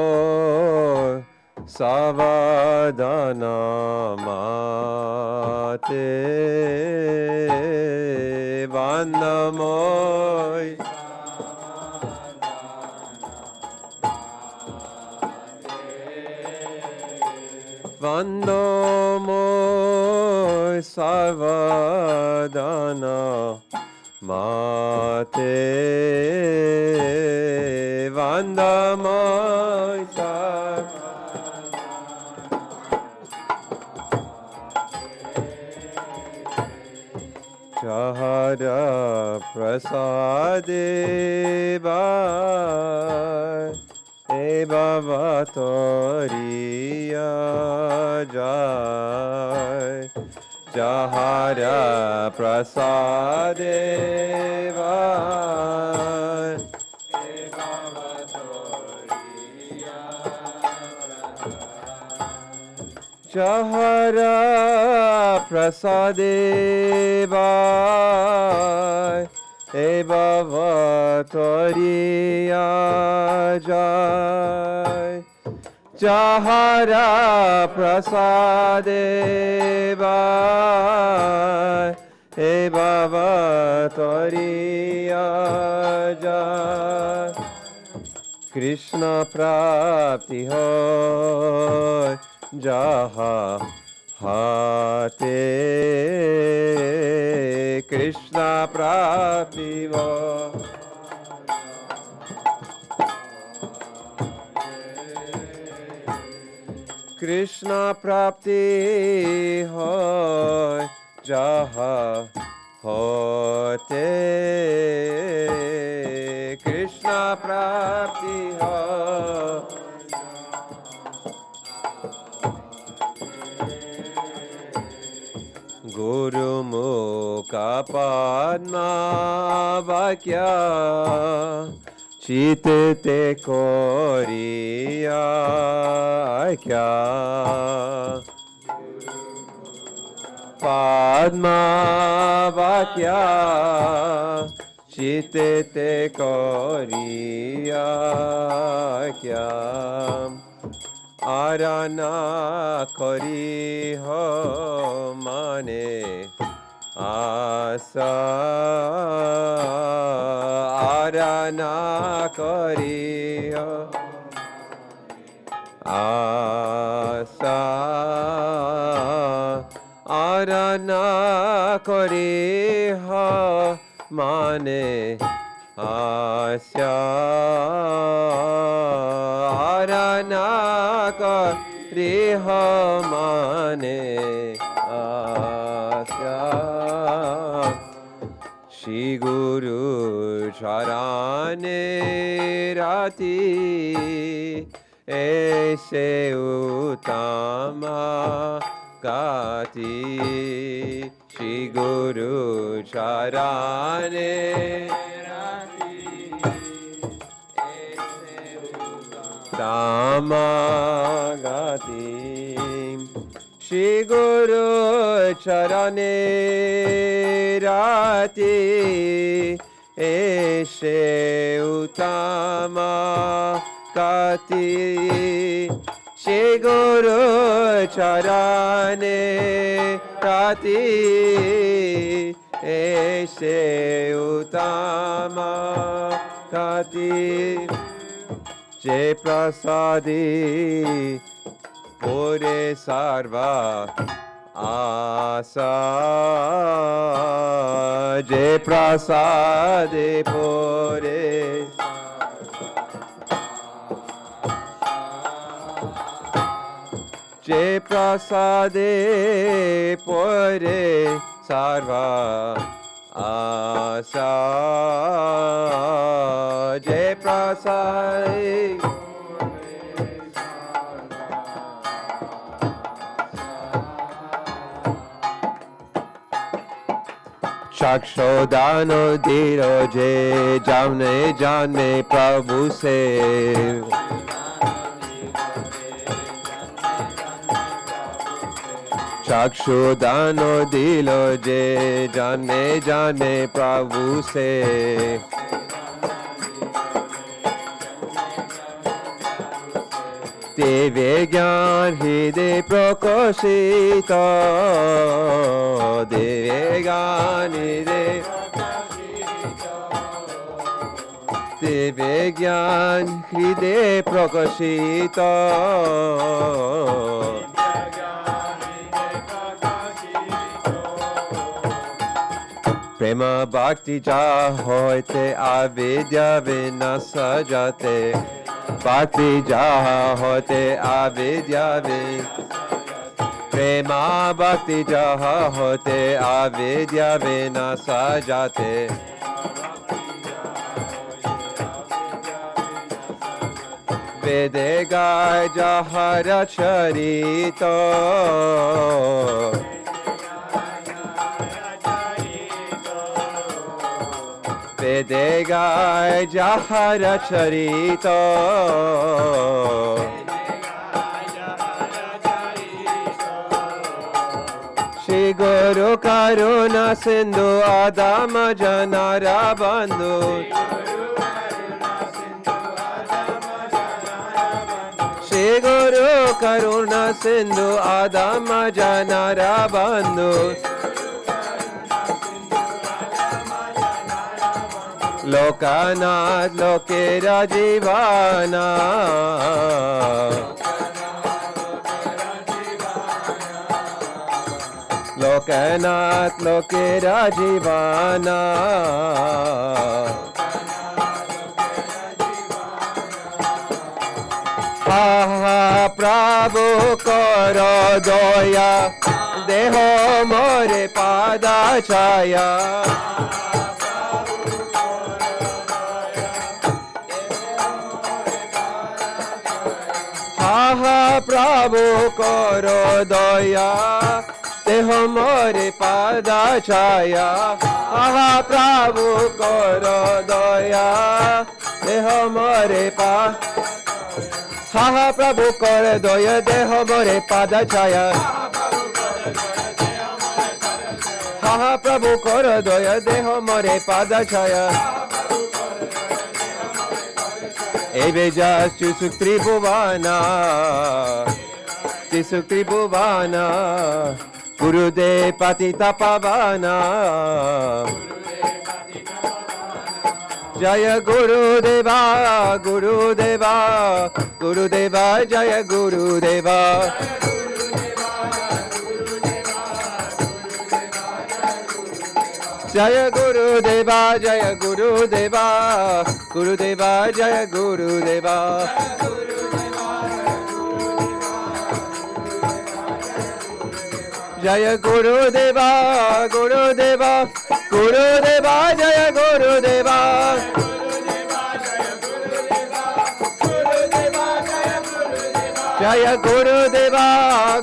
Savadana mate vandamoy vandamoy savadana mate vandamoy Chahara prasade bhai e baba toriya jai Chahara prasade bhai e baba toriya Chahara prasade bhai e baba toriya jai Chahara prasade bhai e baba toriya jai Krishna prapti hoy jaha hate Krishna prapti hoy Krishna prapti hoy jaha hote Krishna prapti hoy Guru Mukha Padma Vakya Chitete Koriya Kya Padma Vakya Chitete Koriya Kya Arana kori ho mane asa Arana kori ho asa Arana kori ho mane asa Arana kariho mane asya Shri Guru Charane Rati Aise Uttama Gati Shri Guru Charane Tamagati Shri Guru Charane Rati Eshe Uttama Gati Shri Guru Charane Rati Eshe Uttama Gati Jai Prasadi Pure Sarva Asa Jai Prasadi Pure Jai Prasadi Pure Sarva Asa Jai Prasadi Chakshadano diro je jamne janme Prabhu se Chakshadano dilo je janme Prabhu se Divya ज्ञान हृदय प्रकाशित दिव्य ज्ञान हृदय दिव्य ज्ञान हृदय प्रकाशित प्रेम भक्ति जा होते अविद्या विनाश जाते भक्ति जा होते अविद्या प्रेम भक्ति जा होते अविद्या विनाश जाते वेदे गाय जहर चरित वेदे गाय जहर चरित श्री गुरु करुणा सिंधु आदम जनारा बंधु श्री गुरु करुणा सिंधु आदम जनारा बंधु लोकनाथ लोकेरा जीवाना लोकनाथ लोकेरा जीवाना प्रभु करो दया देह मोरे पादा छाया प्रभु करो दया देह मोरे पादा छाया प्रभु करो दया देह मोरे पा प्रभु कर दया देह मोरे पादा छाया प्रभु कर दया देह मोरे पादा छाया एवे जस चुसुक्ति भुवाना तिसुक्ति भुवाना गुरुदेव पतिता पावाना जय गुरुदेवा गुरुदेवा गुरुदेवा जय गुरुदेवा जय गुरुदेवा जय गुरुदेवा गुरुदेवा जय गुरुदेवा जय गुरुदेवा गुरुदेवा गुरुदेवा जय गुरुदेवा जय गुरुदेवा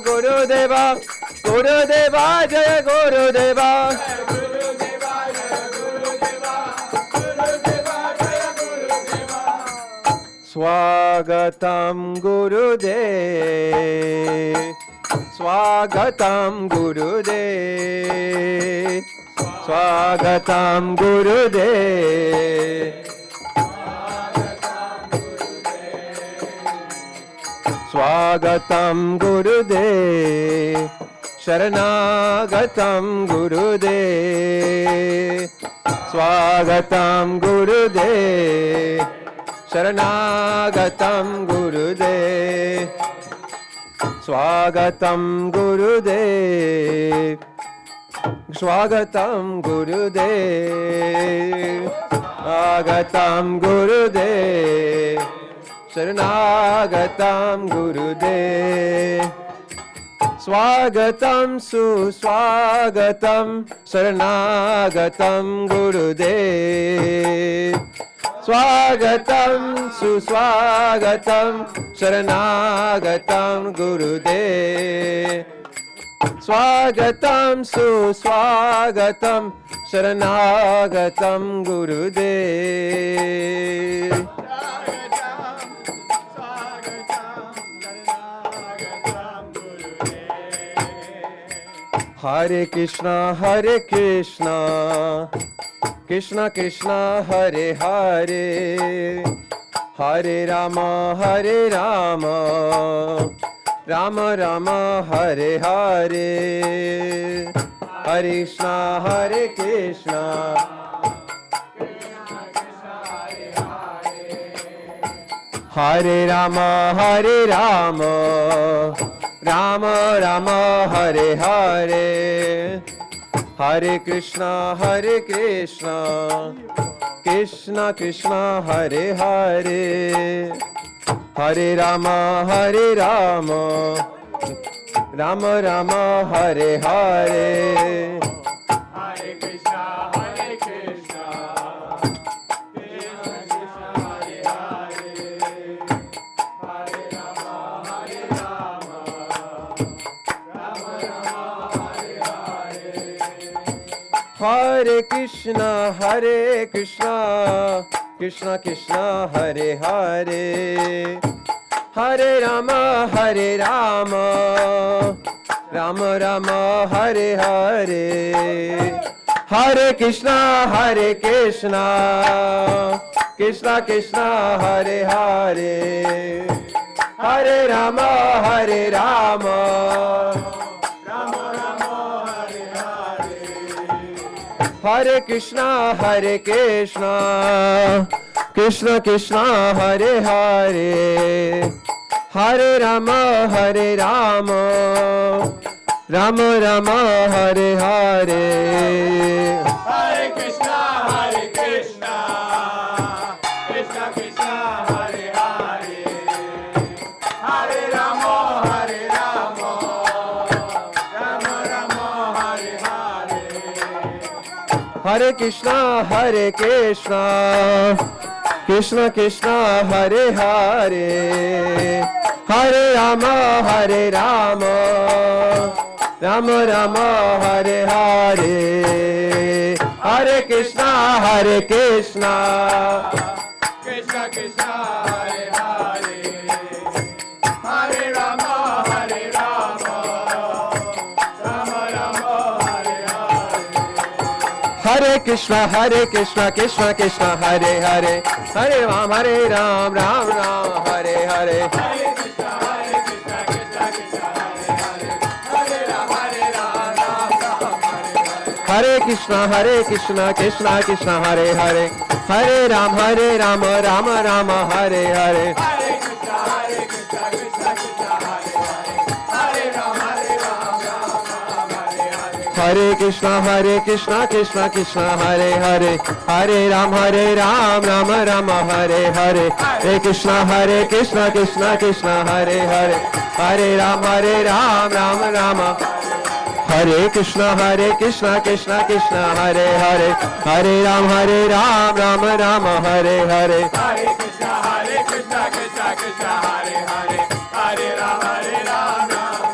गुरुदेवा गुरुदेवा जय गुरुदेवा स्वागतम गुरुदेव स्वागतम गुरुदेव स्वागतम गुरुदेव स्वागतम गुरुदेव शरणागतम गुरुदेव स्वागतम गुरुदेव शरणागतम गुरुदेव स्वागतम गुरुदेव स्वागतम गुरुदेव स्वागतम गुरुदेव शरणागतम गुरुदेव स्वागतम सुस्वागतम शरणागतम गुरुदेव स्वागतम सुस्वागतम शरणागतम गुरुदेव स्वागतम सुस्वागतम शरणागतम गुरुदेव हरे Krishna Krishna Krishna Hare Hare Hare Rama, Hare Rama, Rama Rama, Hare Hare, Hare Krishna, Hare Krishna, Hare Rama, Hare Rama, Rama Rama, Hare Hare, Hare Krishna, Hare Krishna, Krishna Krishna, Hare Hare, Hare Rama, Hare Rama, Rama Rama, Hare Hare, Hare Krishna, Hare Krishna, Krishna Krishna, Hare Hare, Hare Rama, Hare Rama, Rama Rama, Hare Hare, Hare Krishna, Hare Krishna, Krishna Krishna, Hare Hare, Hare Rama, Hare Rama, Rama Rama, Hare Hare, Hare Krishna, Hare Krishna, Krishna Krishna, Hare Hare, Hare Rama, Hare Rama, Rama Rama, Hare Hare, Hare Krishna, Hare Krishna, Krishna Krishna, Hare Hare, Hare Rama, Hare Rama, Rama Rama, Hare Hare, Hare Krishna, Hare Krishna, Krishna Krishna, Hare Hare, Hare Rama, Hare Rama, Rama Rama, Hare Hare, Hare Krishna, Hare Krishna, Krishna Krishna, Hare Hare, Hare Rama, Hare Rama, Rama Rama, Hare Hare, Hare Krishna, Hare Krishna, Krishna Krishna, Hare Hare, Hare Rama, Hare Rama, Rama Rama, Hare Hare, Hare Krishna, Hare Krishna, Krishna Krishna, Hare Hare, Hare Ram, Hare Ram, Ram Ram, Hare Hare, Hare Krishna, Hare Krishna, Krishna Krishna, Hare Hare, Hare Ram, Hare Ram, Ram Ram, Hare Krishna, Hare Krishna, Krishna Krishna, Hare Hare, Hare Ram, Hare Ram, Ram Ram, Hare Hare, Hare Krishna, Hare Krishna, Krishna Krishna, Hare Hare, Hare Ram, Hare Ram, Ram Ram, Hare Hare, Hare Krishna, Hare Krishna, Krishna Krishna, Hare Hare, Hare Ram, Hare Ram, Ram Ram, Hare Hare, Hare Krishna, Hare Krishna, Krishna Krishna, Hare Hare, Hare Ram, Hare Ram, Ram Ram, Hare Krishna, Hare Krishna, Krishna Krishna, Hare Hare, Hare Ram, Hare Ram, Ram Ram, Hare Hare, Hare Krishna, Hare Krishna, Krishna Krishna, Hare Hare, Hare Ram, Hare Ram, Ram Ram.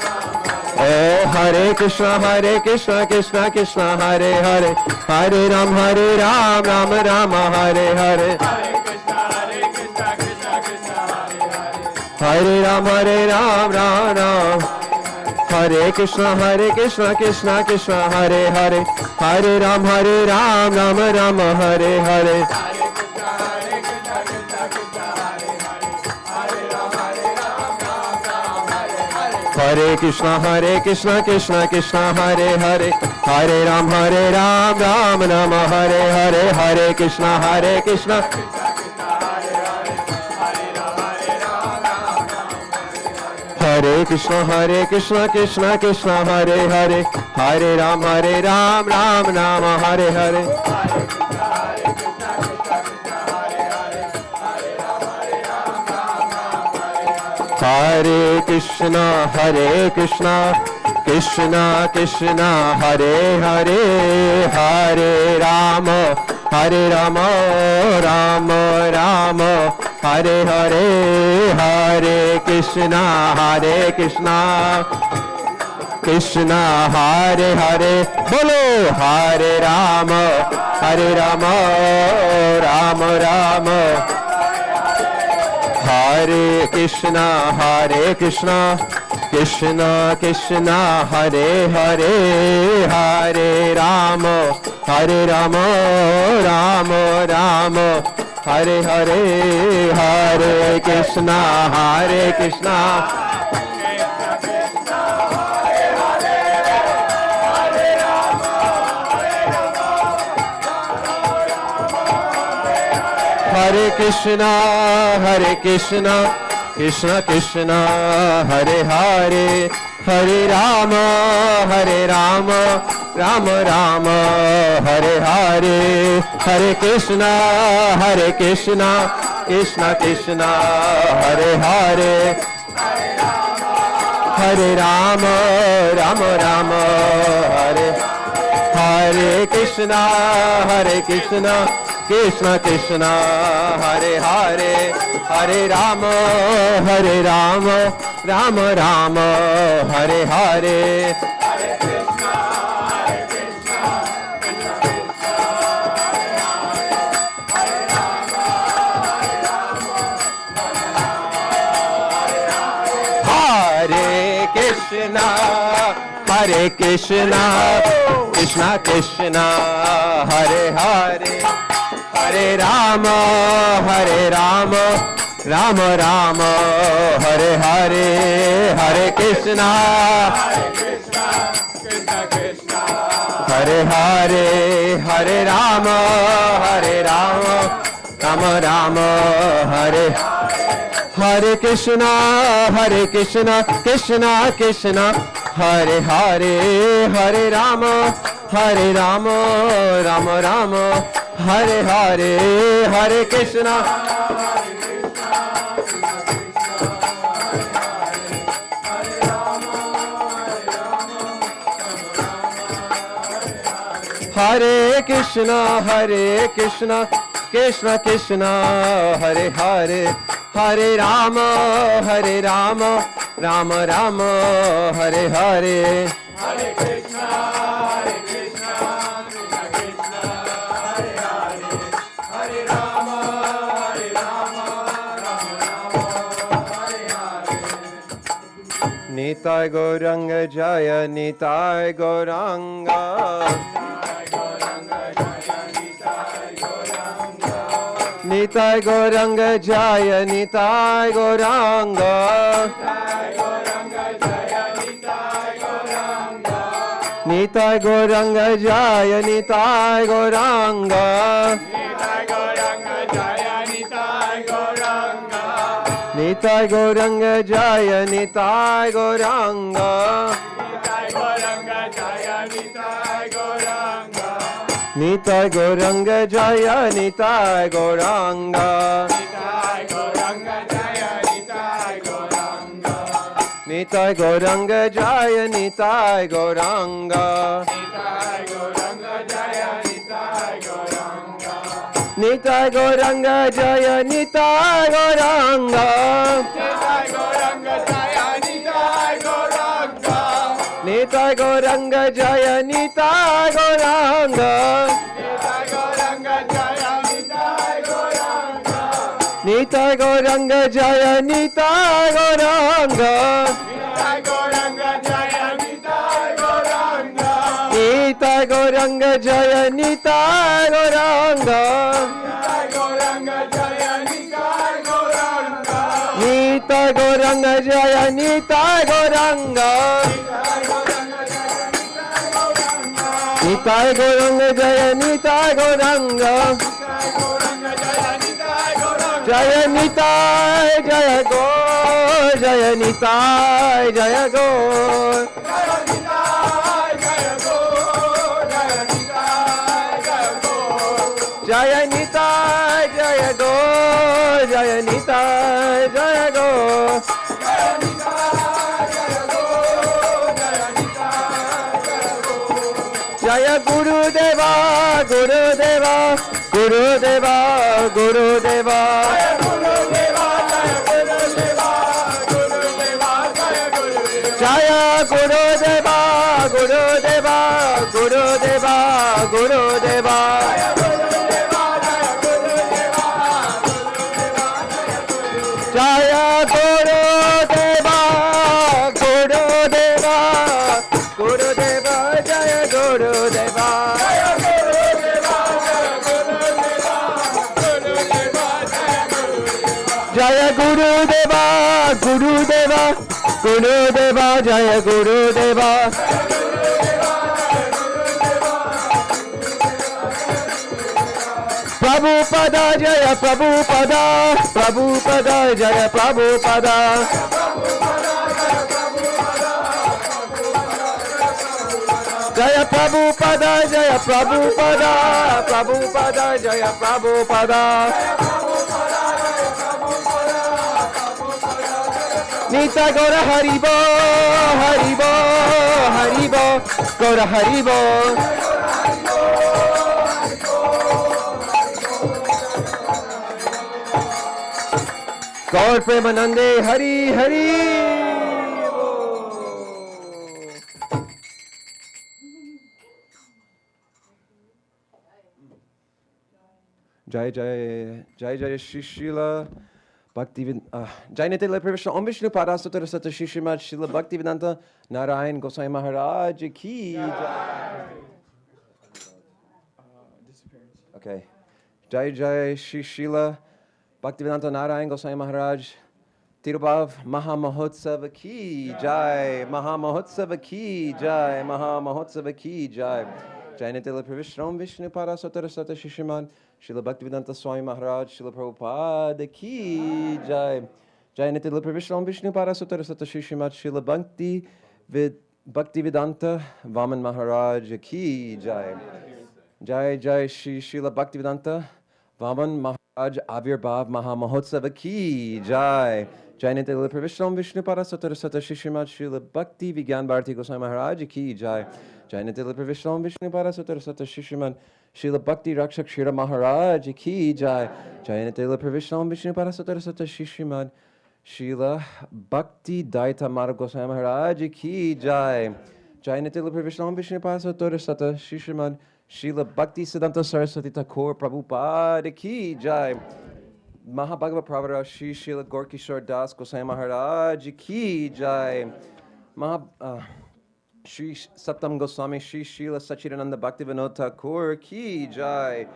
Oh, Hare Krishna, Hare Krishna, Krishna Krishna, Hare Hare, Hare Ram, Hare Ram, Ram Ram, Hare Hare, Hare Krishna, Hare Krishna, Krishna Krishna, Hare Hare, Hare Ram, Hare Ram, Ram Ram. Hare Krishna, Hare Krishna, Krishna Krishna, Hare Hare, Hare Ram, Hare Ram, Ram Ram, Hare Hare, Hare Krishna, Hare Krishna, Krishna Krishna, Hare Hare, Hare Ram, Ram Ram, Hare Hare, Hare Krishna, Hare Krishna, Hare Krishna, Hare Krishna, Krishna Krishna, Hare Hare, Hare Ram, Ram Ram, Hare Hare, Hare Krishna, Hare Krishna, Krishna Krishna, Hare Hare, Hare Rama, Rama Rama, Hare Hare, Hare Krishna, Hare Krishna, Krishna Hare Hare, Bolo Hare Rama, Rama Rama, Hare Krishna, Krishna Krishna, Hare Hare, Hare Rama, Rama Rama, Hare Hare, Hare Krishna, Hare Krishna, Hare Krishna, Hare Krishna, Krishna Krishna, Hare Hare, Hare Rama, Rama Rama, Hare Hare, Hare Krishna, Krishna Krishna, Hare Hare, Hare Rama, Rama, Hare Hare Krishna, Krishna Krishna, Hare Hare, Hare Rama, Rama Rama, Hare Hare, Hare Krishna, Krishna Krishna, Hare Hare, Hare Rama, Rama Rama, Hare Hare, Hare Krishna, Krishna Krishna, Hare Hare, Hare Rama, Rama Rama, Hare Hare Krishna, Krishna Krishna, Hare Hare, Hare Rama, Rama Rama, Hare Hare, Hare Krishna, Hare Krishna, Krishna Krishna, Hare Hare, Hare Rama, Rama Rama, Hare Hare, Hare Krishna, Krishna Krishna, Hare Hare, Hare Rama, Rama Rama, Hare Hare. Nitai Gauranga Jaya, Nitai Gauranga, Nitai Gauranga Jaya, Nitai Gauranga, Nitai Gauranga Jaya, Nitai Gauranga, Nitai Gauranga Jaya, Nitai Gauranga, Nitai Gauranga Jaya, Nitai Gauranga, Nitai Gauranga Jaya, Nitai Gauranga, Nitai Gauranga Jaya, Nitai Gauranga, Nitai Gauranga Jaya, Nitai Gauranga, Nitai Gauranga Jaya, Nitai Gauranga, Nitai Gauranga Jaya, Nitai Gauranga, Nitai Gauranga Jaya, Nitai Gauranga, Nitai Gauranga Jaya, Nitai Gauranga, Jaya Nitai, Jaya Gaur, Jaya Nitai, Jaya Gaur, Jaya Nitai, Jaya Gaur, Jaya Nitai, Jaya Gaur, Jaya Gurudeva, Gurudeva, Gurudeva, Gurudeva, Jaya Gurudeva, Gurudeva, Gurudeva, Gurudeva, Jaya Gurudeva, Gurudeva, Gurudeva, Jaya Gurudeva, Gurudeva, Jaya Gurudeva, Gurudeva, Gurudeva, Jaya Gurudeva. Prabhupada, Jaya Prabhupada, Prabhupada, Jaya Prabhupada. Jaya Prabhupada, Jaya Prabhupada, Prabhupada, Jaya Prabhupada. Nita Gora Haribo, Haribo, Haribo, Gora Haribo. Gaur Premanande, Hari, Hari. Jai Jai Jai Jai Shri Srila Bhaktivedanta Jai Nitya Prabhupada Om Vishnu Pada Sutta Sutta Shri Srimad Srila Bhaktivedanta Narayana Goswami Maharaja Ki Jai. Okay. Jai Jai Shri Srila Bhaktivedanta Narayana Goswami Maharaj Tirubhav Maha Mahotsava Ki Jai. Maha Mahotsava Ki Jai. Maha Mahotsava Ki Jai. Jai Nitya Prabhupada Om Vishnu Pada Sutta Sutta Shri Srimad Srila Bhaktivedanta Swami Maharaj, Srila Prabhupada Ki Jai. Jai Nitya Prabhupada Om Vishnu Pada Sutta Sutta Shri Srimad Srila Bhaktivedanta Vaman Maharaj Ki Jai. Jai Jai Shri Srila Bhaktivedanta Vaman Maharaj Avirbhav Maha Mahotsava Ki Jai. Jai Nitya Prabhupada Om Vishnu Pada Sutta Sutta Shri Srimad Srila Bhakti Vigyan Bharati Goswami Maharaj Ki Jai. Jai Nitya Prabhupada Om Vishnu Pada Sutta Sutta Shri Srimad Srila Bhakti Rakshak Shira Maharaj Ki Jai. Jai Nitya Prabhupada Om Vishnu Pada Sutta Sutta Shri Srimad Srila Bhakti Daita Madhav Goswami Maharaj Ki Jai. Jai Nitya Prabhupada Om Vishnu Pada Sutta Sutta Shri Srimad Srila Bhakti Siddhanta Saraswati Thakur Prabhupada Ki Jai. Mahabhagava Pravara Shri Srila Gorkishore Das Goswami Maharaj Ki Jai. Shri Sattam Goswami Shri Srila Sachidananda Bhaktivinoda Thakur Ki Jai.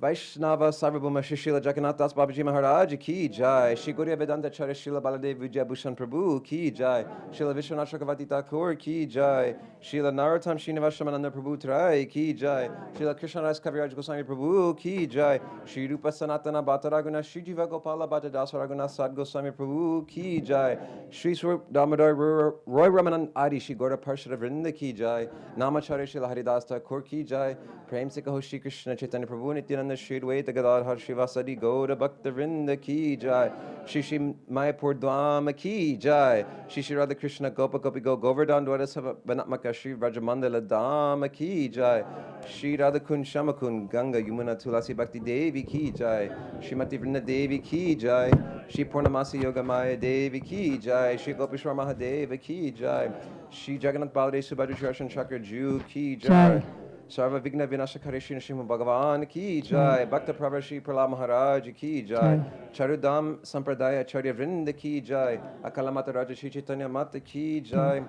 Vaishnava Sarvabhuma Shri Srila Jagannath Das Babaji Maharaj Ki Jai. Shri Gaudiya Vedanta Acharya Srila Baladev Vijay Bhushan Prabhu Ki Jai. Srila Vishwanath Chakravarti Thakur Ki Jai. Srila Narottam Srinivasramananda Prabhu Trai Ki Jai. Srila Krishna Ras Kaviraj Goswami Prabhu Ki Jai. Shri Rupa Sanatana Bhattaraguna Shri Jiva Gopala Bhatta Dasaraguna Sad Goswami Prabhu Ki Jai. Shri Swarup Damodar Roy Ramanan Adi Shri Gaura Parshada Vrinda Ki Jai. Namacharya Srila Haridas Thakur Ki Jai. Prem Sikaho Shri Krishna Chaitanya Prabhu Nityananda Shri Dvaita Gadadhar Srivasadi Gaura Bhakta Vrinda Ki Jai. Shri Shri Mayapur Dwama Ki Jai. Shri Shri Radha Krishna Gopa Gopi Go Govardhan Dwara Sabha Banatmaka Shri Vrajamandala Dhamma Ki Jai. Shri Radha Kun Shamakun Ganga Yamuna Tulasi Bhakti Devi Ki Jai. Shrimati Vrinda Devi Ki Jai. Shri Purnamasi Yoga Maya Devi Ki Jai. Shri Gopishwar Mahadeva Ki Jai. Shri Jagannath Baladev Subhadra Darshan Chakra Ju Ki Jai. Sarva Vigna Vinashakare Shri Nrsimha Bhagavan Ki Jai. Bhakta Prabha Shri Prahlad Maharaj Ki Jai. Charudam Sampradaya Acharya Vrinda Ki Jai. Akala Mata Raja Shri Chaitanya Mata Ki Jai.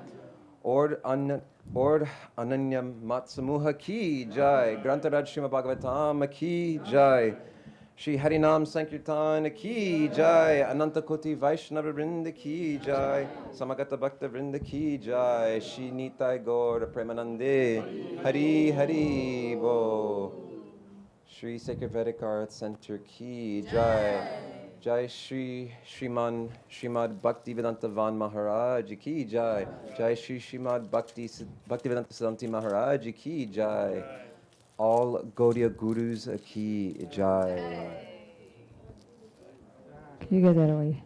Ord Ananya Matsamuha Ki Jai. Grantaraj Srimad Bhagavatam Ki Jai. Shri Harinam Sankirtan Ki Jai. Ananta Koti Vaishnava Vrinda Ki Jai. Samagata Bhakta Vrinda Ki Jai. Shri Nitai Gaur Premanande Hari Hari Bo. Shri Sacred Vedic Art Center Ki Jai. Jai Shri Srimad Bhaktivedanta Van Maharaj Ki Jai. Jai Shri Srimad Bhaktivedanta Siddhanti Maharaj Ki Jai. All Gaudiya Gurus Ki Jai. Can you get that away?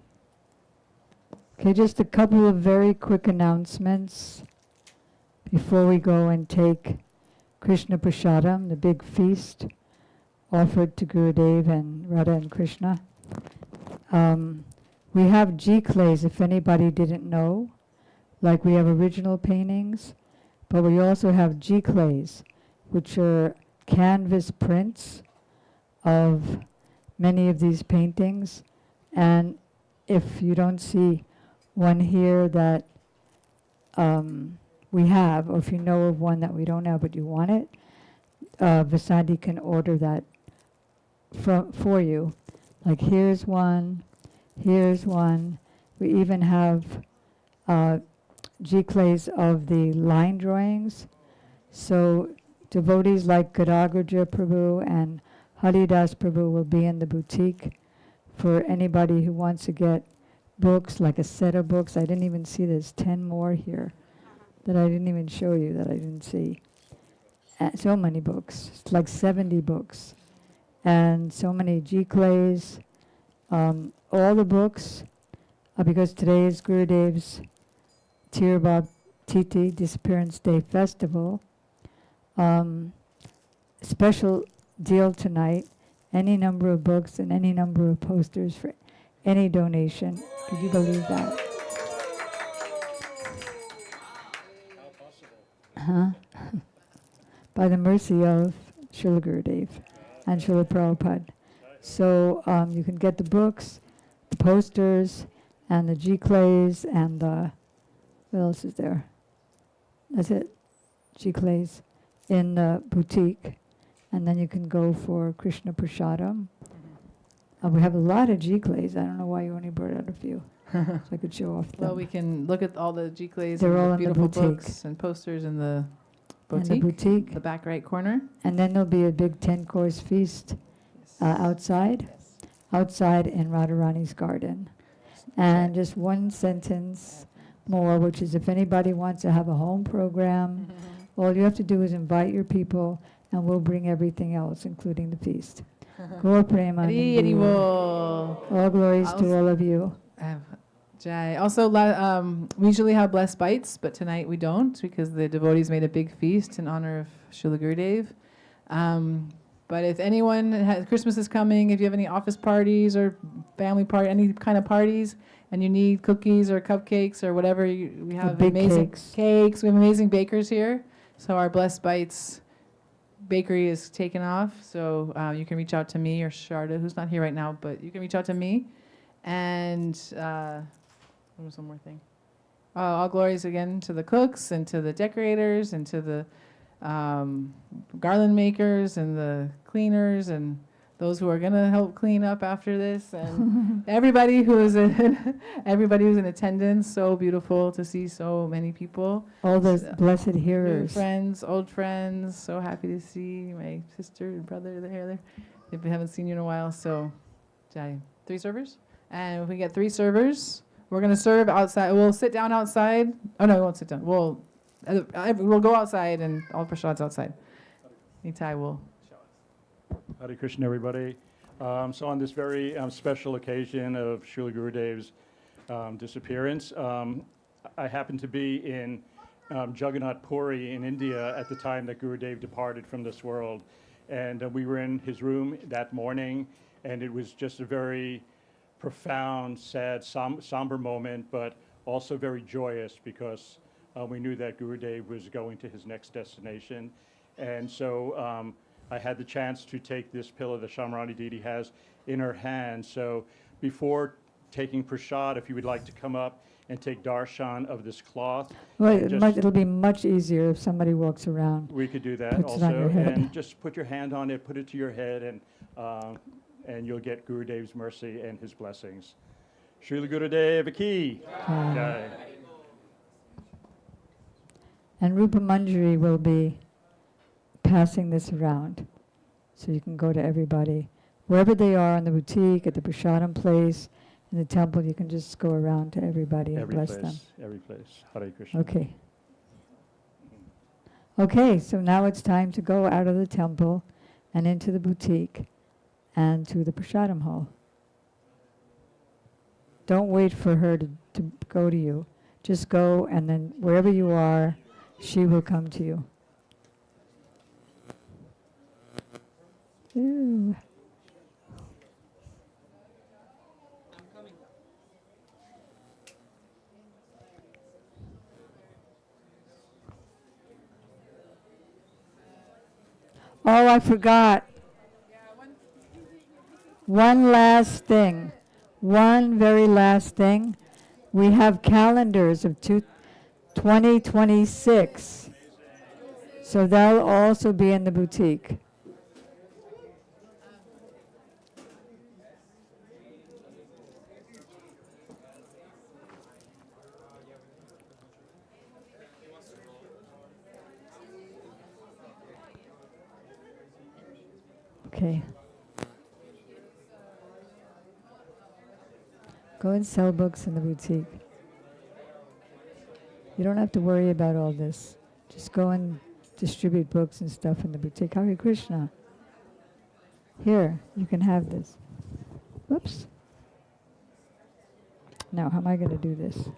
Okay, just a couple of very quick announcements before we go and take Krishna Prasadam, the big feast offered to Gurudeva and Radha and Krishna. We have G-clays, if anybody didn't know, like we have original paintings, but we also have G-clays, which are canvas prints of many of these paintings. And if you don't see one here that we have, or if you know of one that we don't have but you want it, Vasandi can order that for you. Like here's one, Here's one. We even have G-clays of the line drawings. So devotees like Gadagraja Prabhu and Haridas Prabhu will be in the boutique for anybody who wants to get books, like a set of books. I didn't even see there's 10 more here that I didn't even show you, that I didn't see. So many books, it's like 70 books. And so many G-clays, all the books, because today is Gurudev's Tirabhav Titi Disappearance Day Festival. Special deal tonight, any number of books and any number of posters for any donation. Could you believe that? Huh? By the mercy of Srila Gurudev and Srila Prabhupada. So you can get the books, the posters, and the G-clays, and what else is there? That's it, G-clays in the boutique. And then you can go for Krishna Prasadam. We have a lot of G-clays. I don't know why you only brought out a few, so I could show off them. Well, we can look at all the G-clays They're and all the in the beautiful boutique. books and posters in the In boutique, the boutique. the back right corner. And then there'll be a big 10-course feast outside in Radharani's garden. And just one sentence more, which is if anybody wants to have a home program, all you have to do is invite your people, and we'll bring everything else, including the feast. Gaur Hari Hari Premanandi. Bol. All glories Also- to all of you. Jai. Also, we usually have blessed bites, but tonight we don't because the devotees made a big feast in honor of Srila Gurudev. But if anyone has, Christmas is coming, if you have any office parties or family party, any kind of parties, and you need cookies or cupcakes or whatever, we have big amazing cakes. We have amazing bakers here. So our blessed bites bakery is taken off. So you can reach out to me or Sharda, who's not here right now, but you can reach out to me. And what was one more thing? All glories again to the cooks and to the decorators and to the garland makers and the cleaners and those who are going to help clean up after this and everybody who's in attendance. So beautiful to see so many people. All those So, blessed New hearers. friends, old friends. So happy to see my sister and brother there. They haven't seen you in a while. So, Jai. 3 servers? And if we get 3 servers, we're going to serve outside. We'll sit down outside. Oh, no, we won't sit down. We'll go outside and all prasad's outside. Nitai will. Hare Krishna, everybody. So on this very special occasion of Srila Gurudev's disappearance, I happened to be in Jagannath Puri in India at the time that Gurudev departed from this world. And we were in his room that morning, and it was just a very profound, sad, somber moment, but also very joyous because we knew that Gurudev was going to his next destination. And so I had the chance to take this pillow that Shamrani Didi has in her hand. So before taking prasad, if you would like to come up and take darshan of this cloth. Well, and just- it'll be much easier if somebody walks around. we could do that Puts it on also. your head. And just put your hand on it, put it to your head, and you'll get Gurudev's mercy and his blessings. Srila Gurudeva ki. Jai. And Rupa Manjari will be passing this around. So you can go to everybody. Wherever they are in the boutique, at the prasadam place, in the temple, you can just go around to everybody and Every bless place, them. every place. Hare Krishna. Okay. Okay, so now it's time to go out of the temple and into the boutique and to the prasadam hall. Don't wait for her to go to you. Just go, and then wherever you are, she will come to you. Ooh. Oh, I forgot. One last thing. One very last thing. We have calendars of 2026. So they'll also be in the boutique. Okay. Go and sell books in the boutique. You don't have to worry about all this. Just go and distribute books and stuff in the boutique. Hare Krishna. Here, you can have this. Whoops. Now, how am I going to do this?